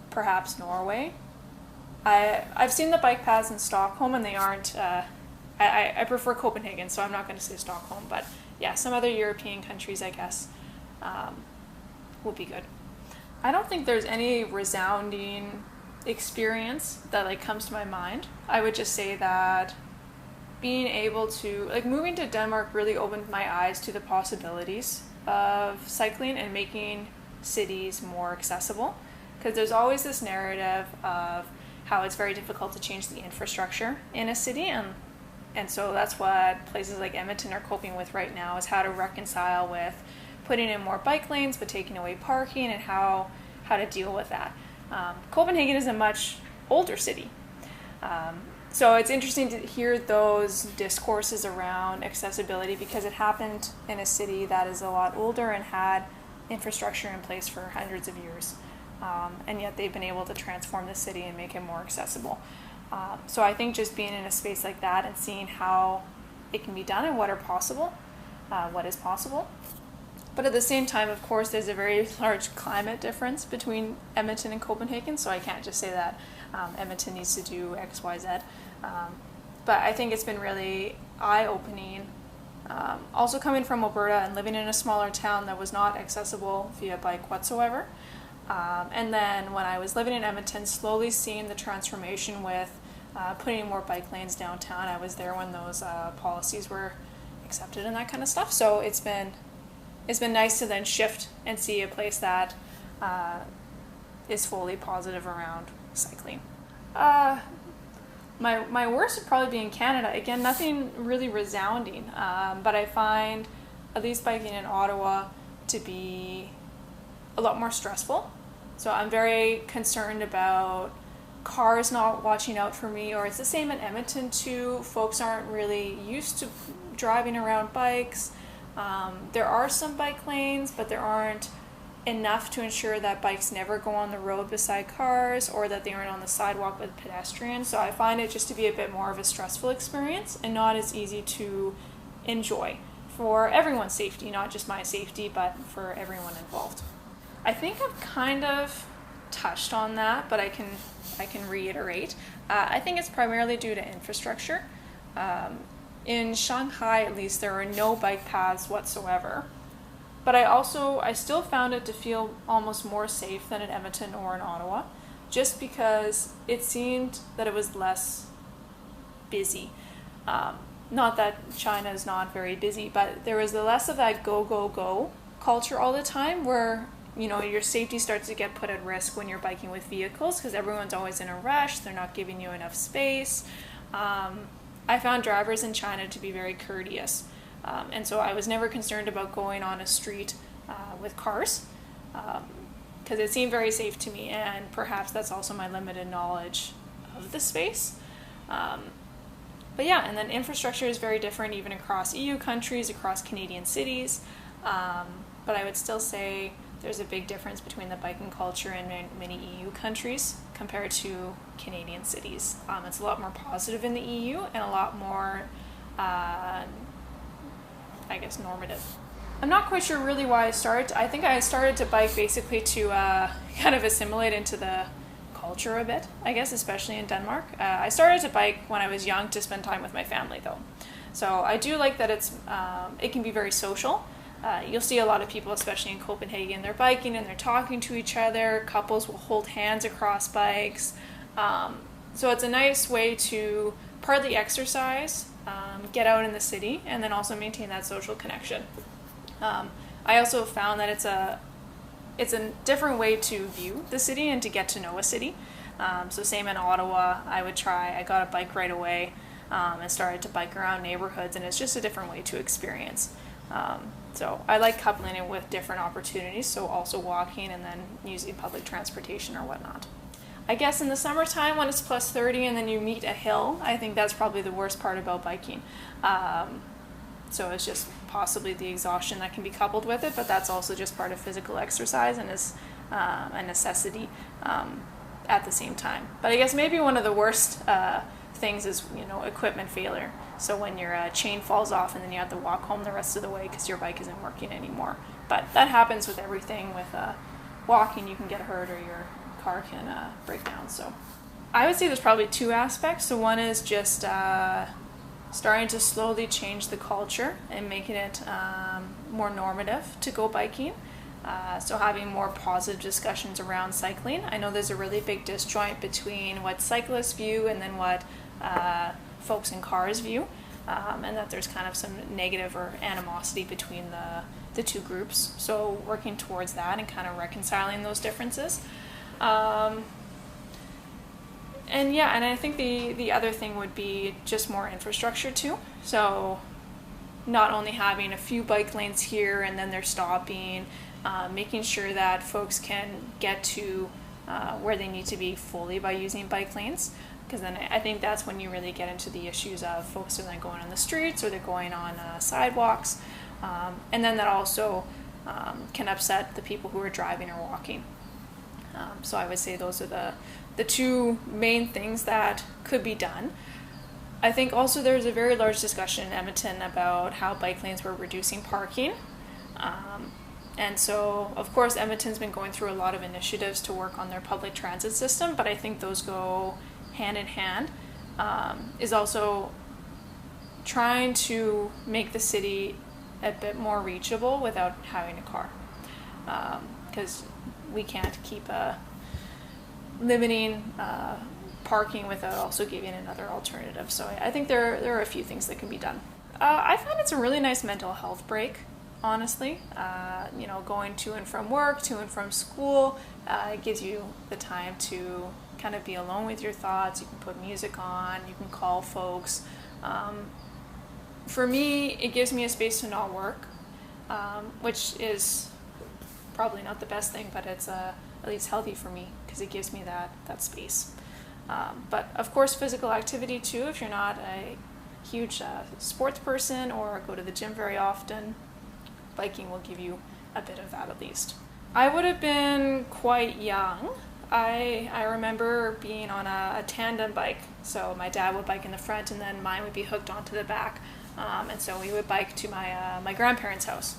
S18: perhaps Norway. I've seen the bike paths in Stockholm and they aren't, I prefer Copenhagen, so I'm not going to say Stockholm, but yeah, some other European countries, I guess, would be good. I don't think there's any resounding experience that comes to my mind. I would just say that being able to, moving to Denmark really opened my eyes to the possibilities of cycling and making cities more accessible. Because there's always this narrative of how it's very difficult to change the infrastructure in a city, and so that's what places like Edmonton are coping with right now, is how to reconcile with putting in more bike lanes but taking away parking and how to deal with that. Copenhagen is a much older city. So it's interesting to hear those discourses around accessibility because it happened in a city that is a lot older and had infrastructure in place for hundreds of years. And yet they've been able to transform the city and make it more accessible. So I think just being in a space like that and seeing how it can be done and what is possible. But at the same time, of course, there's a very large climate difference between Edmonton and Copenhagen, so I can't just say that Edmonton needs to do X, Y, Z. But I think it's been really eye-opening. Also coming from Alberta and living in a smaller town that was not accessible via bike whatsoever. And then when I was living in Edmonton, slowly seeing the transformation with putting more bike lanes downtown. I was there when those policies were accepted and that kind of stuff. So it's been nice to then shift and see a place that is fully positive around cycling. My worst would probably be in Canada. Again, nothing really resounding, but I find at least biking in Ottawa to be a lot more stressful. So I'm very concerned about cars not watching out for me, or it's the same in Edmonton too. Folks aren't really used to driving around bikes. There are some bike lanes, but there aren't enough to ensure that bikes never go on the road beside cars or that they aren't on the sidewalk with pedestrians. So I find it just to be a bit more of a stressful experience and not as easy to enjoy for everyone's safety, not just my safety, but for everyone involved. I think I've kind of touched on that, but I can reiterate. I think it's primarily due to infrastructure. In Shanghai, at least, there are no bike paths whatsoever. But I still found it to feel almost more safe than in Edmonton or in Ottawa, just because it seemed that it was less busy. Not that China is not very busy, but there was less of that go, go, go culture all the time where, you know, your safety starts to get put at risk when you're biking with vehicles because everyone's always in a rush. They're not giving you enough space. I found drivers in China to be very courteous. And so I was never concerned about going on a street with cars because it seemed very safe to me, and perhaps that's also my limited knowledge of the space. But yeah, and then infrastructure is very different even across EU countries, across Canadian cities. But I would still say there's a big difference between the biking culture in many EU countries compared to Canadian cities. It's a lot more positive in the EU and a lot more, I guess, normative. I'm not quite sure really why I started. I think I started to bike basically to kind of assimilate into the culture a bit, I guess, especially in Denmark. I started to bike when I was young to spend time with my family, though. So I do like that it can be very social. You'll see a lot of people, especially in Copenhagen, they're biking and they're talking to each other. Couples will hold hands across bikes. So it's a nice way to partly exercise, get out in the city, and then also maintain that social connection. I also found that it's a different way to view the city and to get to know a city. So same in Ottawa, I got a bike right away and started to bike around neighborhoods, and it's just a different way to experience. So I like coupling it with different opportunities, so also walking and then using public transportation or whatnot. I guess in the summertime when it's plus 30 and then you meet a hill, I think that's probably the worst part about biking. So it's just possibly the exhaustion that can be coupled with it, but that's also just part of physical exercise and is a necessity at the same time. But I guess maybe one of the worst things is, you know, equipment failure. So when your chain falls off and then you have to walk home the rest of the way because your bike isn't working anymore. But that happens with everything. With walking, you can get hurt or your car can break down. So I would say there's probably two aspects. So one is just starting to slowly change the culture and making it more normative to go biking. So having more positive discussions around cycling. I know there's a really big disjoint between what cyclists view and then what folks in cars view, and that there's kind of some negative or animosity between the two groups. So working towards that and kind of reconciling those differences. And I think the other thing would be just more infrastructure too. So not only having a few bike lanes here and then they're stopping, making sure that folks can get to where they need to be fully by using bike lanes. Because then I think that's when you really get into the issues of folks are then going on the streets or they're going on sidewalks. And then that also can upset the people who are driving or walking. So I would say those are the two main things that could be done. I think also there's a very large discussion in Edmonton about how bike lanes were reducing parking. And so, of course, Edmonton's been going through a lot of initiatives to work on their public transit system, but I think those go hand in hand, is also trying to make the city a bit more reachable without having a car. Because we can't keep limiting parking without also giving another alternative. So I think there are a few things that can be done. I found it's a really nice mental health break, honestly. Going to and from work, to and from school, it gives you the time to kind of be alone with your thoughts. You can put music on, you can call folks. For me, it gives me a space to not work, which is probably not the best thing, but it's at least healthy for me because it gives me that space. But of course, physical activity too. If you're not a huge sports person or go to the gym very often, biking will give you a bit of that at least. I would have been quite young. I remember being on a tandem bike. So my dad would bike in the front and then mine would be hooked onto the back. And so we would bike to my grandparents' house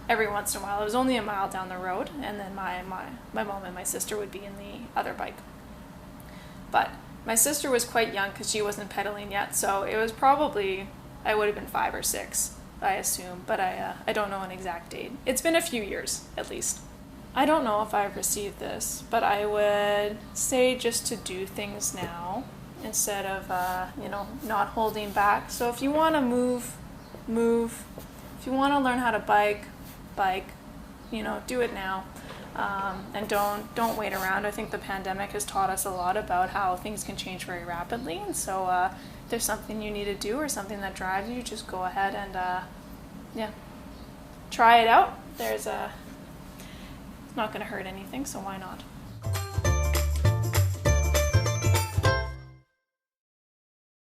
S18: every once in a while. It was only a mile down the road, and then my mom and my sister would be in the other bike. But my sister was quite young because she wasn't pedaling yet, so it was probably, I would have been 5 or 6 I assume, but I don't know an exact date. It's been a few years, at least. I don't know if I've received this, but I would say just to do things now instead of, not holding back. So if you want to move. If you want to learn how to bike, do it now. And don't wait around. I think the pandemic has taught us a lot about how things can change very rapidly. And so if there's something you need to do or something that drives you, just go ahead and, try it out. It's not going to hurt anything, so why not?